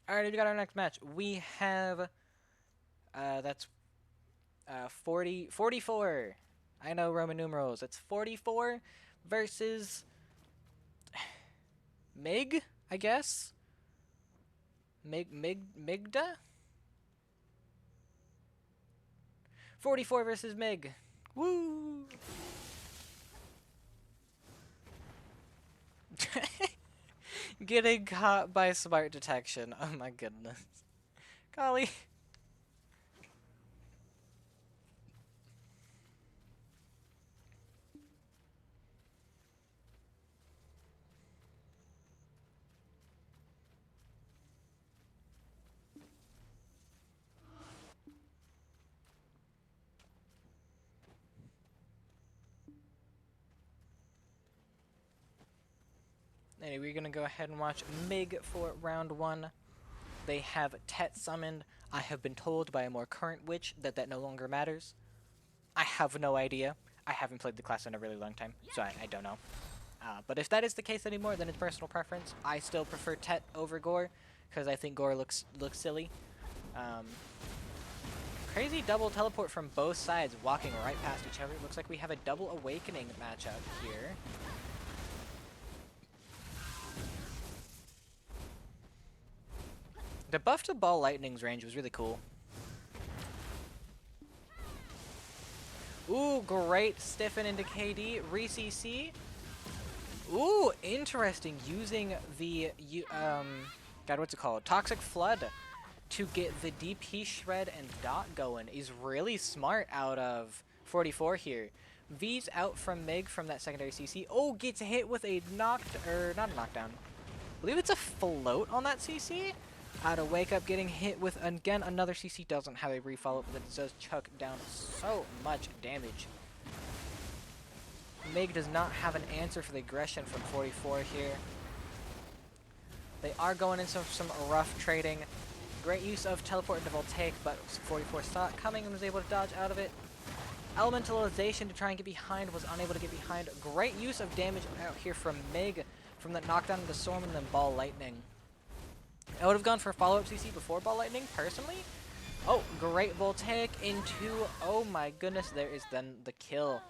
Alright, we got our next match. We have that's 44. I know Roman numerals. It's 44 versus Mig, I guess. Migda? 44 versus Mig. Woo! Getting caught by smart detection. Oh my goodness. Golly. Anyway, we're gonna go ahead and watch MiG for round 1. They have Tet summoned. I have been told by a more current witch that that no longer matters. I have no idea. I haven't played the class in a really long time, so I don't know. But if that is the case anymore, then it's personal preference. I still prefer Tet over Gore, because I think Gore looks silly. Crazy double teleport from both sides, walking right past each other. Looks like we have a double awakening matchup here. The buff to Ball Lightning's range was really cool. Ooh, great stiffen into KD. Re-CC. Ooh, interesting. Using the, God, what's it called? Toxic Flood to get the DP Shred and Dot going is really smart out of 44 here. V's out from Mig from that secondary CC. Oh, gets hit with a not a knockdown. I believe it's a float on that CC. Out of Wake Up, getting hit with, again, another CC. Doesn't have a refollow, but it does chuck down so much damage. Mig does not have an answer for the aggression from 44 here. They are going into some rough trading. Great use of teleport into Voltaic, but 44 saw it coming and was able to dodge out of it. Elementalization to try and get behind, was unable to get behind. Great use of damage out here from Mig, from that knockdown into Storm and then Ball Lightning. I would have gone for follow-up CC before Ball Lightning, personally. Oh, great Voltaic into, oh my goodness, there is then the kill.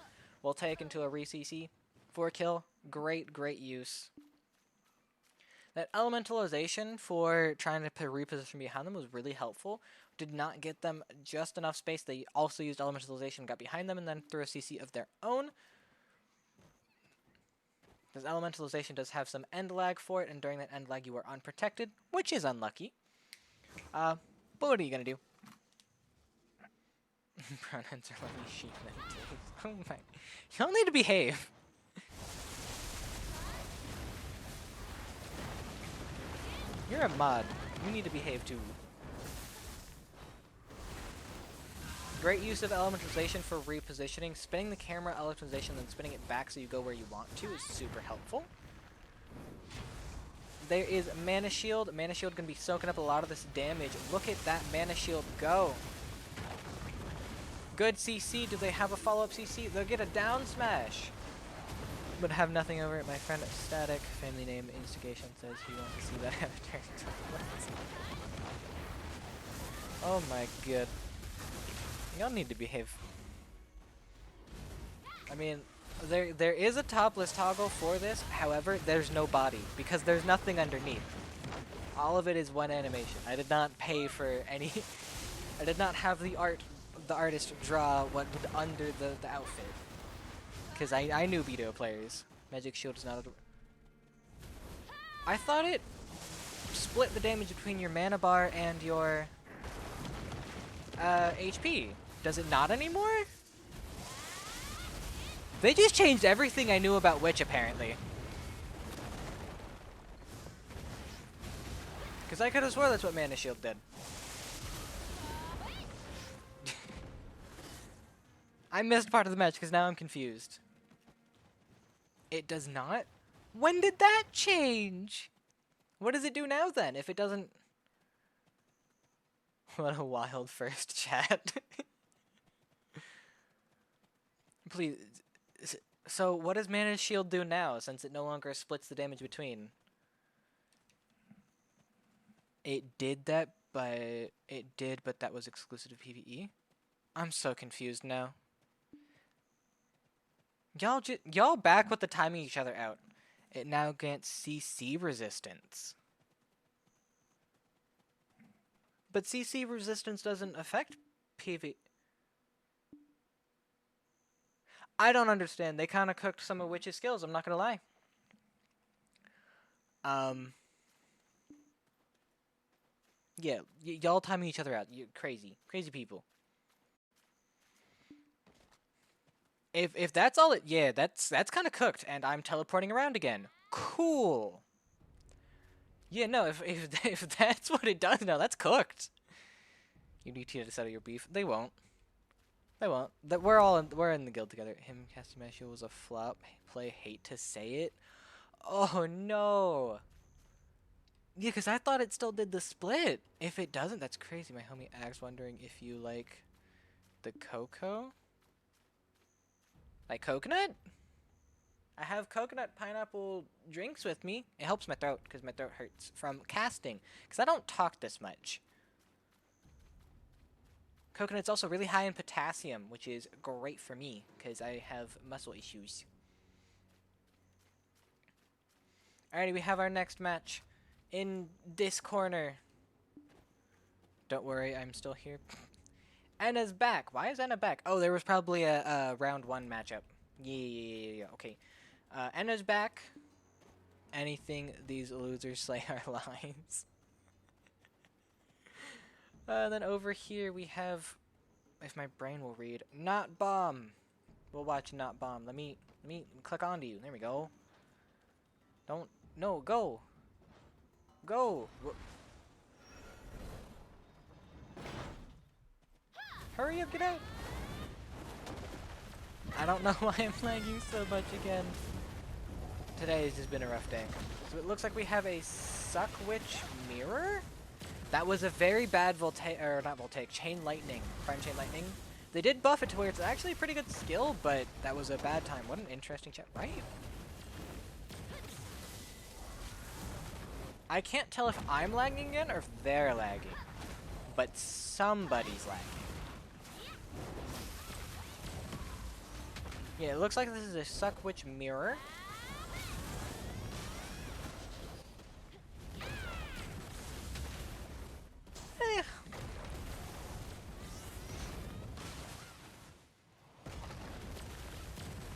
Voltaic into a re-CC for a kill. Great, great use. That elementalization for trying to reposition behind them was really helpful. Did not get them just enough space. They also used elementalization, got behind them, and then threw a CC of their own. Because elementalization does have some end lag for it, and during that end lag you are unprotected, which is unlucky. But what are you gonna do? Brown hens are letting me sheep meditate. Oh my. Y'all need to behave. You're a mod. You need to behave too. Great use of elementalization for repositioning. Spinning the camera, elementalization, then spinning it back so you go where you want to is super helpful. There is Mana Shield. Mana Shield going to be soaking up a lot of this damage. Look at that Mana Shield go. Good CC. Do they have a follow-up CC? They'll get a down smash. But have nothing over it. My friend Static, family name Instigation, says he wants to see that avatar. Oh my god. Y'all need to behave. I mean, there is a topless toggle for this. However, there's no body because there's nothing underneath. All of it is one animation. I did not pay for any. I did not have the artist draw what would under the outfit. Because I knew BDO players. Magic Shield is not a... I thought it split the damage between your mana bar and your HP. Does it not anymore? They just changed everything I knew about Witch, apparently. Because I could have swore that's what Mana Shield did. I missed part of the match because now I'm confused. It does not? When did that change? What does it do now then if it doesn't... What a wild first chat. Please. So what does Mana Shield do now since it no longer splits the damage between? It did that, but that was exclusive to PvE? I'm so confused now. Y'all back with the timing each other out. It now grants CC resistance. But CC resistance doesn't affect PvE. I don't understand. They kind of cooked some of Witch's skills, I'm not gonna lie. Yeah, y'all timing each other out. You crazy. Crazy people. If that's all it, yeah, that's kind of cooked, and I'm teleporting around again. Cool. Yeah, no, if that's what it does now, that's cooked. You need to settle your beef. They won't. They won't. That we're in the guild together. Him casting Mashio was a flop. Play, hate to say it. Oh no. Yeah, cause I thought it still did the split. If it doesn't, that's crazy. My homie Axe wondering if you like the cocoa. Like coconut? I have coconut pineapple drinks with me. It helps my throat because my throat hurts from casting. Because I don't talk this much. Coconut's also really high in potassium, which is great for me because I have muscle issues. Alrighty, we have our next match in this corner. Don't worry, I'm still here. Anna's back. Why is Anna back? Oh, there was probably a round 1 matchup. Yeah. Okay. Anna's back. Anything these losers slay our lives. Then over here we have, if my brain will read, Not Bomb. We'll watch Not Bomb. Let me click onto you. There we go. No, go. Go. Hurry up, get out. I don't know why I'm lagging so much again. Today has just been a rough day. So it looks like we have a Suck Witch Mirror? That was a very bad Chain Lightning. Prime Chain Lightning. They did buff it to where it's actually a pretty good skill, but that was a bad time. What an interesting chat, right? I can't tell if I'm lagging again or if they're lagging. But somebody's lagging. Yeah, it looks like this is a Suck Witch Mirror.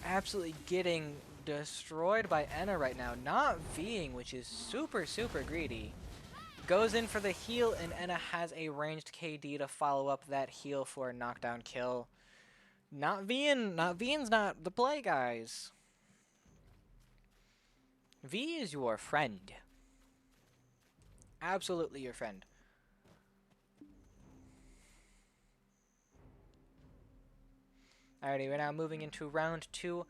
Absolutely getting destroyed by Enna right now. Not Ving, which is super greedy. Goes in for the heal, and Enna has a ranged KD to follow up that heal for a knockdown kill. Not Ving's not the play, guys. V is your friend. Absolutely your friend. Alrighty, we're now moving into round 2.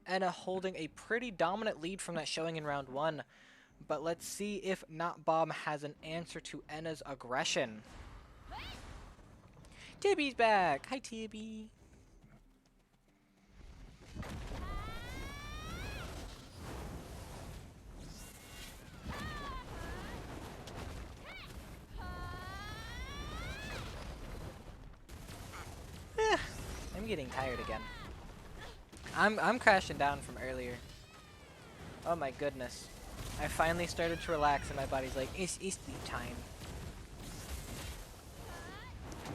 Enna holding a pretty dominant lead from that showing in round 1. But let's see if Not Bomb has an answer to Enna's aggression. Tibby's back! Hi, Tibby! I'm getting tired again. I'm crashing down from earlier. Oh my goodness. I finally started to relax and my body's like, it's sleep time.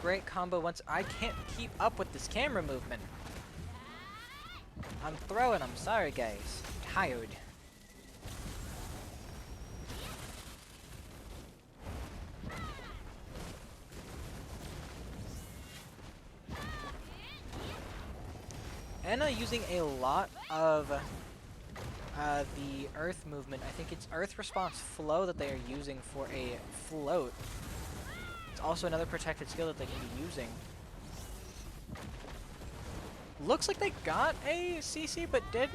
Great combo once. I can't keep up with this camera movement. I'm throwing. I'm sorry, guys. I'm tired. Enna using a lot of the earth movement. I think it's earth response flow that they are using for a float. It's also another protected skill that they can be using. Looks like they got a CC but didn't.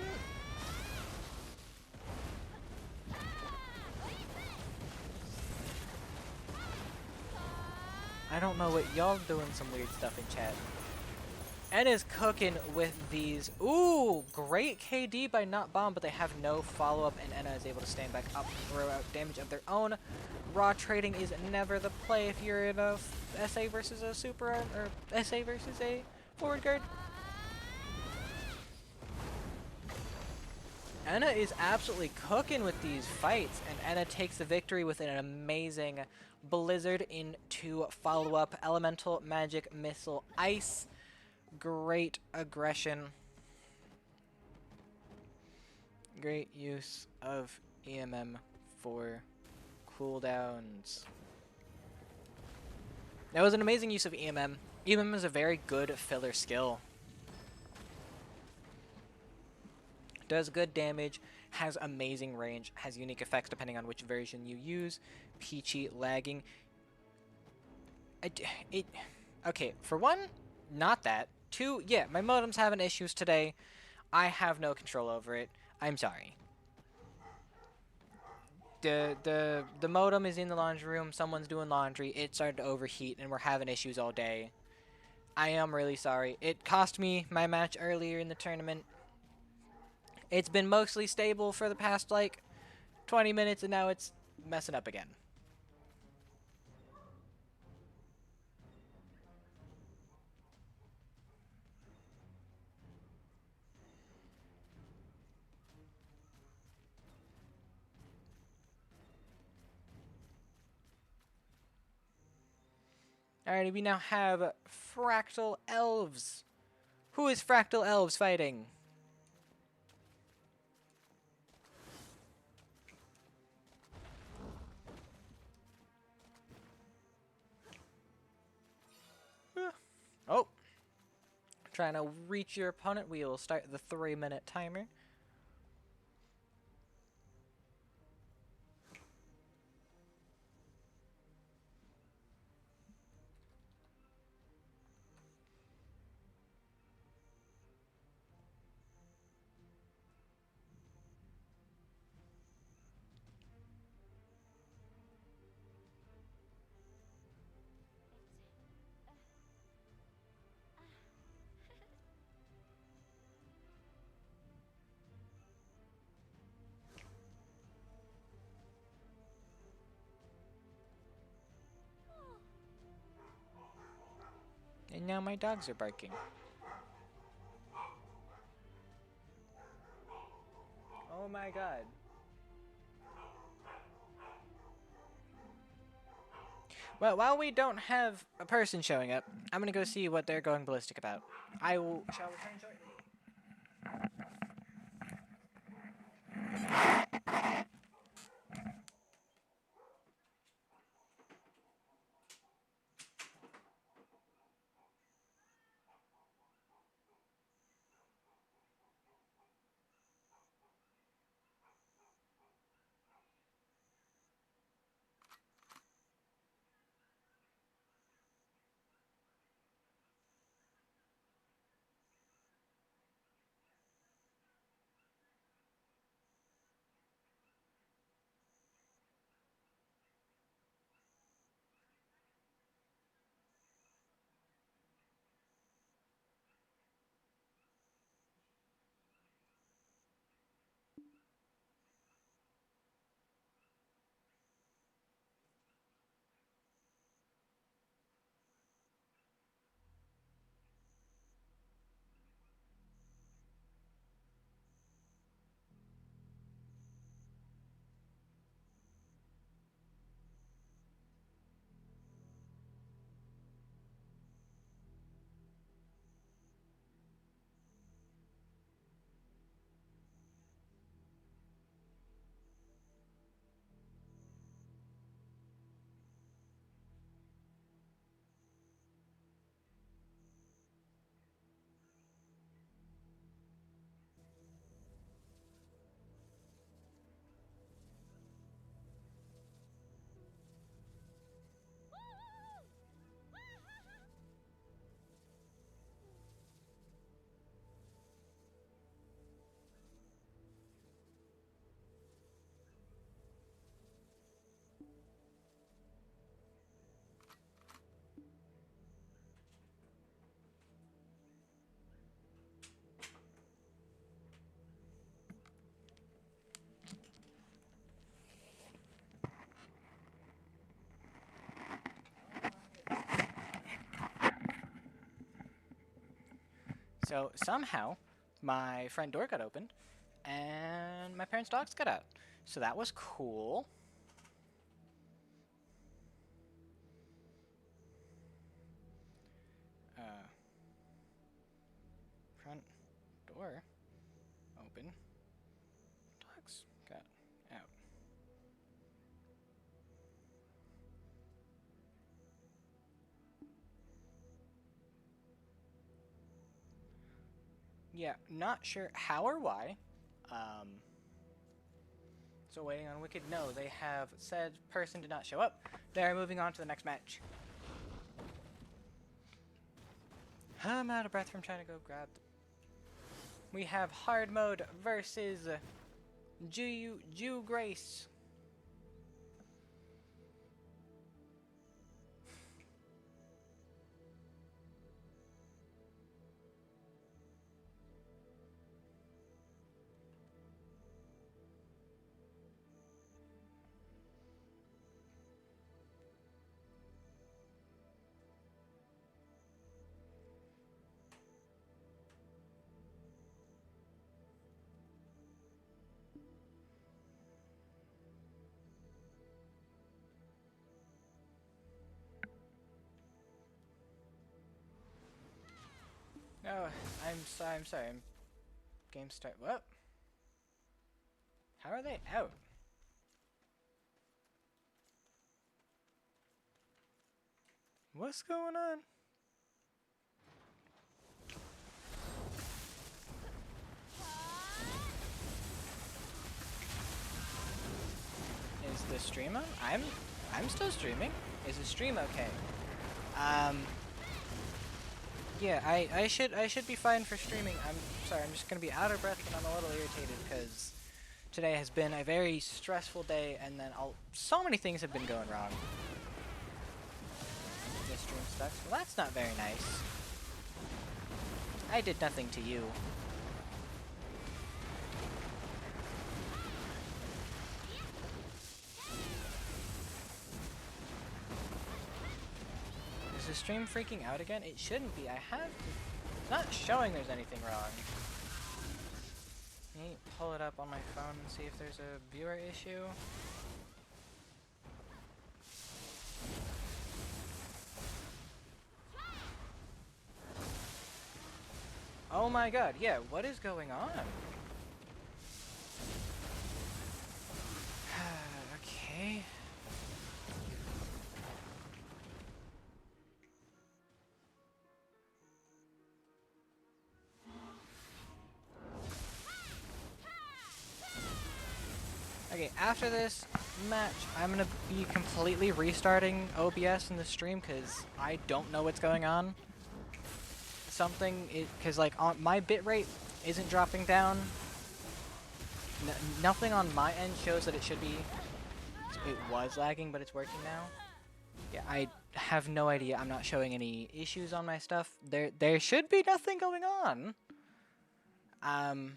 I don't know what y'all doing some weird stuff in chat. Enna's cooking with these. Ooh, great KD by Not Bomb, but they have no follow-up, and Enna is able to stand back up and throw out damage of their own. Raw trading is never the play if you're in a SA versus a super, or SA versus a forward guard. Enna is absolutely cooking with these fights, and Enna takes the victory with an amazing Blizzard into follow-up Elemental, Magic, Missile, Ice. Great aggression. Great use of EMM for cooldowns. That was an amazing use of EMM. EMM is a very good filler skill. Does good damage, has amazing range, has unique effects depending on which version you use. Peachy lagging. Okay, for one, not that. Two, yeah, my modem's having issues today. I have no control over it. I'm sorry. The modem is in the laundry room. Someone's doing laundry. It started to overheat, and we're having issues all day. I am really sorry. It cost me my match earlier in the tournament. It's been mostly stable for the past, like, 20 minutes, and now it's messing up again. Alrighty, we now have Fractal Elves. Who is Fractal Elves fighting? Oh. Trying to reach your opponent. We will start the 3-minute timer. And now my dogs are barking. Oh my god. Well, while we don't have a person showing up, I'm gonna go see what they're going ballistic about. I shall return shortly. So somehow, my front door got opened, and my parents' dogs got out. So that was cool. Front door open. Dogs got out. Yeah, not sure how or why. So waiting on Wicked. No, they have said person did not show up. They're moving on to the next match. I'm out of breath from trying to go grab. We have hard mode versus Jew Grace. Oh, I'm sorry. Game start. What? How are they out? What's going on? Is the stream on? I'm still streaming. Is the stream okay? Yeah, I should be fine for streaming. I'm sorry, I'm just gonna be out of breath and I'm a little irritated because today has been a very stressful day and then so many things have been going wrong. This stream sucks. Well, that's not very nice. I did nothing to you. Is the stream freaking out again? It shouldn't be. It's not showing there's anything wrong. Let me pull it up on my phone and see if there's a viewer issue. Oh my god, yeah, what is going on? Okay. Okay, after this match, I'm gonna be completely restarting OBS in the stream because I don't know what's going on. Because like my bitrate isn't dropping down. Nothing on my end shows that it should be. It was lagging, but it's working now. Yeah, I have no idea. I'm not showing any issues on my stuff. There should be nothing going on. I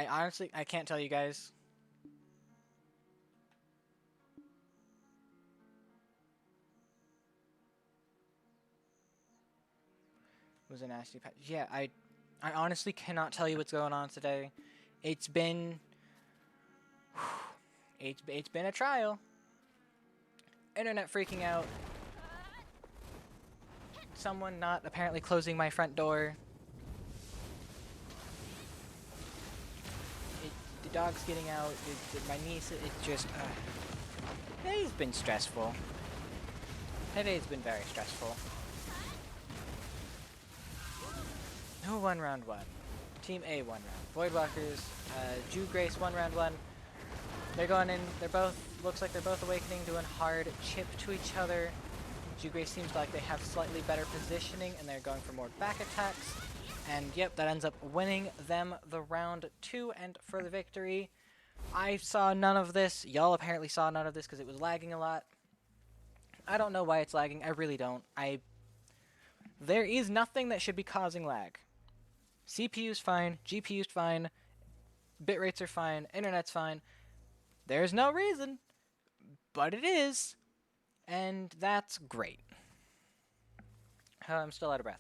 honestly can't tell you guys. It was a nasty patch. Yeah, I honestly cannot tell you what's going on today. It's been it's been a trial. Internet freaking out. Someone not apparently closing my front door. The dog's getting out. My niece. It's just. Today's been stressful. Today's been very stressful. No 1 round 1. Team A 1 round. Voidwalkers. Jew Grace 1 round 1. They're going in. They're both. Looks like they're both awakening, doing hard chip to each other. Jew Grace seems like they have slightly better positioning, and they're going for more back attacks. And yep, that ends up winning them the round 2 and for the victory. I saw none of this. Y'all apparently saw none of this because it was lagging a lot. I don't know why it's lagging. I really don't. There is nothing that should be causing lag. CPU's fine. GPU's fine. Bitrates are fine. Internet's fine. There's no reason, but it is. And that's great. I'm still out of breath.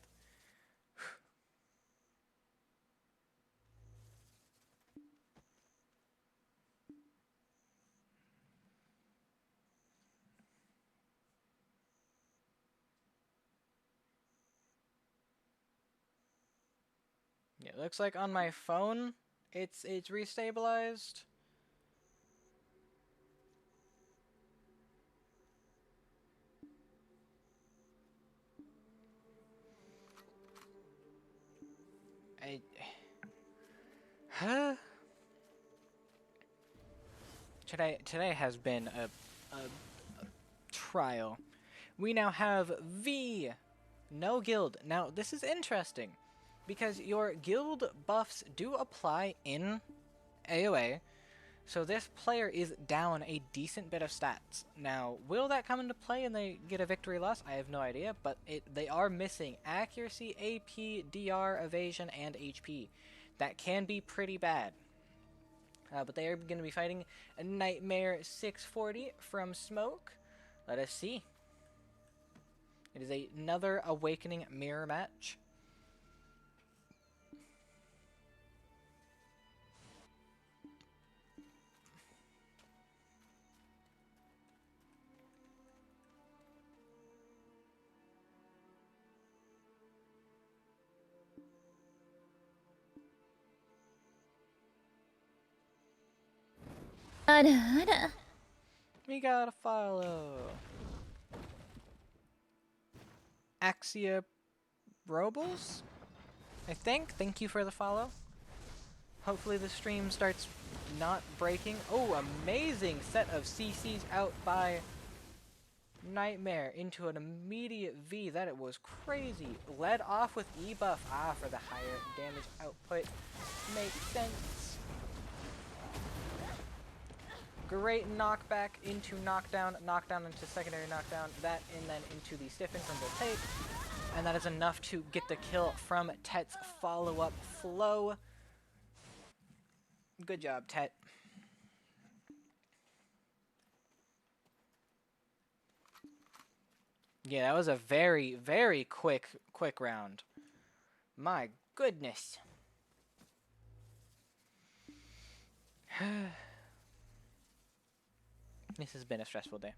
Yeah, it looks like on my phone it's restabilized. Today has been a trial. We now have V, no guild. Now this is interesting because your guild buffs do apply in AoA, so this player is down a decent bit of stats. Now, will that come into play and they get a victory loss? I have no idea, but they are missing accuracy, AP, DR, evasion, and HP. That can be pretty bad. But they are going to be fighting a Nightmare 640 from Smoke. Let us see. It is another Awakening mirror match. We gotta follow. Axia Robles? I think. Thank you for the follow. Hopefully the stream starts not breaking. Oh, amazing set of CCs out by Nightmare into an immediate V. That it was crazy. Led off with E-buff. For the higher damage output. Makes sense. Great knockback into knockdown. Knockdown into secondary knockdown. That and then into the stiffen from the tape. And that is enough to get the kill from Tet's follow-up flow. Good job, Tet. Yeah, that was a very, very quick round. My goodness. This has been a stressful day.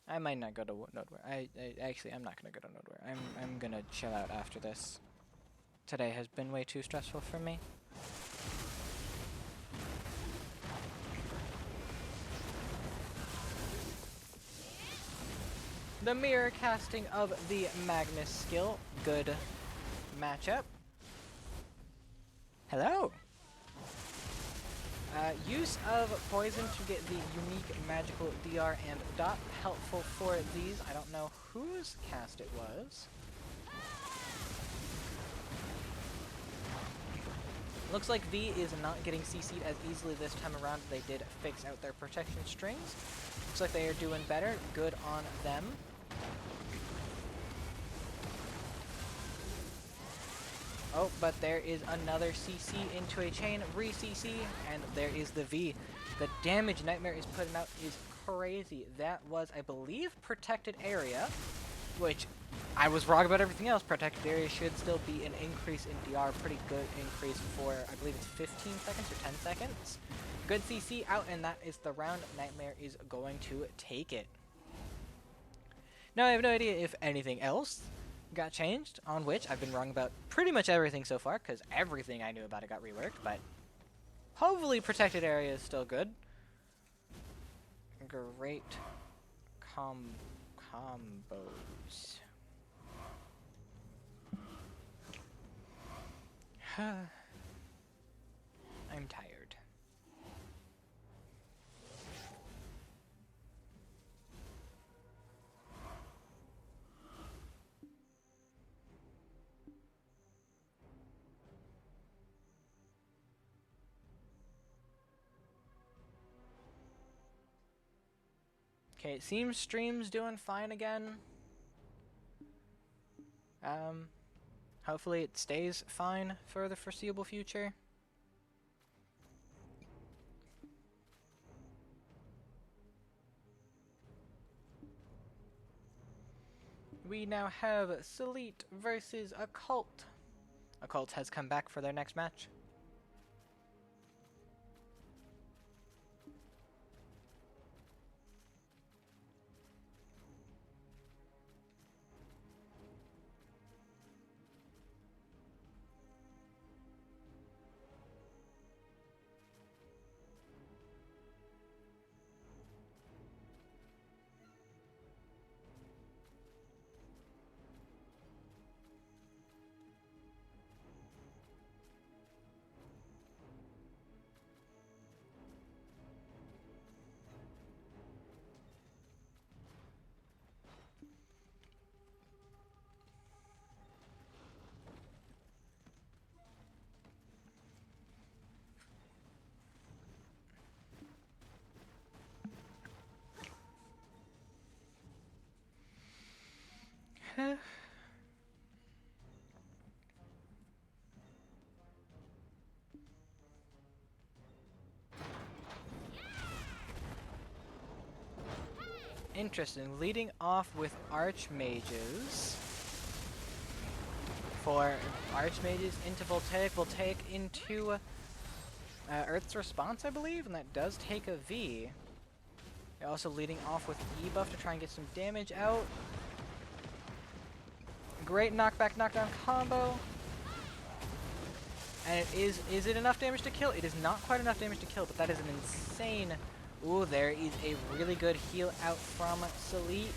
I might not go to Nodeware. Actually, I'm not gonna go to Nodeware. I'm gonna chill out after this. Today has been way too stressful for me. The mirror casting of the Magnus skill. Good matchup. Hello. Use of poison to get the unique magical DR and dot. Helpful for these. I don't know whose cast it was. Looks like V is not getting CC'd as easily this time around. They did fix out their protection strings. Looks like they are doing better. Good on them. Oh, but there is another CC into a chain, re-CC, and there is the V. The damage Nightmare is putting out is crazy. That was, I believe, protected area, which I was wrong about everything else. Protected area should still be an increase in DR, pretty good increase for, I believe it's 15 seconds or 10 seconds. Good CC out, and that is the round. Nightmare is going to take it. Now, I have no idea if anything else got changed, on which I've been wrong about pretty much everything so far, because everything I knew about it got reworked, but hopefully protected area is still good. Great combos. I'm tired. Okay, it seems stream's doing fine again. Hopefully it stays fine for the foreseeable future. We now have Selite versus Occult. Occult has come back for their next match. Interesting. Leading off with Archmages. For Archmages into Voltaic, Voltaic into Earth's Response, I believe, and that does take a V. They're also leading off with E-buff to try and get some damage out. Great knockback, knockdown combo. And is it enough damage to kill? It is not quite enough damage to kill, but that is an insane... Ooh, there is a really good heal out from Salit.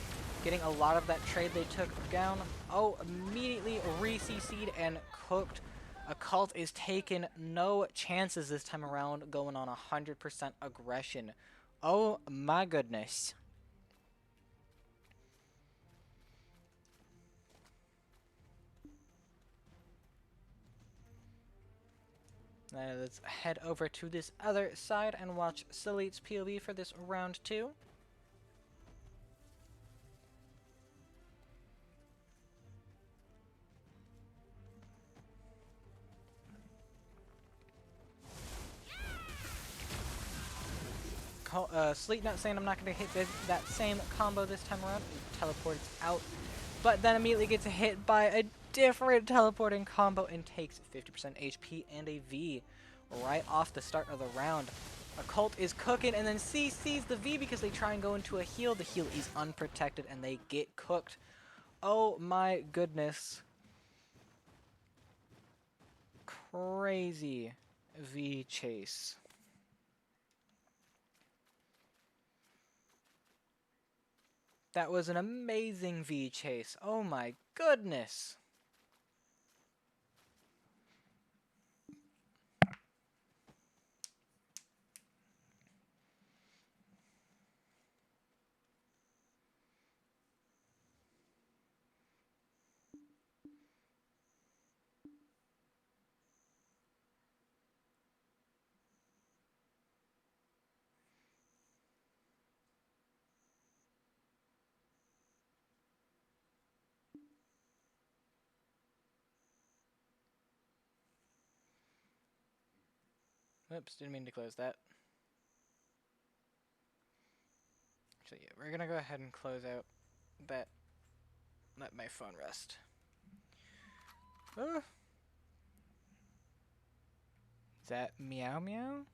Getting a lot of that trade they took down. Oh, immediately re-CC'd and cooked. Occult is taking no chances this time around, going on 100% aggression. Oh my goodness. Let's head over to this other side and watch Salit's POV for this round 2. Sleet not saying I'm not going to hit that same combo this time around. He teleports out, but then immediately gets hit by a different teleporting combo and takes 50% HP and a V right off the start of the round. Occult is cooking and then CC's the V because they try and go into a heal. The heal is unprotected and they get cooked. Oh my goodness. Crazy V chase. That was an amazing V chase. Oh my goodness. Oops, didn't mean to close that. So yeah, we're gonna go ahead and close out that. Let my phone rest. Is that meow meow?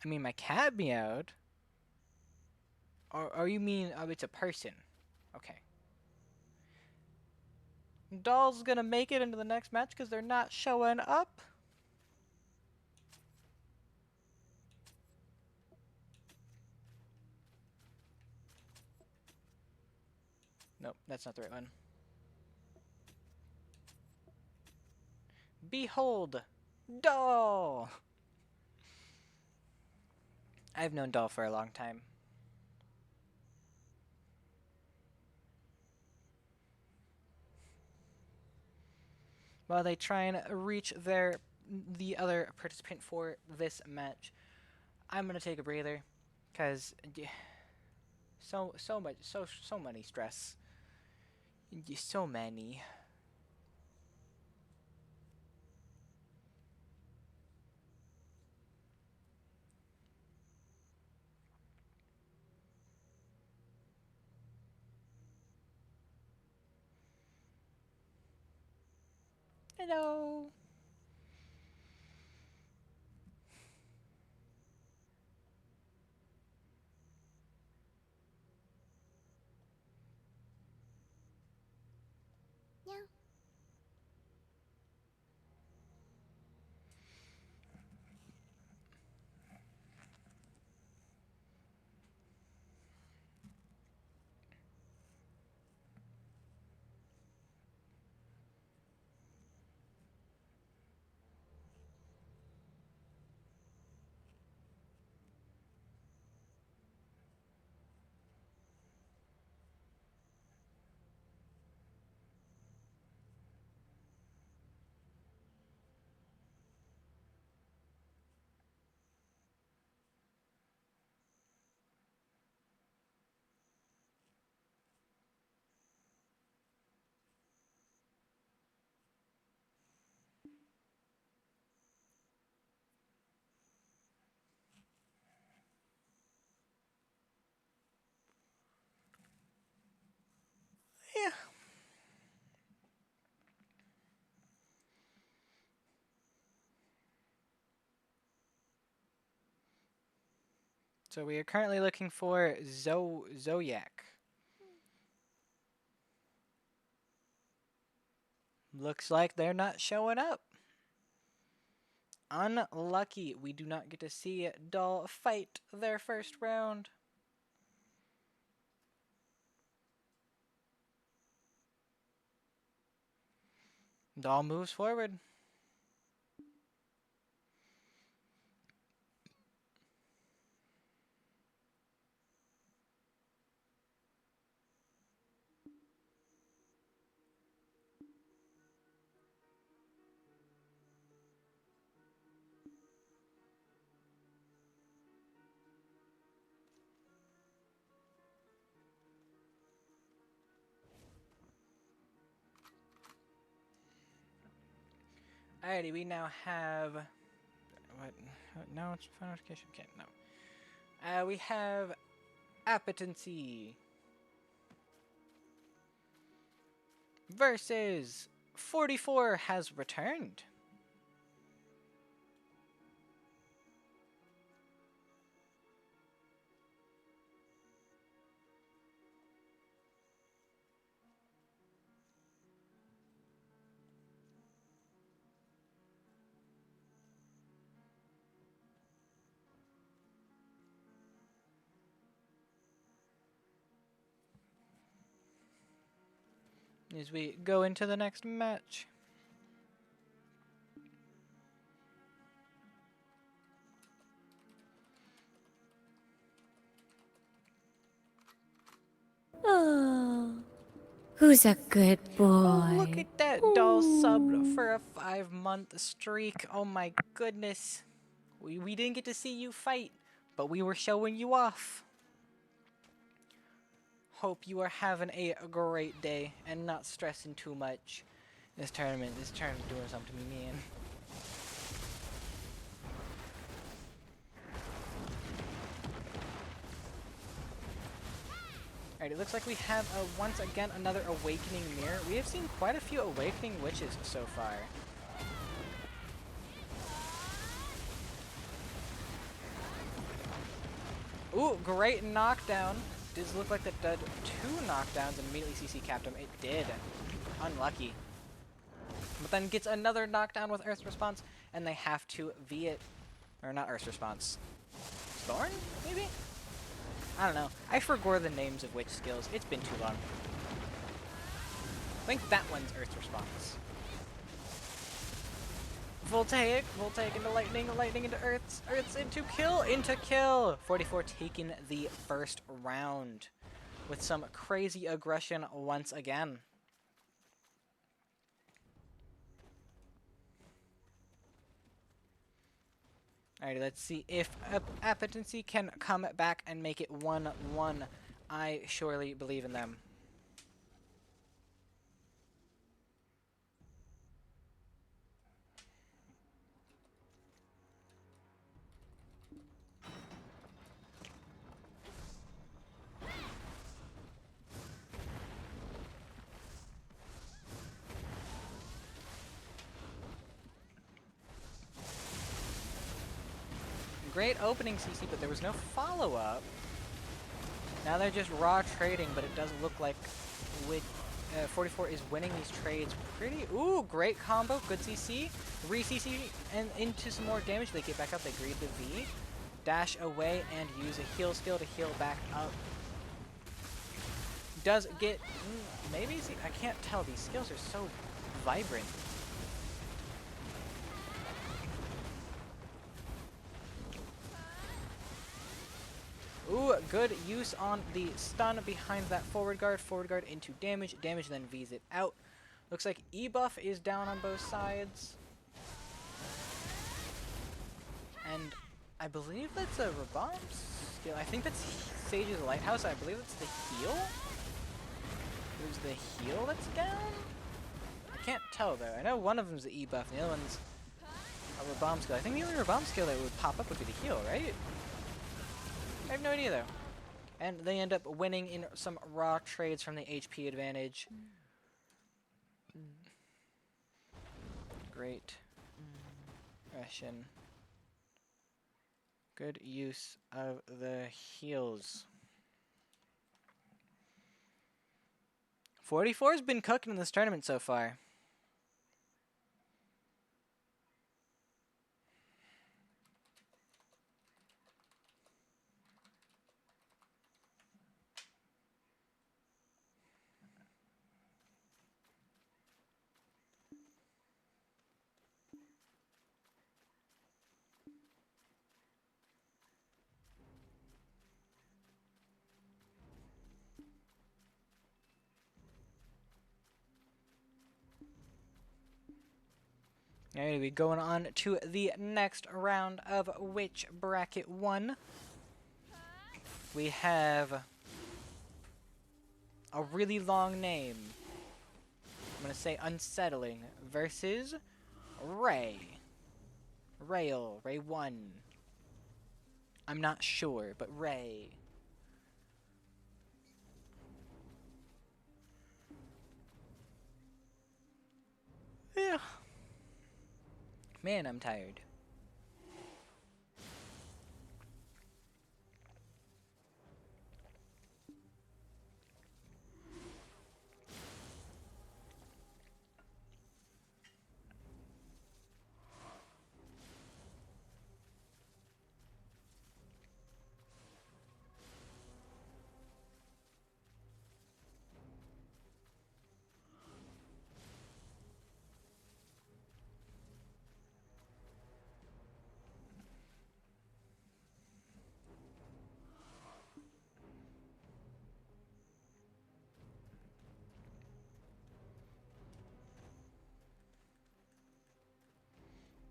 I mean, my cat meowed. Or you mean, oh, it's a person. Okay. Doll's gonna make it into the next match because they're not showing up. Nope, that's not the right one. Behold! Doll! I've known Doll for a long time. While they try and reach the other participant for this match, I'm gonna take a breather, cause so many stress, so many. Hello. Yeah. So we are currently looking for Zoyak. Looks like they're not showing up. Unlucky. We do not get to see Doll fight their first round. Doll moves forward. Alrighty, we now have what? No, it's phone notification. Okay, no. We have appetency versus 44 has returned. As we go into the next match. Oh, who's a good boy? Oh, look at that doll subbed for a 5-month streak. Oh my goodness. We didn't get to see you fight, but we were showing you off. Hope you are having a great day and not stressing too much. This tournament's doing something to me, man. Alright, it looks like we have once again another Awakening Mirror. We have seen quite a few Awakening Witches so far. Ooh, great knockdown. Does look like that did 2 knockdowns and immediately CC capped him. It did. Unlucky. But then gets another knockdown with Earth Response, and they have to V it. Or not Earth Response. Thorn, maybe? I don't know. I forgot the names of which skills. It's been too long. I think that one's Earth Response. Voltaic into lightning, lightning into Earths, Earths into kill! 44 taking the first round with some crazy aggression once again. Alrighty, let's see if appetency can come back and make it 1-1. I surely believe in them. Great opening CC, but there was no follow-up. Now they're just raw trading, but it does look like 44 is winning these trades pretty... Ooh, great combo, good CC. Re-CC and into some more damage. They get back up, they greed the V. Dash away and use a heal skill to heal back up. Does get... maybe... I can't tell, these skills are so vibrant. Ooh, good use on the stun behind that forward guard into damage, then V's it out. Looks like E-buff is down on both sides. And I believe that's a Rabam's skill. I think that's Sage's Lighthouse. I believe it's the heal. There's the heal that's down? I can't tell though. I know one of them's the E-buff and the other one's a Rabam skill. I think the only Rabam skill that would pop up would be the heal, right? I have no idea though. And they end up winning in some raw trades from the HP advantage. Great. Aggression. Good use of the heals. 44's been cooking in this tournament so far. Alright, we going on to the next round of Witch Bracket 1. We have a really long name. I'm gonna say unsettling versus Ray. Ray 1. I'm not sure, but Ray. Yeah. Man, I'm tired.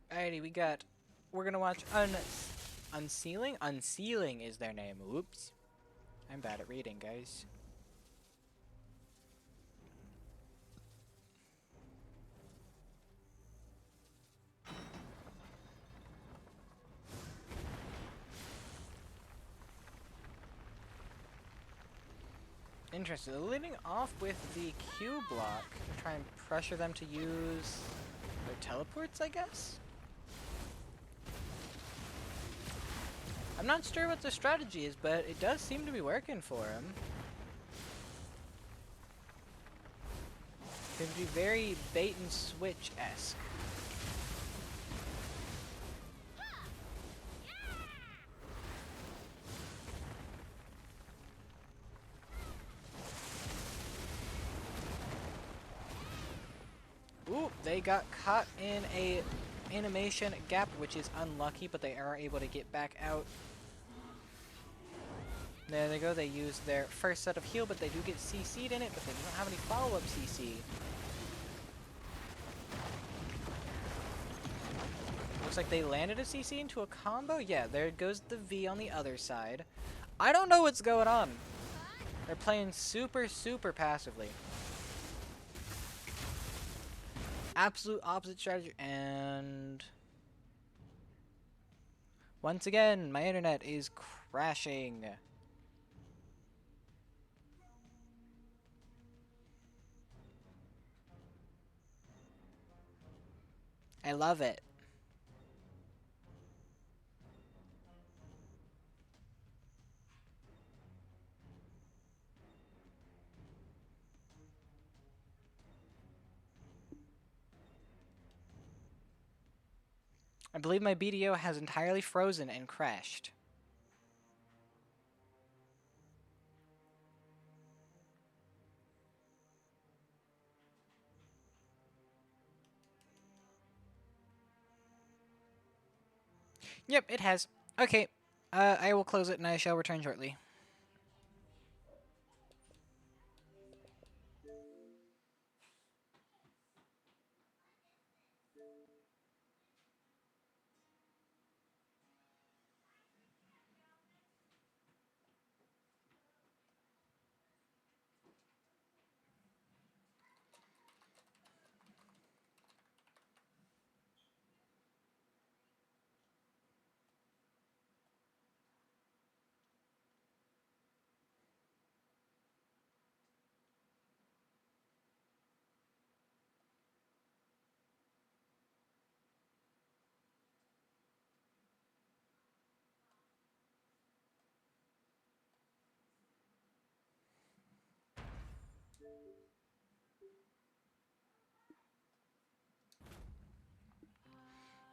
Alrighty, we're gonna watch Unsealing? Unsealing is their name. Oops. I'm bad at reading, guys. Interesting. They're leading off with the Q block. Try and pressure them to use their teleports, I guess? I'm not sure what the strategy is, but it does seem to be working for him. Could be very bait and switch-esque. Ooh, they got caught in a animation gap, which is unlucky, but they are able to get back out. There they go, they use their first set of heal, but they do get CC'd in it, but they don't have any follow-up CC. Looks like they landed a CC into a combo. Yeah, there goes the V on the other side. I don't know what's going on. They're playing super, super passively. Absolute opposite strategy, and once again, my internet is crashing. I love it. I believe my BDO has entirely frozen and crashed. Yep, it has. Okay, I will close it and I shall return shortly.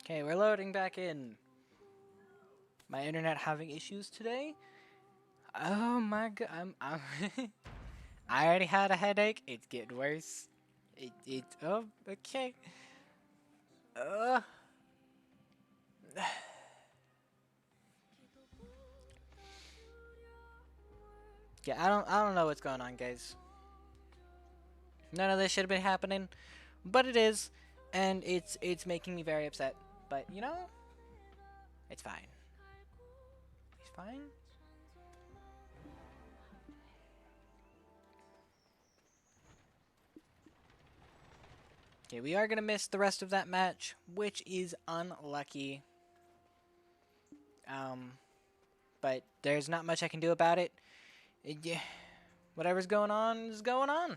Okay, we're loading back in. My internet having issues today? Oh my god, I'm I already had a headache. It's getting worse. Oh, okay. Uh. Yeah, I don't know what's going on, guys. None of this should have been happening, but it is, and it's making me very upset. But you know, it's fine. It's fine. Okay, we are gonna miss the rest of that match, which is unlucky. But there's not much I can do about it. Yeah, whatever's going on is going on.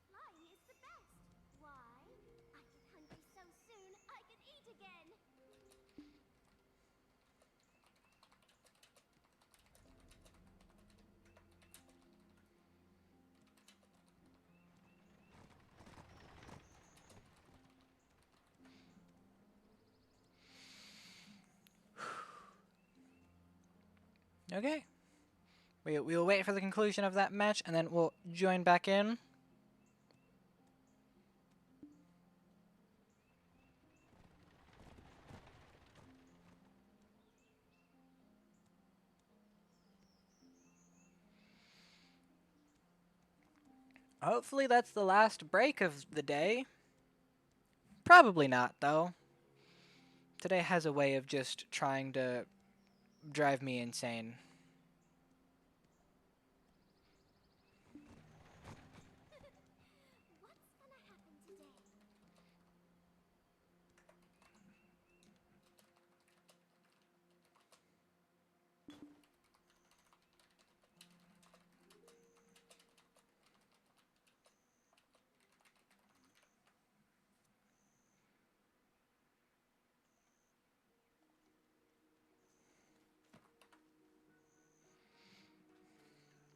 Flying is the best. Why? I get hungry so soon I can eat again. Okay. We'll wait for the conclusion of that match, and then we'll join back in. Hopefully that's the last break of the day. Probably not, though. Today has a way of just trying to drive me insane. What's gonna happen today?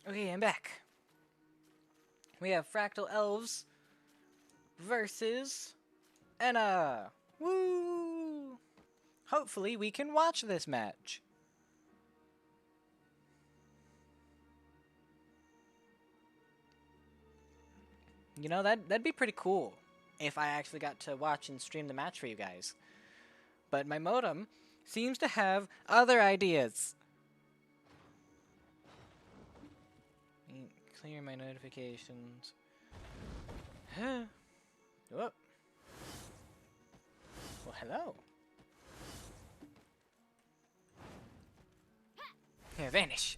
Okay, I'm back. We have Fractal Elves versus Enna. Woo! Hopefully we can watch this match. You know, that'd be pretty cool if I actually got to watch and stream the match for you guys. But my modem seems to have other ideas. Clear my notifications. Whoop. Well, hello. Here, vanish.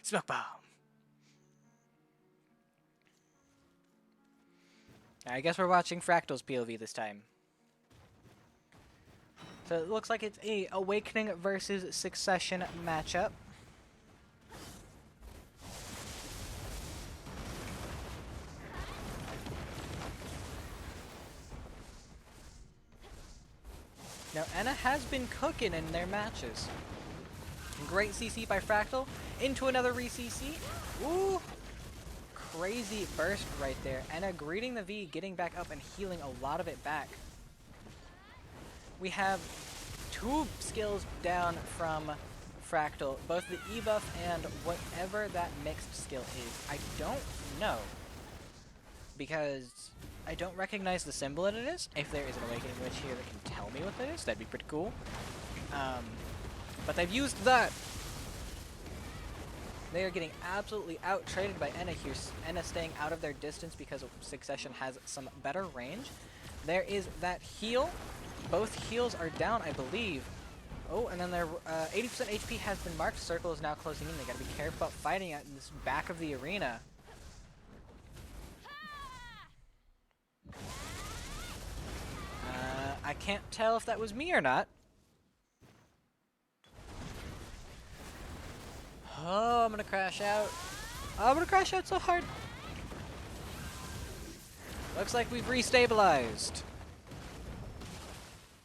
Smoke bomb. I guess we're watching Fractal's POV this time. So it looks like it's a Awakening versus Succession matchup. Now, Enna has been cooking in their matches. Great CC by Fractal. Into another re-CC. Ooh! Crazy burst right there. Enna greeting the V, getting back up and healing a lot of it back. We have 2 skills down from Fractal. Both the E-buff and whatever that mixed skill is. I don't know. Because I don't recognize the symbol that it is. If there is an Awakening Witch here that can tell me what that is, that'd be pretty cool. But they've used that. They are getting absolutely out-traded by Enna here. Enna staying out of their distance because Succession has some better range. There is that heal. Both heals are down, I believe. Oh, and then their 80% HP has been marked. Circle is now closing in. They gotta be careful about fighting it in this back of the arena. I can't tell if that was me or not. Oh, I'm gonna crash out. Oh, I'm gonna crash out so hard. Looks like we've restabilized.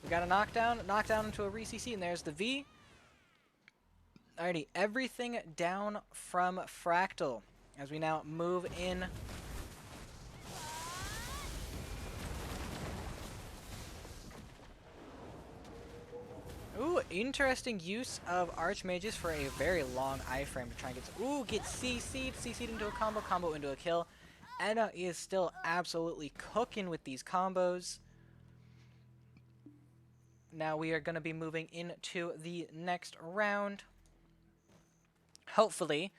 We got a knockdown into a re-CC, and there's the V. Alrighty, everything down from Fractal as we now move in Ooh, interesting use of Archmages for a very long iframe to try and get CC'd into a combo into a kill. Anna is still absolutely cooking with these combos. Now we are going to be moving into the next round. Hopefully,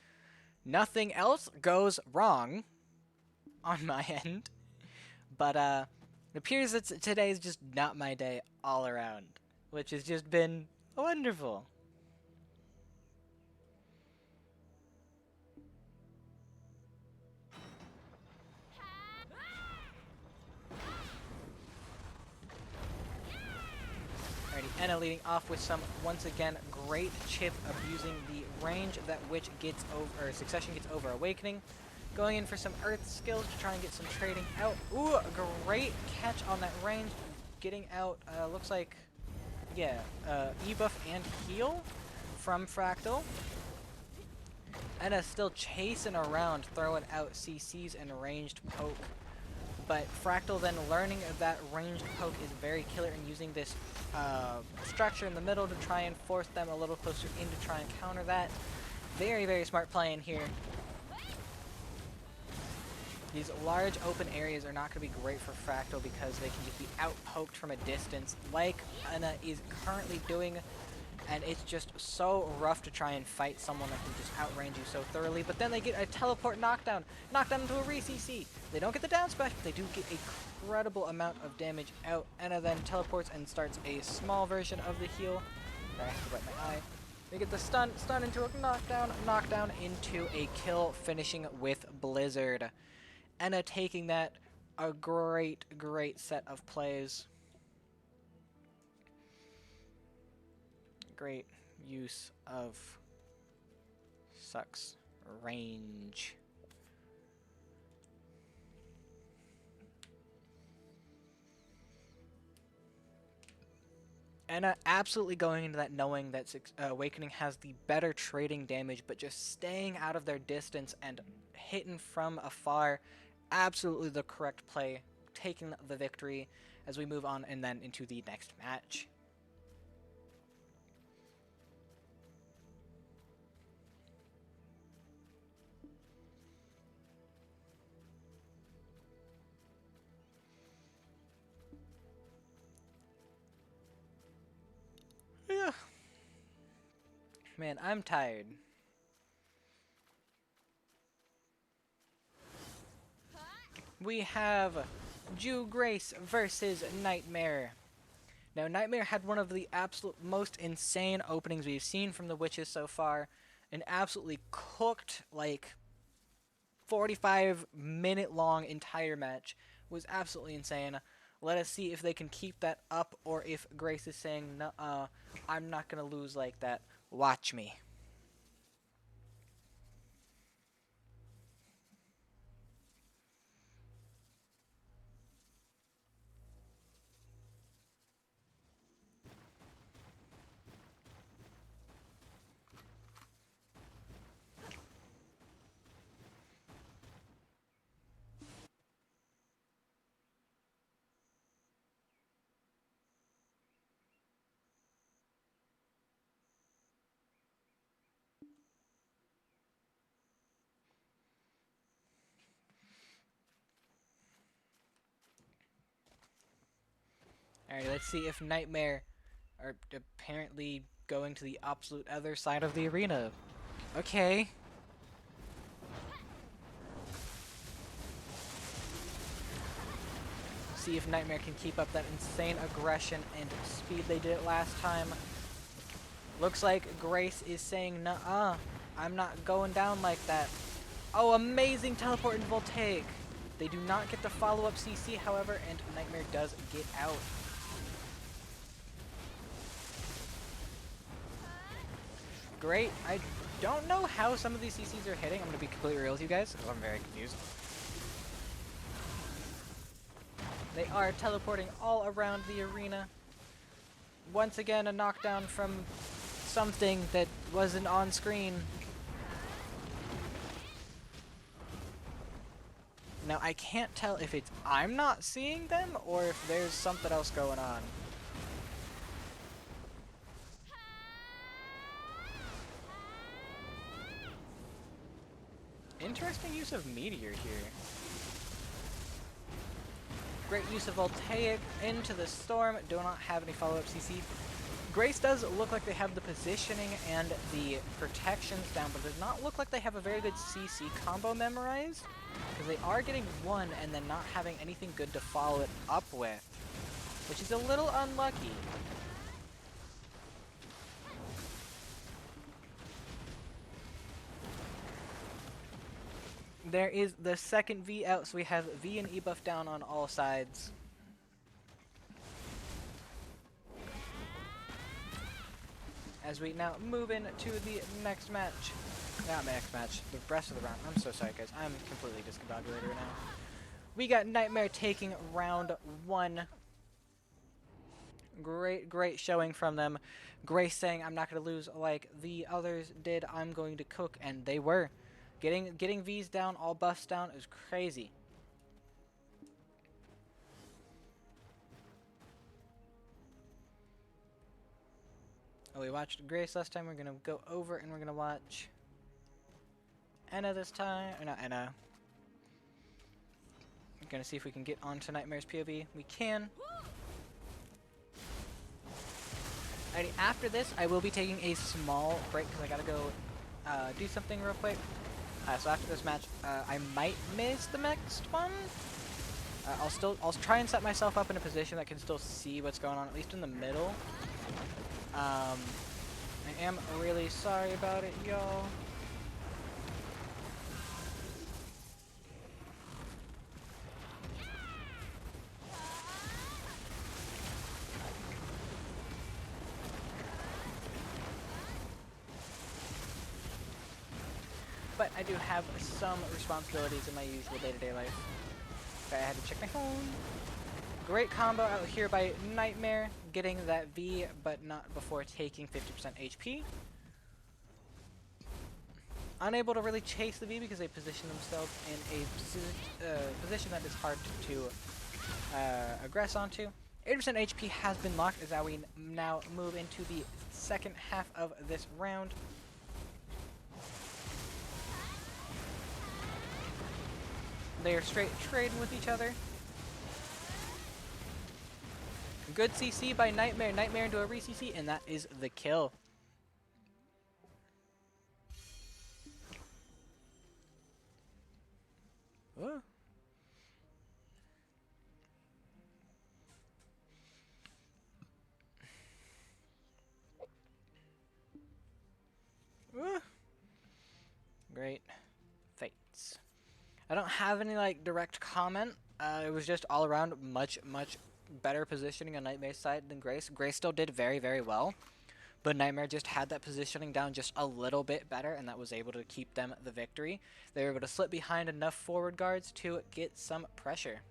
nothing else goes wrong on my end. But it appears that today is just not my day all around, which has just been wonderful. Alrighty, Anna leading off with some, once again, great chip abusing the range that which gets over, or Succession gets over Awakening. Going in for some Earth skills to try and get some trading out. Ooh, a great catch on that range. Getting out, looks like, yeah, E-buff and heal from Fractal. Anna still chasing around, throwing out CCs and ranged poke. But Fractal then learning that ranged poke is very killer and using this structure in the middle to try and force them a little closer in to try and counter that. Very, very smart playing here. These large open areas are not going to be great for Fractal because they can just be out-poked from a distance like Anna is currently doing, and it's just so rough to try and fight someone that can just outrange you so thoroughly. But then they get a teleport knockdown into a re-CC. They don't get the down smash, but they do get an incredible amount of damage out. Anna then teleports and starts a small version of the heal. Sorry, I have to wipe my eye. They get the stun into a knockdown into a kill, finishing with Blizzard. Anna taking that, a great set of plays. Great use of Sucks range. Anna absolutely going into that knowing that Awakening has the better trading damage, but just staying out of their distance and hitting from afar. Absolutely the correct play, taking the victory as we move on and then into the next match. Yeah. Man, I'm tired. We have Jew Grace versus Nightmare. Now, Nightmare had one of the absolute most insane openings we've seen from the Witches so far. An absolutely cooked, like, 45-minute long entire match. Was absolutely insane. Let us see if they can keep that up or if Grace is saying, nuh-uh, I'm not going to lose like that. Watch me. Alright, let's see if Nightmare are apparently going to the absolute other side of the arena. Okay. See if Nightmare can keep up that insane aggression and speed they did it last time. Looks like Grace is saying, nuh-uh, I'm not going down like that. Oh, amazing teleport and Voltaic. They do not get the follow-up CC, however, and Nightmare does get out. Great. I don't know how some of these CCs are hitting. I'm going to be completely real with you guys. I'm very confused. They are teleporting all around the arena. Once again, a knockdown from something that wasn't on screen. Now, I can't tell if it's I'm not seeing them or if there's something else going on. Interesting use of Meteor here. Great use of Voltaic into the Storm. Do not have any follow-up CC. Grace does look like they have the positioning and the protections down, but does not look like they have a very good CC combo memorized. Because they are getting one and then not having anything good to follow it up with. Which is a little unlucky. There is the second V out, so we have V and E buff down on all sides. As we now move into the next match. Not next match, the rest of the round. I'm so sorry guys, I'm completely discombobulated right now. We got Nightmare taking round 1. Great showing from them. Grace saying, I'm not going to lose like the others did, I'm going to cook, and they were. Getting V's down, all buffs down is crazy. Oh, we watched Grace last time. We're gonna go over and we're gonna watch Anna this time. Or not Anna. We're gonna see if we can get onto Nightmare's POV. We can. Alrighty, after this, I will be taking a small break because I gotta go do something real quick. So after this match, I might miss the next one. I'll try and set myself up in a position that can still see what's going on, at least in the middle. I am really sorry about it, y'all. But I do have some responsibilities in my usual day-to-day life. Okay, I had to check my phone. Great combo out here by Nightmare, getting that V, but not before taking 50% HP. Unable to really chase the V because they position themselves in a position that is hard to aggress onto. 80% HP has been locked as we now move into the second half of this round. They are straight trading with each other. Good CC by Nightmare. Nightmare into a re-CC, and that is the kill. Ooh. Ooh. Great fights. I don't have any like direct comment. It was just all around much better positioning on Nightmare's side than Grace. Grace still did very well, but Nightmare just had that positioning down just a little bit better, and that was able to keep them the victory. They were able to slip behind enough forward guards to get some pressure.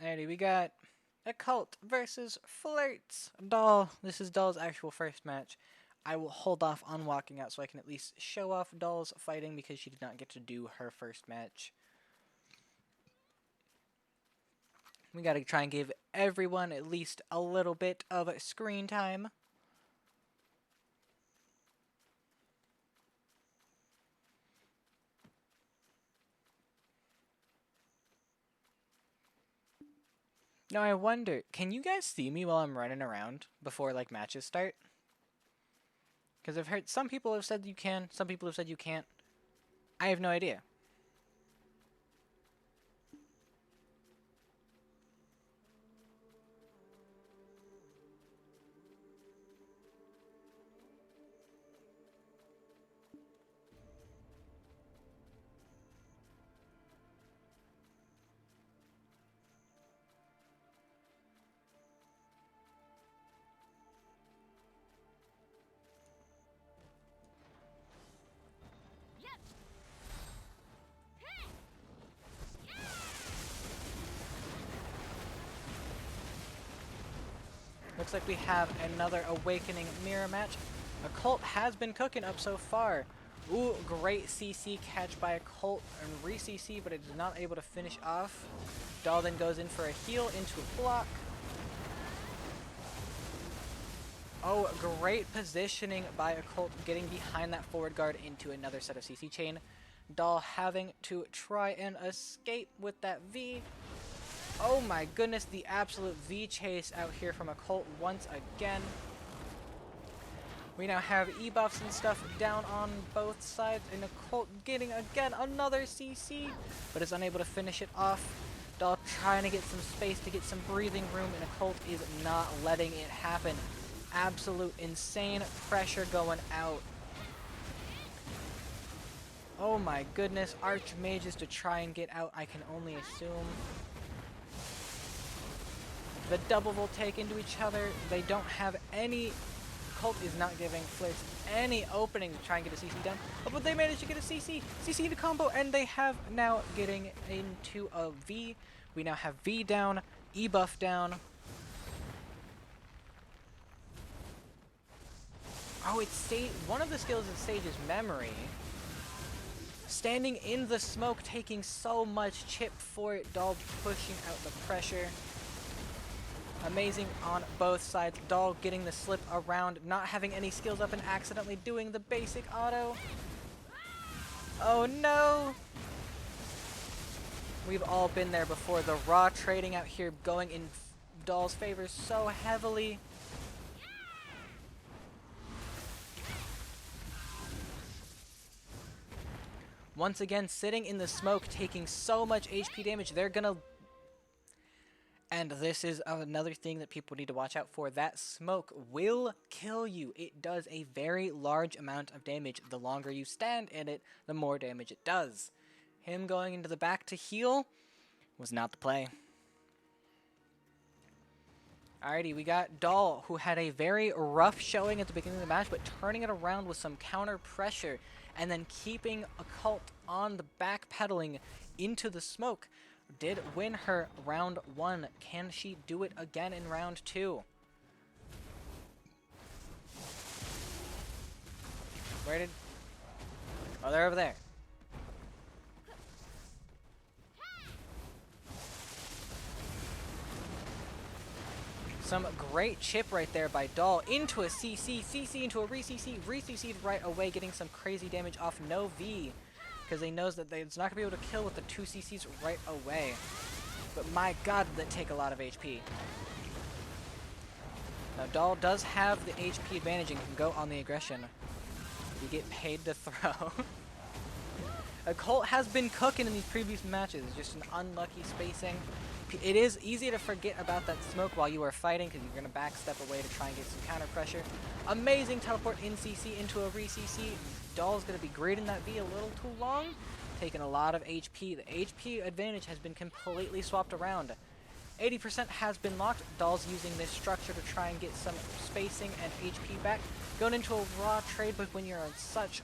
Alrighty, we got Occult versus Flirts. Doll. This is Doll's actual first match. I will hold off on walking out so I can at least show off Doll's fighting because she did not get to do her first match. We gotta try and give everyone at least a little bit of screen time. Now I wonder, can you guys see me while I'm running around before like matches start? Because I've heard some people have said you can, some people have said you can't. I have no idea. looks like we have another Awakening Mirror match. Occult has been cooking up so far. Ooh, great CC catch by Occult and re-CC, but it is not able to finish off. Doll then goes in for a heal into a block. Oh, great positioning by Occult, getting behind that forward guard into another set of CC chain. Doll having to try and escape with that V. Oh my goodness, the absolute V chase out here from Occult once again. We now have E-buffs and stuff down on both sides, and Occult getting again another CC, but is unable to finish it off. Doll trying to get some space to get some breathing room, and Occult is not letting it happen. Absolute insane pressure going out. Oh my goodness, Archmages to try and get out, I can only assume. The double will take into each other. They don't have any... Cult is not giving Flirts any opening to try and get a CC down. Oh, but they managed to get a CC into combo, and they have now getting into a V. We now have V down, E buff down. Oh, it's one of the skills of Sage's memory. Standing in the smoke, taking so much chip for it. Doll pushing out the pressure. Amazing on both sides. Doll getting the slip around, not having any skills up and accidentally doing the basic auto. Oh no! We've all been there before. The raw trading out here going in Doll's favor so heavily. Once again, sitting in the smoke, taking so much HP damage, they're gonna... And this is another thing that people need to watch out for. That smoke will kill you. It does a very large amount of damage. The longer you stand in it, the more damage it does. Him going into the back to heal was not the play. Alrighty, we got Doll, who had a very rough showing at the beginning of the match, but turning it around with some counter pressure, and then keeping Occult on the back pedaling into the smoke. Did win her round 1. Can she do it again in round 2? Where did... Oh, they're over there. Some great chip right there by Doll into a CC, CC into a re-CC, re-CC'd right away, getting some crazy damage off no V. Because they knows that it's not going to be able to kill with the 2 CCs right away. But my god, did that take a lot of HP. Now, Doll does have the HP advantage and can go on the aggression. You get paid to throw. Occult has been cooking in these previous matches, just an unlucky spacing. It is easy to forget about that smoke while you are fighting because you're going to backstep away to try and get some counter pressure. Amazing teleport in CC into a re-CC. Doll's going to be grading that V a little too long, taking a lot of HP. The HP advantage has been completely swapped around. 80% has been locked. Doll's using this structure to try and get some spacing and HP back. Going into a raw trade, but when you're on such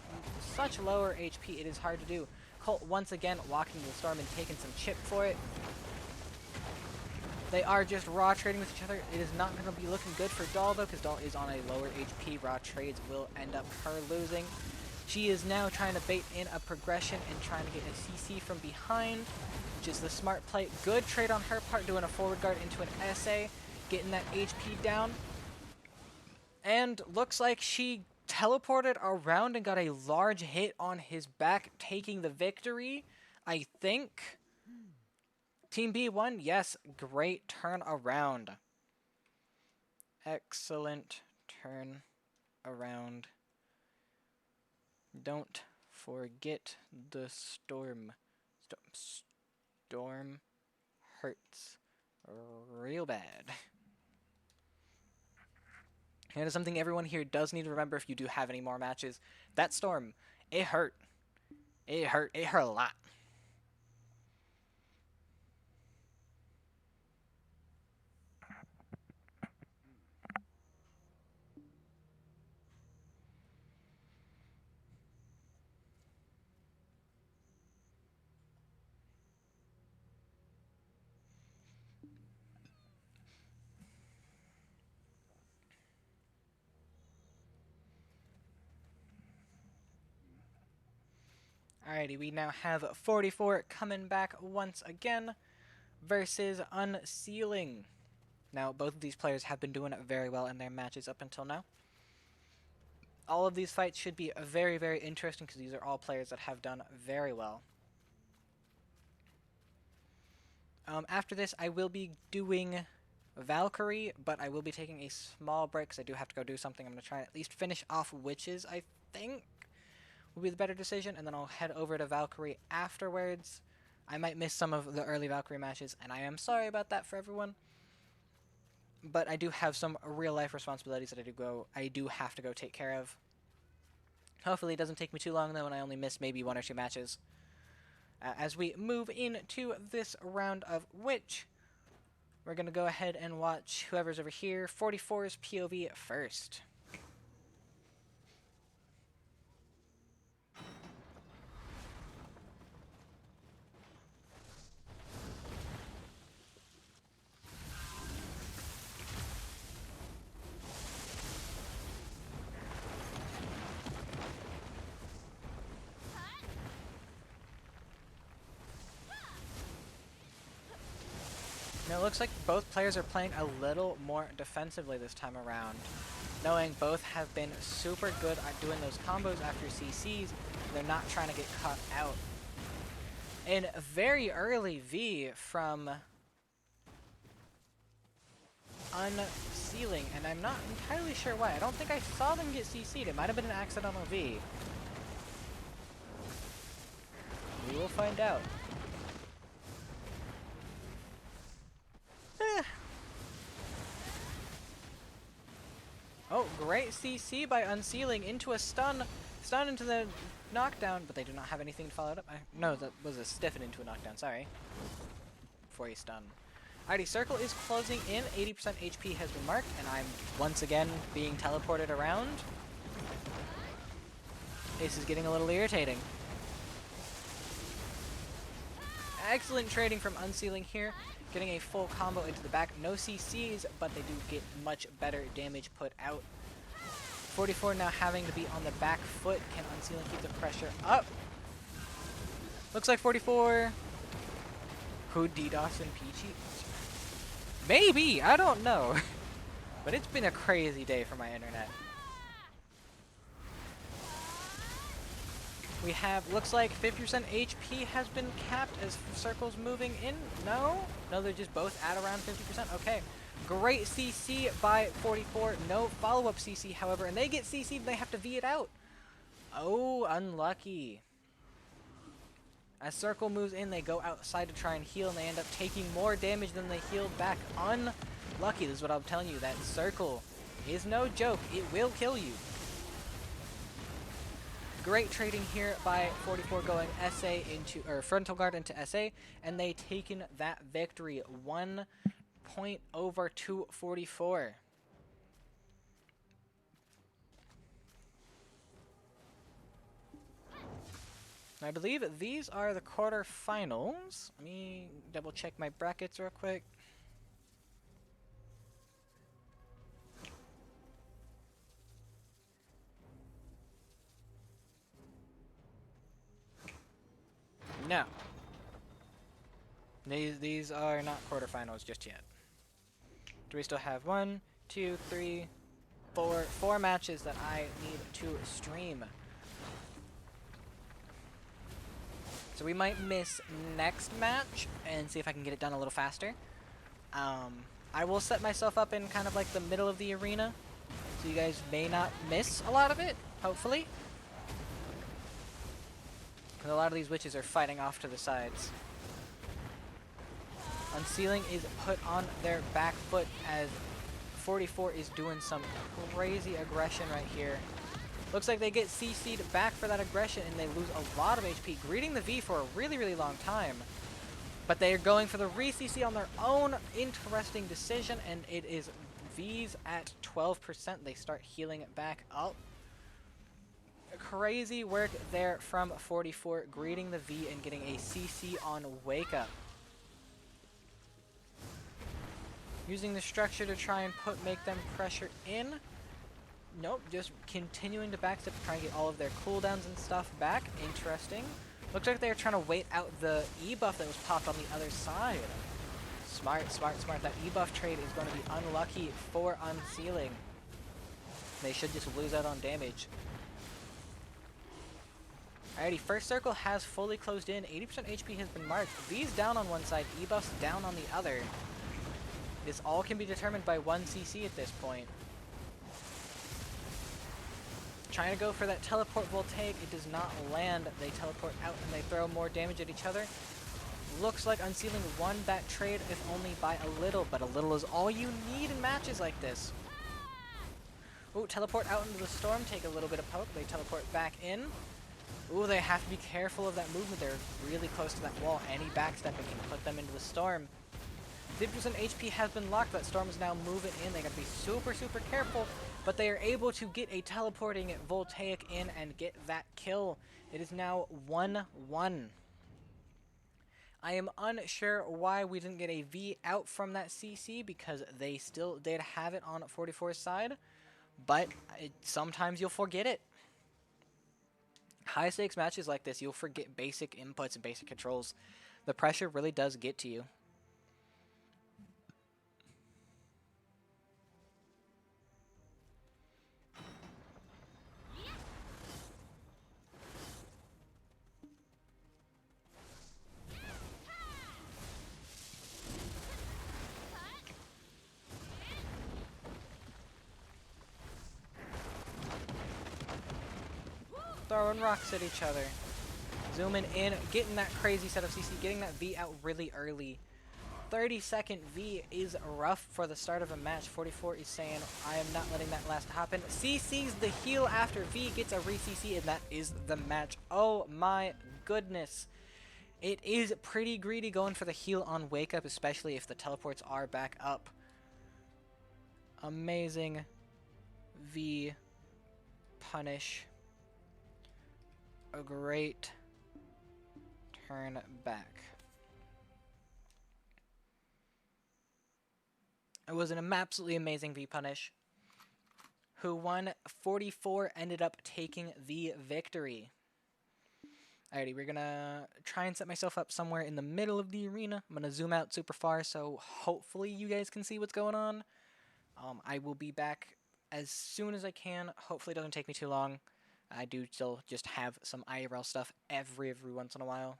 lower HP, it is hard to do. Colt once again walking the storm and taking some chip for it. They are just raw trading with each other. It is not going to be looking good for Doll though, because Doll is on a lower HP. Raw trades will end up her losing. She is now trying to bait in a progression and trying to get a CC from behind, which is the smart play. Good trade on her part, doing a forward guard into an SA, getting that HP down. And looks like she teleported around and got a large hit on his back, taking the victory, I think. Team B won? Yes, great turn around. Excellent turn around. Don't forget the storm. Storm hurts real bad. And it's something everyone here does need to remember if you do have any more matches. That storm, it hurt. It hurt. It hurt a lot. Alrighty, we now have 44 coming back once again versus Unsealing. Now, both of these players have been doing very well in their matches up until now. All of these fights should be very, very interesting because these are all players that have done very well. After this, I will be doing Valkyrie, but I will be taking a small break because I do have to go do something. I'm going to try and at least finish off Witches, I think, will be the better decision, and then I'll head over to Valkyrie afterwards. I might miss some of the early Valkyrie matches, and I am sorry about that for everyone. But I do have some real-life responsibilities that I do have to go take care of. Hopefully it doesn't take me too long, though, and I only miss maybe 1 or 2 matches. As we move into this round of Witch, we're going to go ahead and watch whoever's over here, 44's POV first. Now it looks like both players are playing a little more defensively this time around, knowing both have been super good at doing those combos after CCs. They're not trying to get caught out. And very early V from Unsealing, and I'm not entirely sure why. I don't think I saw them get CC'd. It might have been an accidental V. We will find out. Oh, great CC by Unsealing into a stun into the knockdown, but they do not have anything to follow it up. No, that was a stiffen into a knockdown, sorry. For a stun. Alrighty, circle is closing in, 80% HP has been marked, and I'm once again being teleported around. This is getting a little irritating. Excellent trading from Unsealing here, getting a full combo into the back. No CCs, but they do get much better damage put out. 44 now having to be on the back foot. Can Unsealing keep the pressure up? Looks like 44. Who DDoS and Peachy? Maybe, I don't know. But it's been a crazy day for my internet. We have, looks like 50% HP has been capped as circles moving in. No, they're just both at around 50%. Okay, great CC by 44. No follow-up CC, however, and they get CC'd and they have to V it out. Oh, unlucky. As circle moves in, they go outside to try and heal, and they end up taking more damage than they healed back. Unlucky. This is what I'm telling you. That circle is no joke. It will kill you. Great trading here by 44, going SA into, or frontal guard into SA, and they taken that victory. 1 point over to 44. I believe these are the quarterfinals. Let me double check my brackets real quick. No. These are not quarterfinals just yet. Do we still have 1, 2, 3, 4 matches that I need to stream? So we might miss next match and see if I can get it done a little faster. I will set myself up in kind of like the middle of the arena, so you guys may not miss a lot of it, hopefully. Because a lot of these witches are fighting off to the sides. Unsealing is put on their back foot as 44 is doing some crazy aggression right here. Looks like they get CC'd back for that aggression and they lose a lot of HP, greeting the V for a really, really long time. But they are going for the re-CC on their own. Interesting decision, and it is V's at 12%. They start healing it back up. Crazy work there from 44, greeting the V and getting a CC on Wake Up. Using the structure to try and make them pressure in. Nope, just continuing to backstep, trying to get all of their cooldowns and stuff back. Interesting. Looks like they're trying to wait out the E buff that was popped on the other side. Smart, smart, smart. That E buff trade is going to be unlucky for unsealing. They should just lose out on damage. Alrighty, first circle has fully closed in. 80% HP has been marked. V's down on one side, E buff's down on the other. This all can be determined by 1 CC at this point. Trying to go for that teleport voltaic, it does not land. They teleport out and they throw more damage at each other. Looks like Unsealing won that trade, if only by a little, but a little is all you need in matches like this. Ooh, teleport out into the storm, take a little bit of poke, they teleport back in. Ooh, they have to be careful of that movement, they're really close to that wall. Any backstepping can put them into the storm. 50% HP has been locked, that storm is now moving in, they gotta be super, super careful. But they are able to get a teleporting voltaic in and get that kill. It is now 1-1. I am unsure why we didn't get a V out from that CC because they'd have it on 44's side, but sometimes you'll forget it. High stakes matches like this, you'll forget basic inputs and basic controls. The pressure really does get to you. Throwing rocks at each other. Zooming in, getting that crazy set of CC, getting that V out really early. 30-second V is rough for the start of a match. 44 is saying, I am not letting that last happen. CC's the heal after V gets a re-CC, and that is the match. Oh my goodness. It is pretty greedy going for the heal on Wake Up, especially if the teleports are back up. Amazing V punish. A great turn back. It was an absolutely amazing V punish. Who won? 44 ended up taking the victory. Alrighty, we're gonna try and set myself up somewhere in the middle of the arena. I'm gonna zoom out super far so hopefully you guys can see what's going on. I will be back as soon as I can. Hopefully it doesn't take me too long. I do still just have some IRL stuff every once in a while.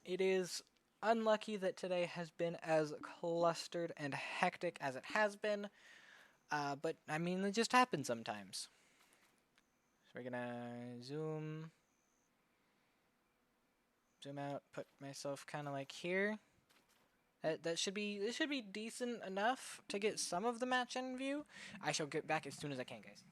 It is unlucky that today has been as clustered and hectic as it has been, but I mean, it just happens sometimes. So we're gonna zoom out, put myself kind of like here. This should be decent enough to get some of the match in view. I shall get back as soon as I can, guys.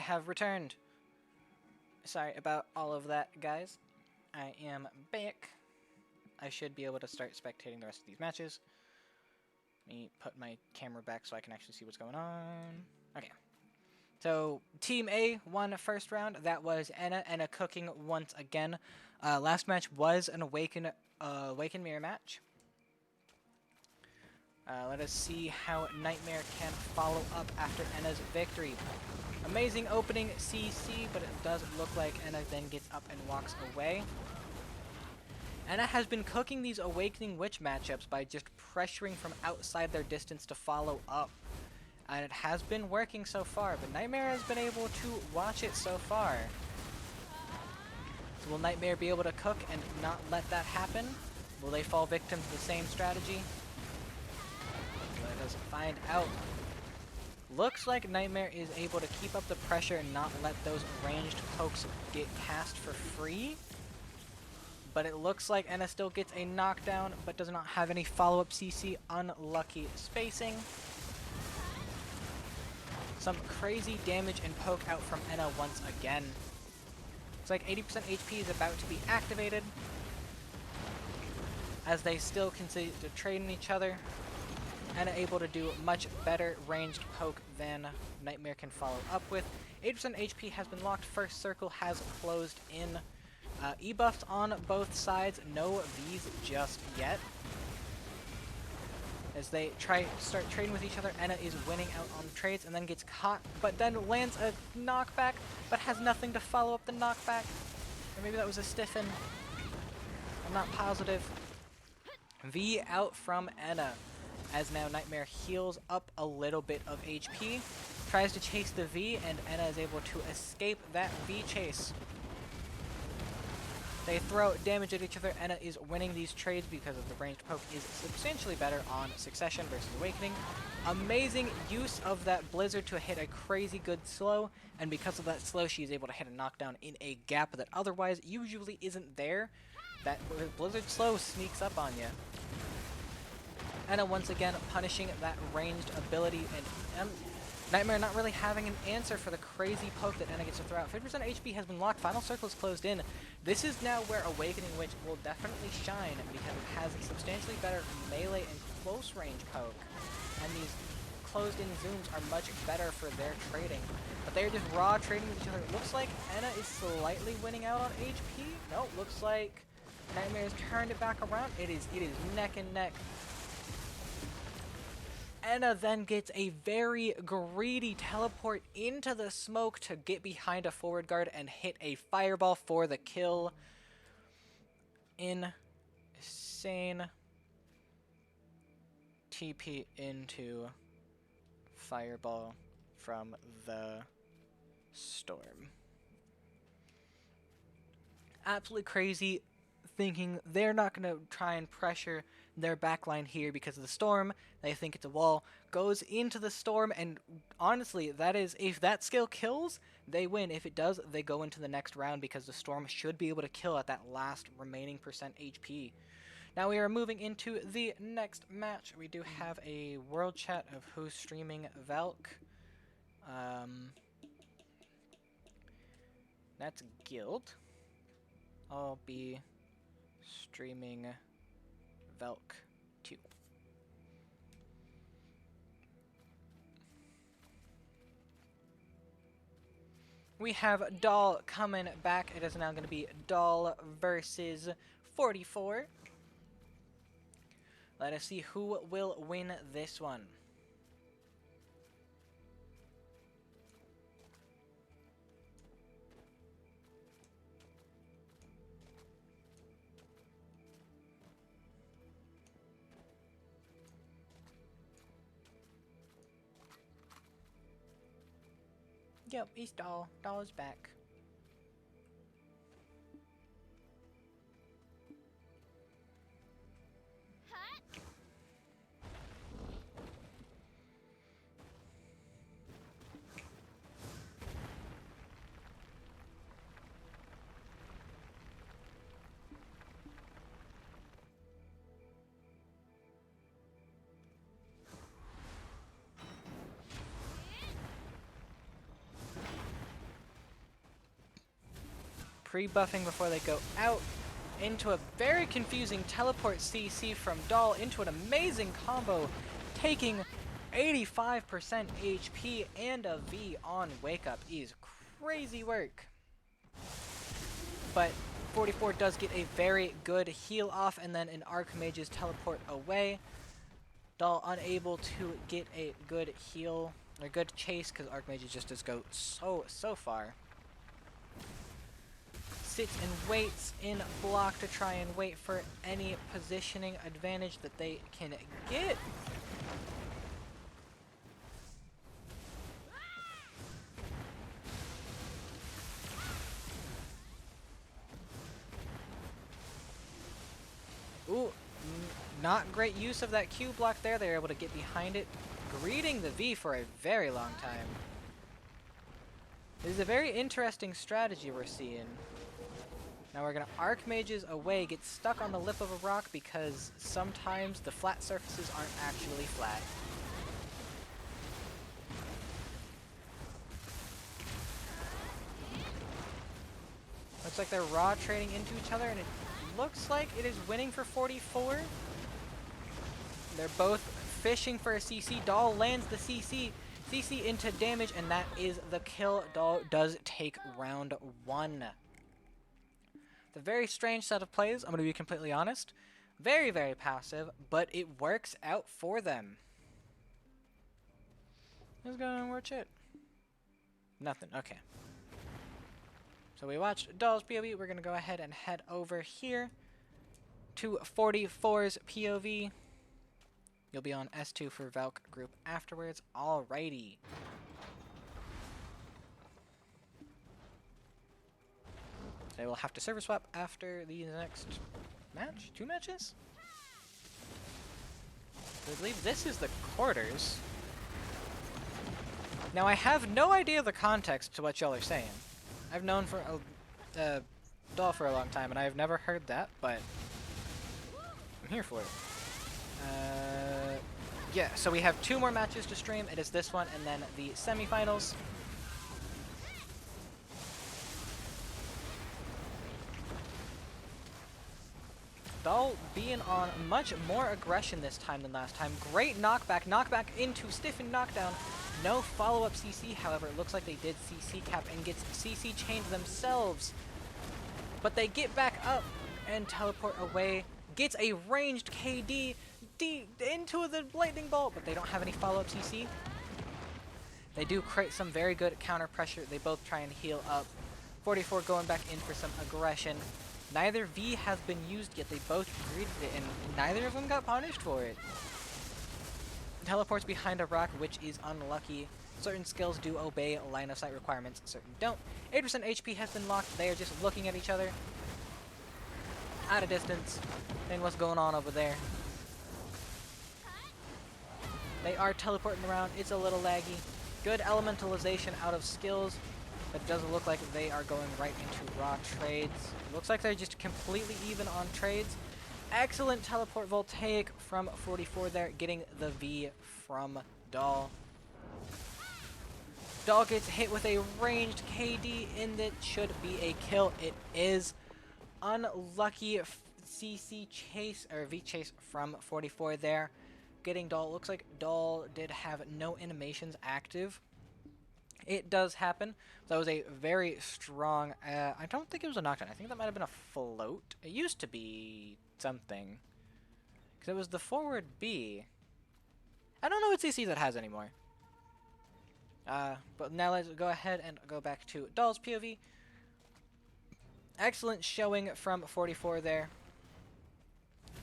have returned. Sorry about all of that, guys. I am back. I should be able to start spectating the rest of these matches. Let me put my camera back so I can actually see what's going on. Okay. So, Team A won first round. That was Anna cooking once again. Last match was an Awaken Mirror match. Let us see how Nightmare can follow up after Anna's victory. Amazing opening CC, but it does look like Anna then gets up and walks away. Anna has been cooking these Awakening Witch matchups by just pressuring from outside their distance to follow up. And it has been working so far, but Nightmare has been able to watch it so far. So will Nightmare be able to cook and not let that happen? Will they fall victim to the same strategy? Let us find out. Looks like Nightmare is able to keep up the pressure and not let those ranged pokes get cast for free. But it looks like Anna still gets a knockdown, but does not have any follow-up CC. Unlucky spacing. Some crazy damage and poke out from Anna once again. Looks like 80% HP is about to be activated. As they still continue to trade in each other. Anna able to do much better ranged poke than Nightmare can follow up with. 80% HP has been locked. First circle has closed in. E-buffs on both sides. No Vs just yet. As they start trading with each other, Anna is winning out on trades and then gets caught, but then lands a knockback, but has nothing to follow up the knockback. Or maybe that was a stiffen. I'm not positive. V out from Anna, as now Nightmare heals up a little bit of HP, tries to chase the V, and Anna is able to escape that V chase. They throw damage at each other. Anna is winning these trades because of the ranged poke is substantially better on Succession versus Awakening. Amazing use of that Blizzard to hit a crazy good slow, and because of that slow, she is able to hit a knockdown in a gap that otherwise usually isn't there. That Blizzard slow sneaks up on you. Anna once again punishing that ranged ability, and Nightmare not really having an answer for the crazy poke that Anna gets to throw out. 50% HP has been locked. Final circle is closed in. This is now where Awakening Witch will definitely shine because it has a substantially better melee and close range poke. And these closed in zooms are much better for their trading. But they're just raw trading with each other. It looks like Anna is slightly winning out on HP. No, looks like Nightmare's turned it back around. It is neck and neck. Anna then gets a very greedy teleport into the smoke to get behind a forward guard and hit a fireball for the kill. Insane. TP into fireball from the storm. Absolutely crazy, thinking they're not going to try and pressure their backline here because of the storm. They think it's a wall, goes into the storm, and honestly, that is, if that skill kills, they win. If it does, they go into the next round because the storm should be able to kill at that last remaining percent HP. Now we are moving into the next match. We do have a world chat of who's streaming Valk. That's Guild. I'll be streaming Valk 2. We have Doll coming back. It is now going to be Doll versus 44. Let us see who will win this one. Yep, he's Doll. Doll is back. pre-buffing before they go out into a very confusing teleport CC from Doll into an amazing combo, taking 85% HP and a V on Wake Up is crazy work. But 44 does get a very good heal off, and then an Archmage's teleport away. Doll unable to get a good heal, or good chase, because Archmages just does go so far. Sits and waits in block to try and wait for any positioning advantage that they can get. Ooh, not great use of that Q block there. They were able to get behind it, greeting the V for a very long time. This is a very interesting strategy we're seeing. Now we're going to Archmages away, get stuck on the lip of a rock because sometimes the flat surfaces aren't actually flat. Looks like they're raw trading into each other, and it looks like it is winning for 44. They're both fishing for a CC. Doll lands the CC into damage, and that is the kill. Doll does take round 1. It's a very strange set of plays, I'm going to be completely honest. Very, very passive, but it works out for them. Who's going to watch it? Nothing, okay. So we watched Doll's POV. We're going to go ahead and head over here to 44's POV. You'll be on S2 for Valk group afterwards. Alrighty. They will have to server swap after the next match? 2 matches? I believe this is the quarters. Now I have no idea the context to what y'all are saying. I've known for Doll for a long time, and I have never heard that, but I'm here for it. Yeah, so we have 2 more matches to stream. It is this one and then the semifinals. Doll being on much more aggression this time than last time. Great knockback. Knockback into stiffened knockdown. No follow-up CC, however, it looks like they did CC cap and gets CC chained themselves. But they get back up and teleport away. Gets a ranged KD into the lightning bolt, but they don't have any follow-up CC. They do create some very good counter pressure. They both try and heal up. 44 going back in for some aggression. Neither V has been used yet. They both greeted it, and neither of them got punished for it. Teleports behind a rock, which is unlucky. Certain skills do obey line of sight requirements, certain don't. 8% HP has been locked. They are just looking at each other at a distance. And what's going on over there? They are teleporting around. It's a little laggy. Good elementalization out of skills. It doesn't look like they are going right into raw trades. Looks like they're just completely even on trades. Excellent teleport voltaic from 44 there, getting the V from Doll. Doll gets hit with a ranged KD, and it should be a kill. It is. Unlucky CC chase, or V chase from 44 there. Getting Doll. Looks like Doll did have no animations active. It does happen. That was a very strong, I don't think it was a knockdown. I think that might have been a float. It used to be something. Because it was the forward B. I don't know what CC that has anymore. But now let's go ahead and go back to Doll's POV. Excellent showing from 44 there.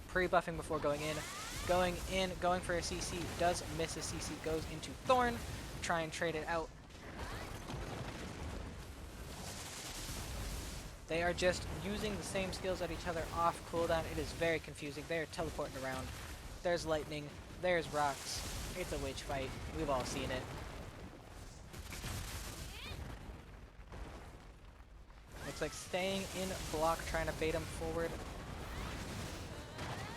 Pre-buffing before going in. Going for a CC. Does miss a CC. Goes into Thorn. Try and trade it out. They are just using the same skills at each other off cooldown. It is very confusing. They are teleporting around. There's lightning. There's rocks. It's a witch fight. We've all seen it. Looks like staying in block, trying to bait him forward.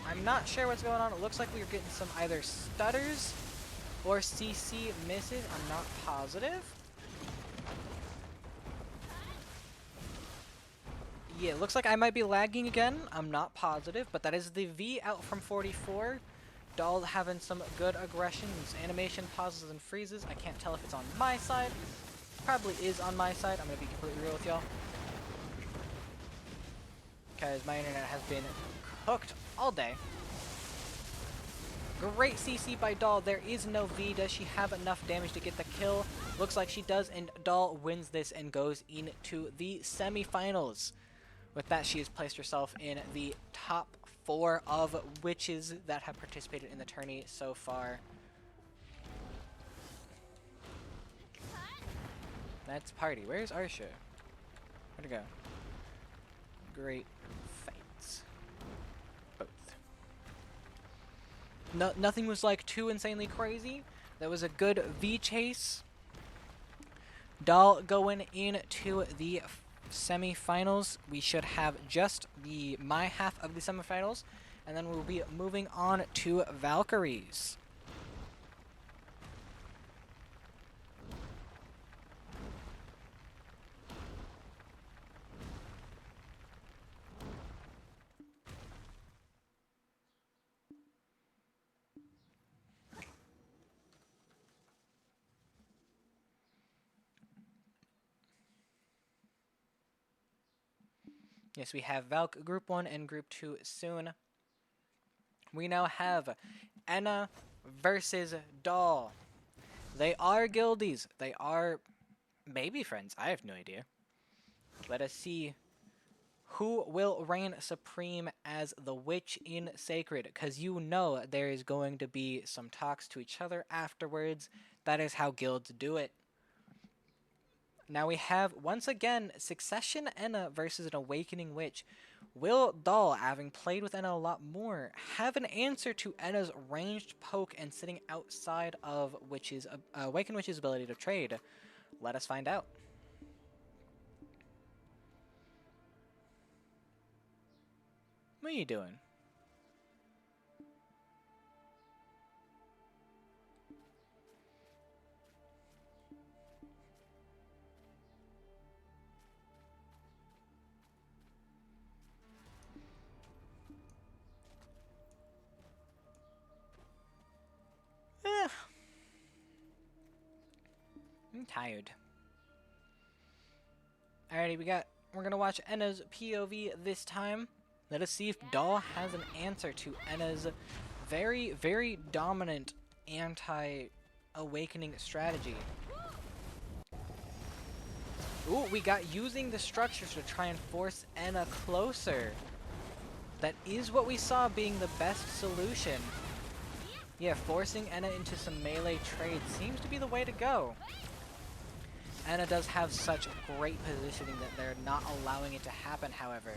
I'm not sure what's going on. It looks like we're getting some either stutters or CC misses. I'm not positive. Yeah, it looks like I might be lagging again. I'm not positive, but that is the V out from 44. Doll having some good aggressions, animation pauses and freezes. I can't tell if it's on my side. Probably is on my side. I'm gonna be completely real with y'all, because my internet has been cooked all day. Great CC by Doll. There is no V. Does she have enough damage to get the kill? Looks like she does, and Doll wins this and goes into the semifinals. With that, she has placed herself in the top 4 of witches that have participated in the tourney so far. Let's party. Where's Arsha? Where'd it go? Great fights. Both. Nothing was like too insanely crazy. That was a good V chase. Doll going into the semifinals. We should have just my half of the semifinals, and then we'll be moving on to Valkyries. Yes, we have Valk Group 1 and Group 2 soon. We now have Enna versus Doll. They are guildies. They are maybe friends. I have no idea. Let us see who will reign supreme as the witch in Sacred, because you know there is going to be some talks to each other afterwards. That is how guilds do it. Now we have, once again, Succession Enna versus an Awakening Witch. Will Doll, having played with Enna a lot more, have an answer to Enna's ranged poke and sitting outside of Awakened Witch's ability to trade? Let us find out. What are you doing? I'm tired. Alrighty, we're gonna watch Enna's POV this time. Let us see if Doll has an answer to Enna's very, very dominant anti-awakening strategy. Ooh, we got using the structures to try and force Enna closer. That is what we saw being the best solution. Yeah, forcing Enna into some melee trades seems to be the way to go. Enna does have such great positioning that they're not allowing it to happen, however.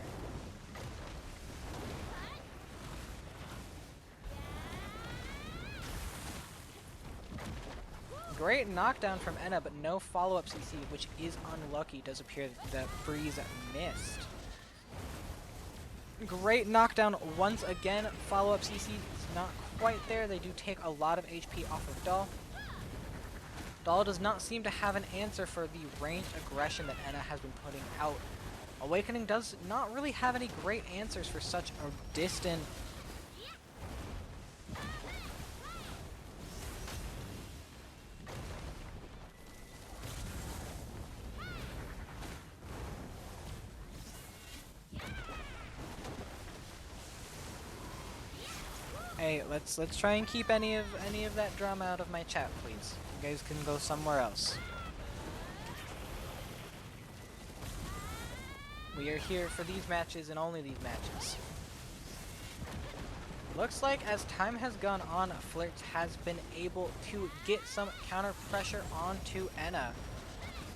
Great knockdown from Enna, but no follow-up CC, which is unlucky. It does appear that Breeze missed. Great knockdown once again. Follow-up CC is not quite there. They do take a lot of HP off of Doll. Doll does not seem to have an answer for the ranged aggression that Enna has been putting out. Awakening does not really have any great answers for such a distant... Hey, let's try and keep any of that drama out of my chat, please. You guys can go somewhere else. We are here for these matches and only these matches. Looks like as time has gone on, Flirts has been able to get some counter pressure onto Enna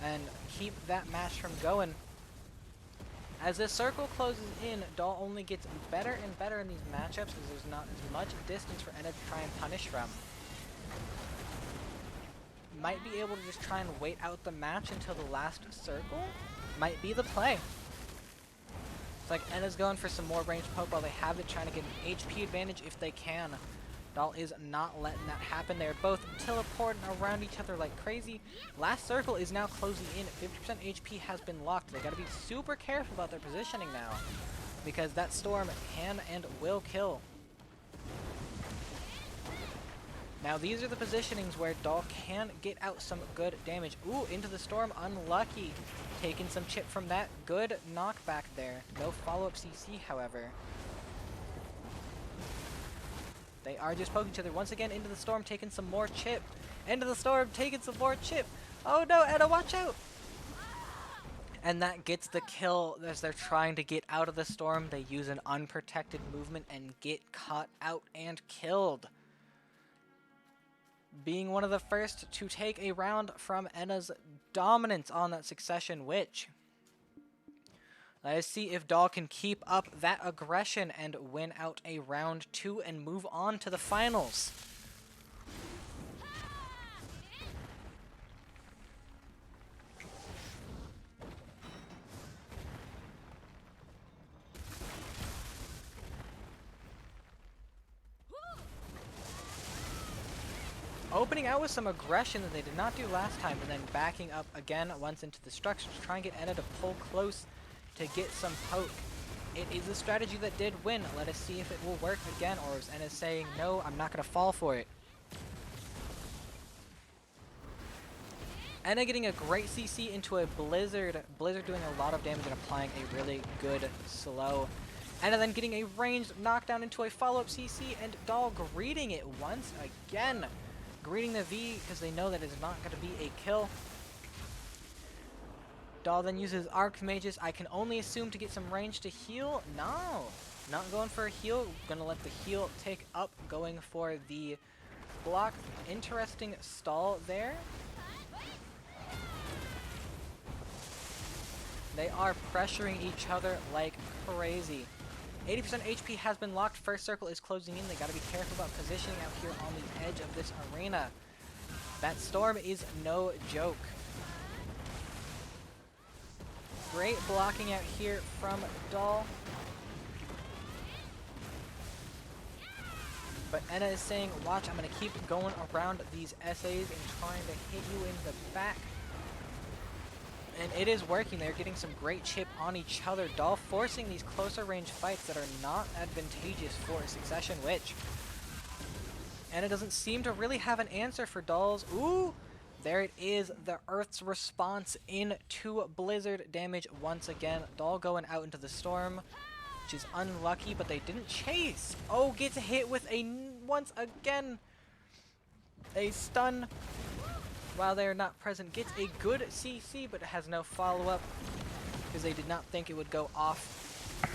and keep that match from going. As the circle closes in, Doll only gets better and better in these matchups as there's not as much distance for Enna to try and punish from. Might be able to just try and wait out the match until the last circle. Might be the play. It's like Enna's going for some more range poke while they have it, trying to get an HP advantage if they can. Doll is not letting that happen. They're both teleporting around each other like crazy. Last circle is now closing in. 50% HP has been locked. They gotta be super careful about their positioning now, because that storm can and will kill. Now these are the positionings where Doll can get out some good damage. Ooh, into the storm, unlucky. Taking some chip from that. Good knockback there. No follow-up CC, however. They are just poking each other. Once again, into the storm, taking some more chip. Into the storm, taking some more chip. Oh no, Edda, watch out! And that gets the kill as they're trying to get out of the storm. They use an unprotected movement and get caught out and killed. Being one of the first to take a round from Enna's dominance on that Succession Witch. Let us see if Doll can keep up that aggression and win out a round 2 and move on to the finals. Opening out with some aggression that they did not do last time, and then backing up again once into the structure to try and get Enna to pull close to get some poke. It is a strategy that did win. Let us see if it will work again, or is Enna saying, no, I'm not going to fall for it. Enna getting a great CC into a Blizzard. Blizzard doing a lot of damage and applying a really good slow. Enna then getting a ranged knockdown into a follow-up CC, and Doll greeting it once again. Greeting the V because they know that it's not going to be a kill. Doll then uses Archmages. I can only assume to get some range to heal. No, not going for a heal. Gonna let the heal take up. Going for the block. Interesting stall there. They are pressuring each other like crazy. 80% HP has been locked. First circle is closing in. They gotta be careful about positioning out here on the edge of this arena. That storm is no joke. Great blocking out here from Doll. But Enna is saying, watch, I'm going to keep going around these SAs and trying to hit you in the back. And it is working. They're getting some great chip on each other. Doll forcing these closer range fights that are not advantageous for Succession Witch. And it doesn't seem to really have an answer for Doll's. Ooh! There it is, the Earth's response into Blizzard damage once again. Doll going out into the storm, which is unlucky, but they didn't chase. Oh, gets hit with once again, a stun while they're not present. Gets a good CC, but has no follow-up because they did not think it would go off.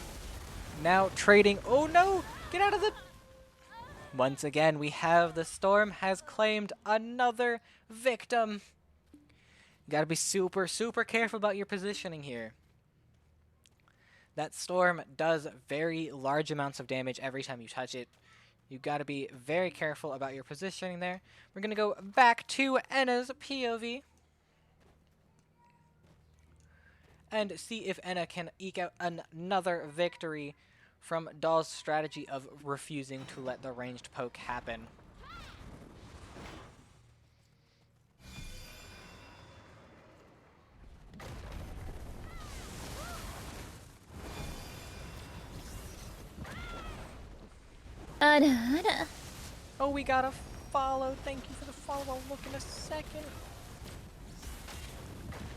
Now trading. Oh no! Get out of the... Once again, we have the storm has claimed another victim. You gotta be super, super careful about your positioning here. That storm does very large amounts of damage every time you touch it. You gotta be very careful about your positioning there. We're gonna go back to Enna's POV and see if Enna can eke out another victory from Doll's strategy of refusing to let the ranged poke happen. Oh, we got a follow. Thank you for the follow. I'll look in a second.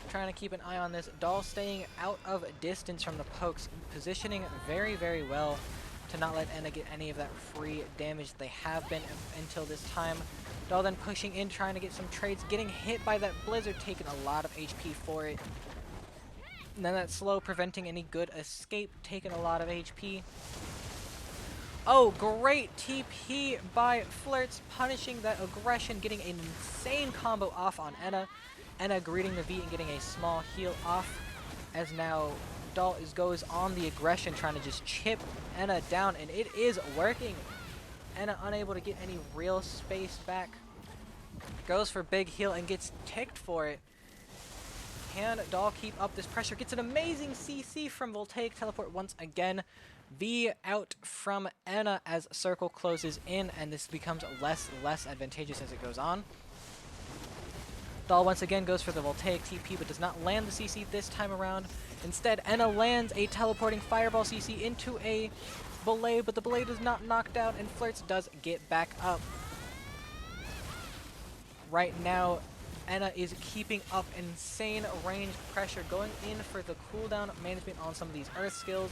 Trying to keep an eye on this. Doll staying out of distance from the pokes. Positioning very, very well to not let Enna get any of that free damage they have been until this time. Doll then pushing in, trying to get some trades. Getting hit by that Blizzard, taking a lot of HP for it. And then that slow preventing any good escape, taking a lot of HP. Oh, great TP by Flirts, punishing that aggression, getting an insane combo off on Enna. Enna greeting the V and getting a small heal off, as now Doll goes on the aggression, trying to just chip Enna down, and it is working. Enna unable to get any real space back. Goes for big heal and gets ticked for it. Can Doll keep up this pressure? Gets an amazing CC from Voltaic Teleport once again. V out from Anna as circle closes in, and this becomes less advantageous as it goes on. Doll once again goes for the Voltaic TP, but does not land the CC this time around. Instead, Anna lands a teleporting Fireball CC into a Belay, but the Belay is not knocked out, and Flirts does get back up. Right now, Anna is keeping up insane range pressure, going in for the cooldown management on some of these Earth skills,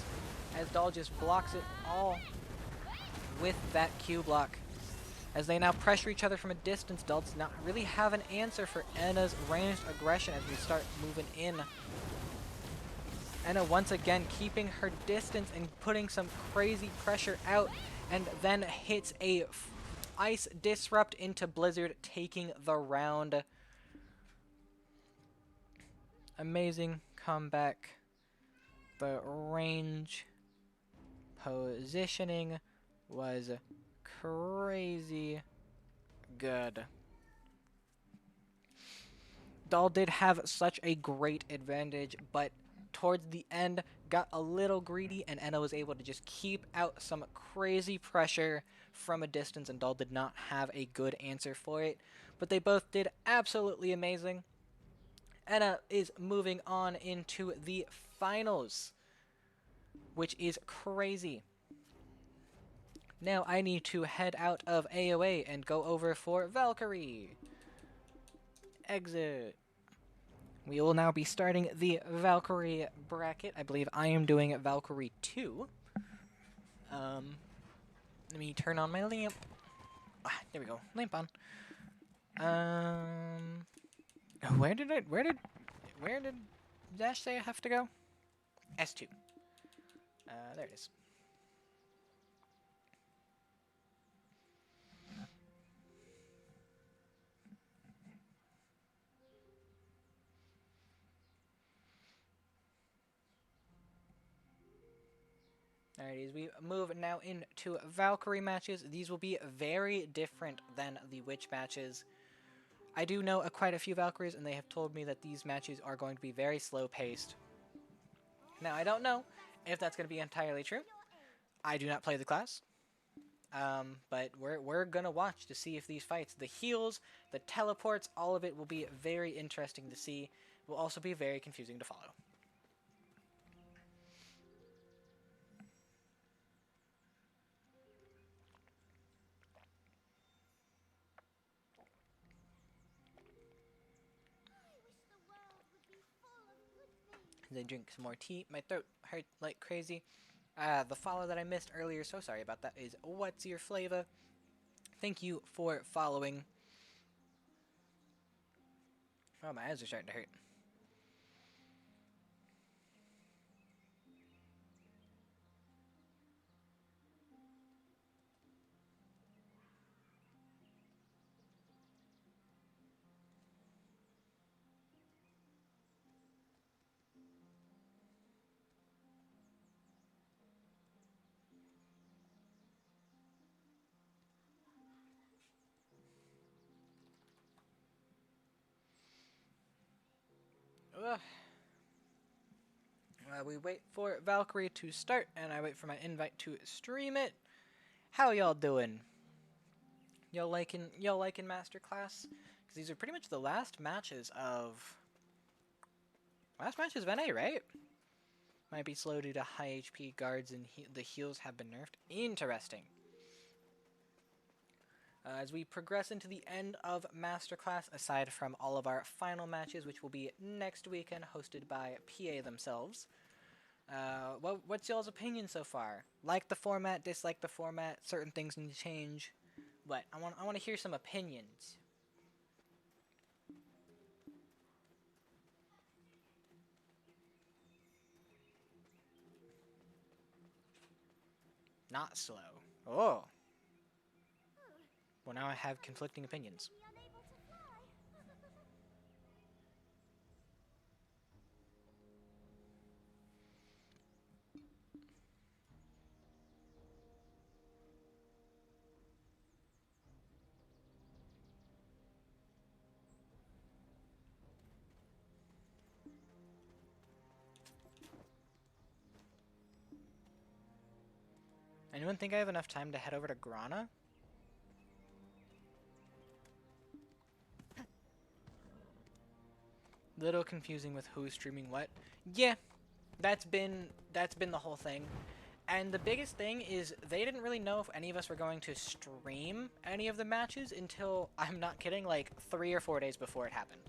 as Doll just blocks it all with that Q block. As they now pressure each other from a distance, Doll does not really have an answer for Anna's ranged aggression as we start moving in. Anna once again keeping her distance and putting some crazy pressure out, and then hits a Ice Disrupt into Blizzard, taking the round. Amazing comeback. The range positioning was crazy good. Doll did have such a great advantage, but towards the end got a little greedy, and Anna was able to just keep out some crazy pressure from a distance, and Doll did not have a good answer for it. But they both did absolutely amazing. Anna is moving on into the finals, which is crazy. Now I need to head out of AOA and go over for Valkyrie. Exit. We will now be starting the Valkyrie bracket. I believe I am doing Valkyrie 2. Let me turn on my lamp. Ah, there we go. Lamp on. Where did Dash say I have to go? S2. There it is. Alright, as we move now into Valkyrie matches, these will be very different than the Witch matches. I do know quite a few Valkyries, and they have told me that these matches are going to be very slow-paced. Now, I don't know if that's going to be entirely true. I do not play the class. But we're going to watch to see if these fights, the heals, the teleports, all of it will be very interesting to see. Will also be very confusing to follow. As I drink some more tea, my throat hurt like crazy. The follow that I missed earlier, so sorry about that, is What's Your Flavor? Thank you for following. Oh, my eyes are starting to hurt. Ugh. We wait for Valkyrie to start, and I wait for my invite to stream it. How y'all doing? Y'all liking MasterClass? Because these are pretty much the last matches of NA, right? Might be slow due to high HP guards, and the heals have been nerfed. Interesting. As we progress into the end of Masterclass, aside from all of our final matches, which will be next weekend, hosted by PA themselves. What's y'all's opinion so far? Like the format, dislike the format, certain things need to change. What? I want to hear some opinions. Not slow. Oh. Well, now I have conflicting opinions. Anyone think I have enough time to head over to Grana? Little confusing with who's streaming what. Yeah, that's been the whole thing. And the biggest thing is they didn't really know if any of us were going to stream any of the matches until, I'm not kidding, like 3 or 4 days before it happened.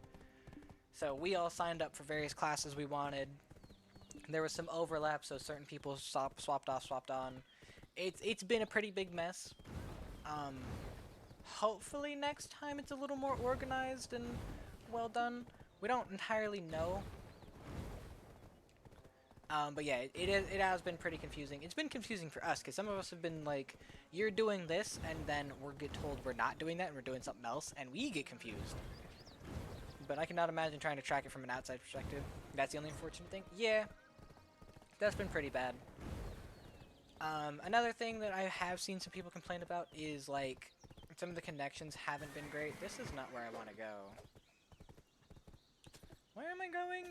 So we all signed up for various classes we wanted. There was some overlap, so certain people swapped off, swapped on. It's been a pretty big mess. Hopefully next time it's a little more organized and well done. We don't entirely know. But yeah, it has been pretty confusing. It's been confusing for us, because some of us have been like, you're doing this, and then we get told we're not doing that, and we're doing something else, and we get confused. But I cannot imagine trying to track it from an outside perspective. That's the only unfortunate thing. Yeah, that's been pretty bad. Another thing that I have seen some people complain about is, like, some of the connections haven't been great. This is not where I want to go. Where am I going?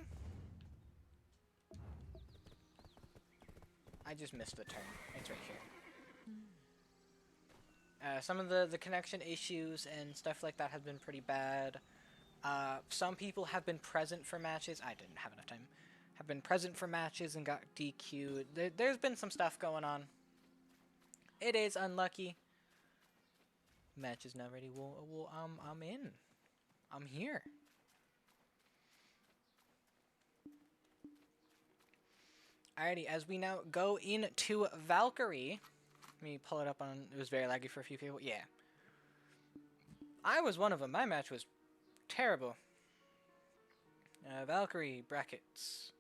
I just missed the turn. It's right here. Some of the connection issues and stuff like that have been pretty bad. Some people have been present for matches. I didn't have enough time. Have been present for matches and got DQ'd. There's been some stuff going on. It is unlucky. Match is not ready. Well, I'm in. I'm here. Alrighty, as we now go into Valkyrie. Let me pull it up on... It was very laggy for a few people. Yeah. I was one of them. My match was terrible. Valkyrie brackets.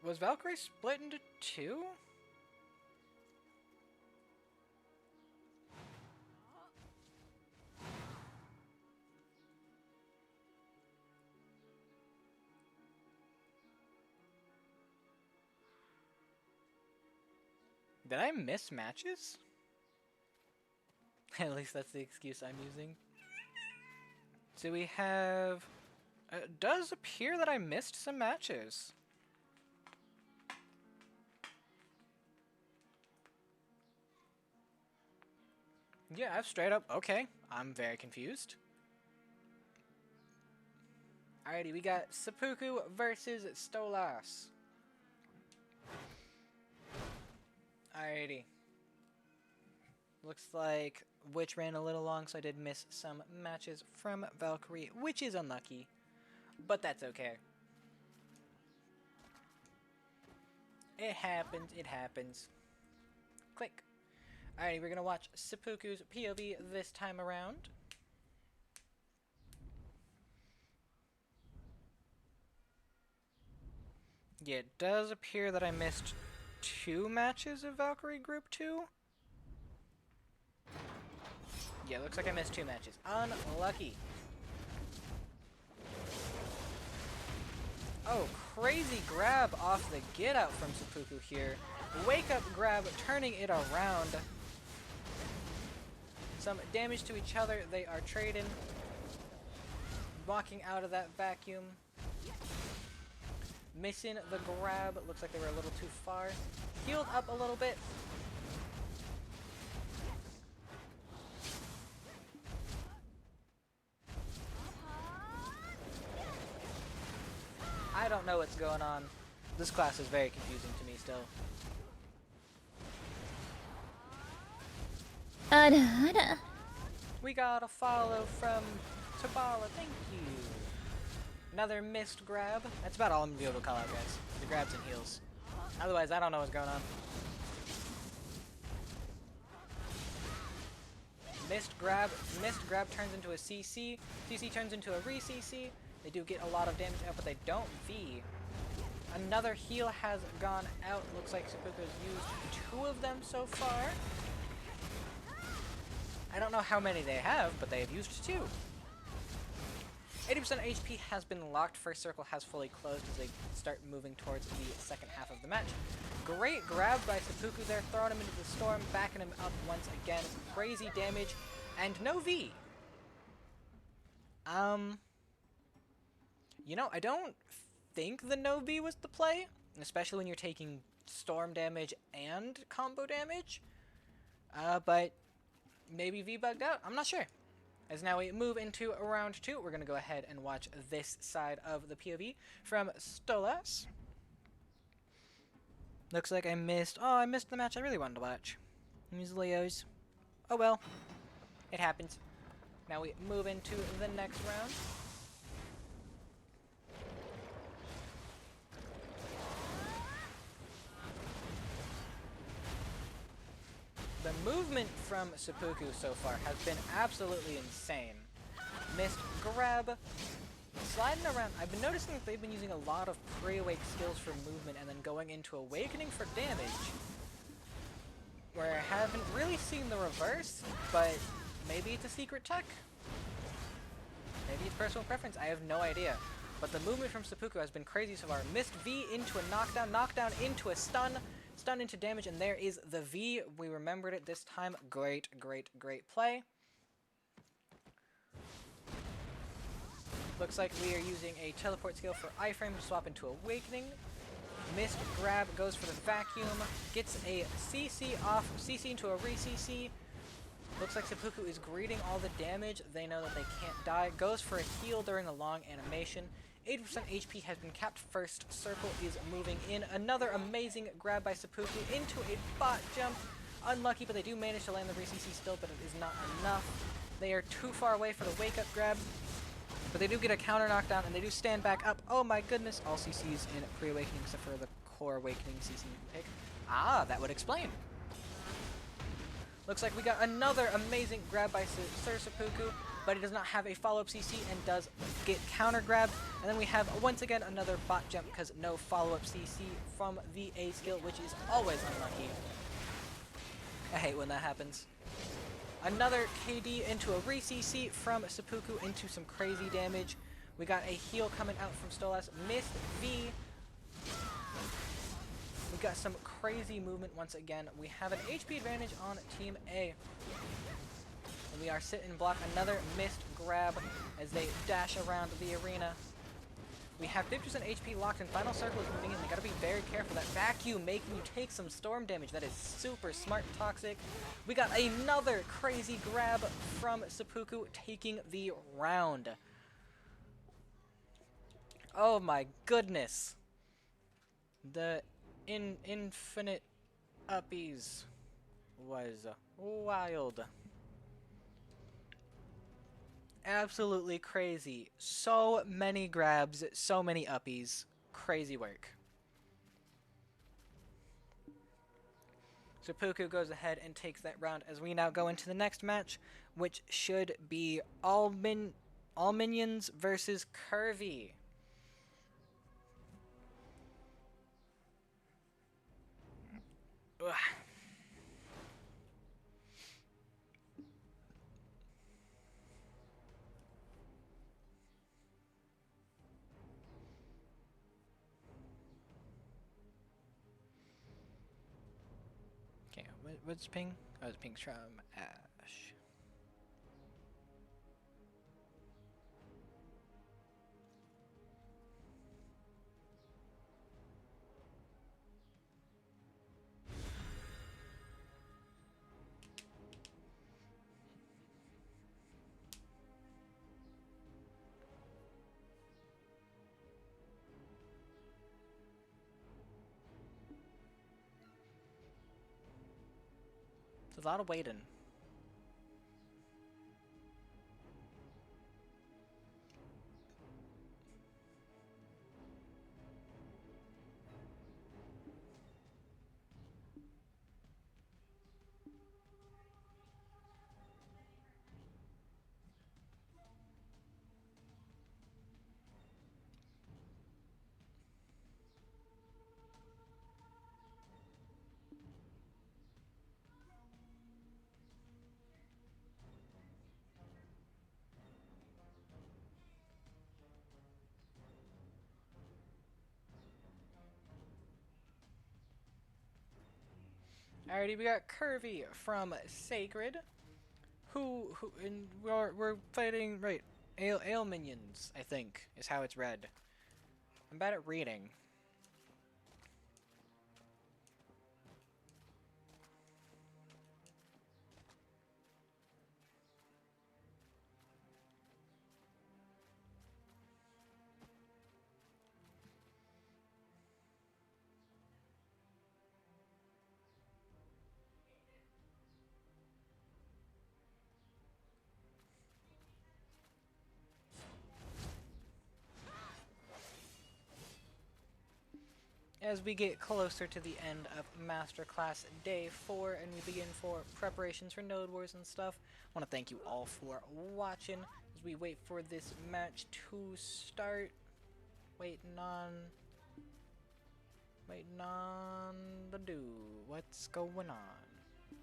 Was Valkyrie split into 2? Did I miss matches? At least that's the excuse I'm using. So we have... it does appear that I missed some matches. Yeah, I've straight up... Okay, I'm very confused. Alrighty, we got Seppuku versus Stolas. Alrighty. Looks like Witch ran a little long, so I did miss some matches from Valkyrie, which is unlucky. But that's okay. It happens, it happens. Click. Alrighty, we're gonna watch Seppuku's POV this time around. Yeah, it does appear that I missed 2 matches of Valkyrie Group 2. Yeah, looks like I missed 2 matches. Unlucky. Oh, crazy grab off the get out from Seppuku here. Wake up grab, turning it around. Some damage to each other. They are trading. Walking out of that vacuum. Missing the grab. Looks like they were a little too far. Healed up a little bit. I don't know what's going on. This class is very confusing to me still. あらあら We got a follow from Tabala, thank you. Another missed grab. That's about all I'm gonna be able to call out, guys. The grabs and heals. Otherwise, I don't know what's going on. Missed grab turns into a CC. CC turns into a re-CC. They do get a lot of damage out, but they don't V. Another heal has gone out. Looks like Seppuku's used 2 of them so far. I don't know how many they have, but they have used 2. 80% HP has been locked. First circle has fully closed as they start moving towards the second half of the match. Great grab by Seppuku there, throwing him into the storm, backing him up once again. Crazy damage, and no V. You know, I don't think the no V was the play, especially when you're taking storm damage and combo damage. But maybe V bugged out. I'm not sure. As now we move into round 2, we're going to go ahead and watch this side of the POV from Stolas. Looks like I missed... Oh, I missed the match I really wanted to watch. These Leos. Oh well. It happens. Now we move into the next round. The movement from Seppuku so far has been absolutely insane. Missed grab, sliding around. I've been noticing that they've been using a lot of pre-awake skills for movement and then going into awakening for damage. Where I haven't really seen the reverse, but maybe it's a secret tech. Maybe it's personal preference, I have no idea. But the movement from Seppuku has been crazy so far. Missed V into a knockdown, knockdown into a stun, stun into damage, and there is the V. We remembered it this time. Great, great, great play. Looks like we are using a teleport skill for iframe to swap into awakening. Missed grab, goes for the vacuum, gets a CC off, CC into a re-CC. Looks like Seppuku is greeting all the damage. They know that they can't die. Goes for a heal during a long animation. 80% HP has been capped. First circle is moving in. Another amazing grab by Seppuku into a bot jump. Unlucky, but they do manage to land the re-CC still, but it is not enough. They are too far away for the wake-up grab. But they do get a counter knockdown, and they do stand back up. Oh my goodness. All CCs in pre-awakening except for the core awakening CC you can pick. Ah, that would explain. Looks like we got another amazing grab by Sir Seppuku, but he does not have a follow-up CC and does get counter-grabbed. And then we have, once again, another bot jump because no follow-up CC from the A skill, which is always unlucky. I hate when that happens. Another KD into a re-CC from Seppuku into some crazy damage. We got a heal coming out from Stolas. Missed V. We got some crazy movement once again. We have an HP advantage on Team A. And we are sit and block another missed grab as they dash around the arena. We have 50% HP locked and final circle is moving in. They gotta be very careful. That vacuum making you take some storm damage. That is super smart and toxic. We got another crazy grab from Seppuku taking the round. Oh my goodness. The infinite uppies was wild. Absolutely crazy. So many grabs, so many uppies. Crazy work. Seppuku goes ahead and takes that round as we now go into the next match, which should be all minions versus Curvy. Ugh. Okay, what's ping? Oh, it's ping's from Ash. It's a lot of waiting. Alrighty, we got Curvy from Sacred, and we're fighting right. Ale minions, I think, is how it's read. I'm bad at reading. As we get closer to the end of MasterClass Day 4 and we begin for preparations for Node Wars and stuff, I want to thank you all for watching as we wait for this match to start. Waiting on the dude. What's going on?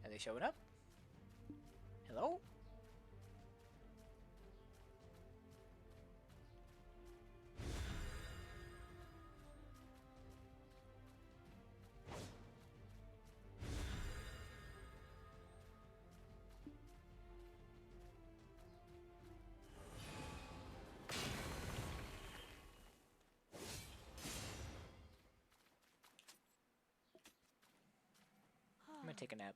Are they showing up? Hello? I'm gonna take a nap.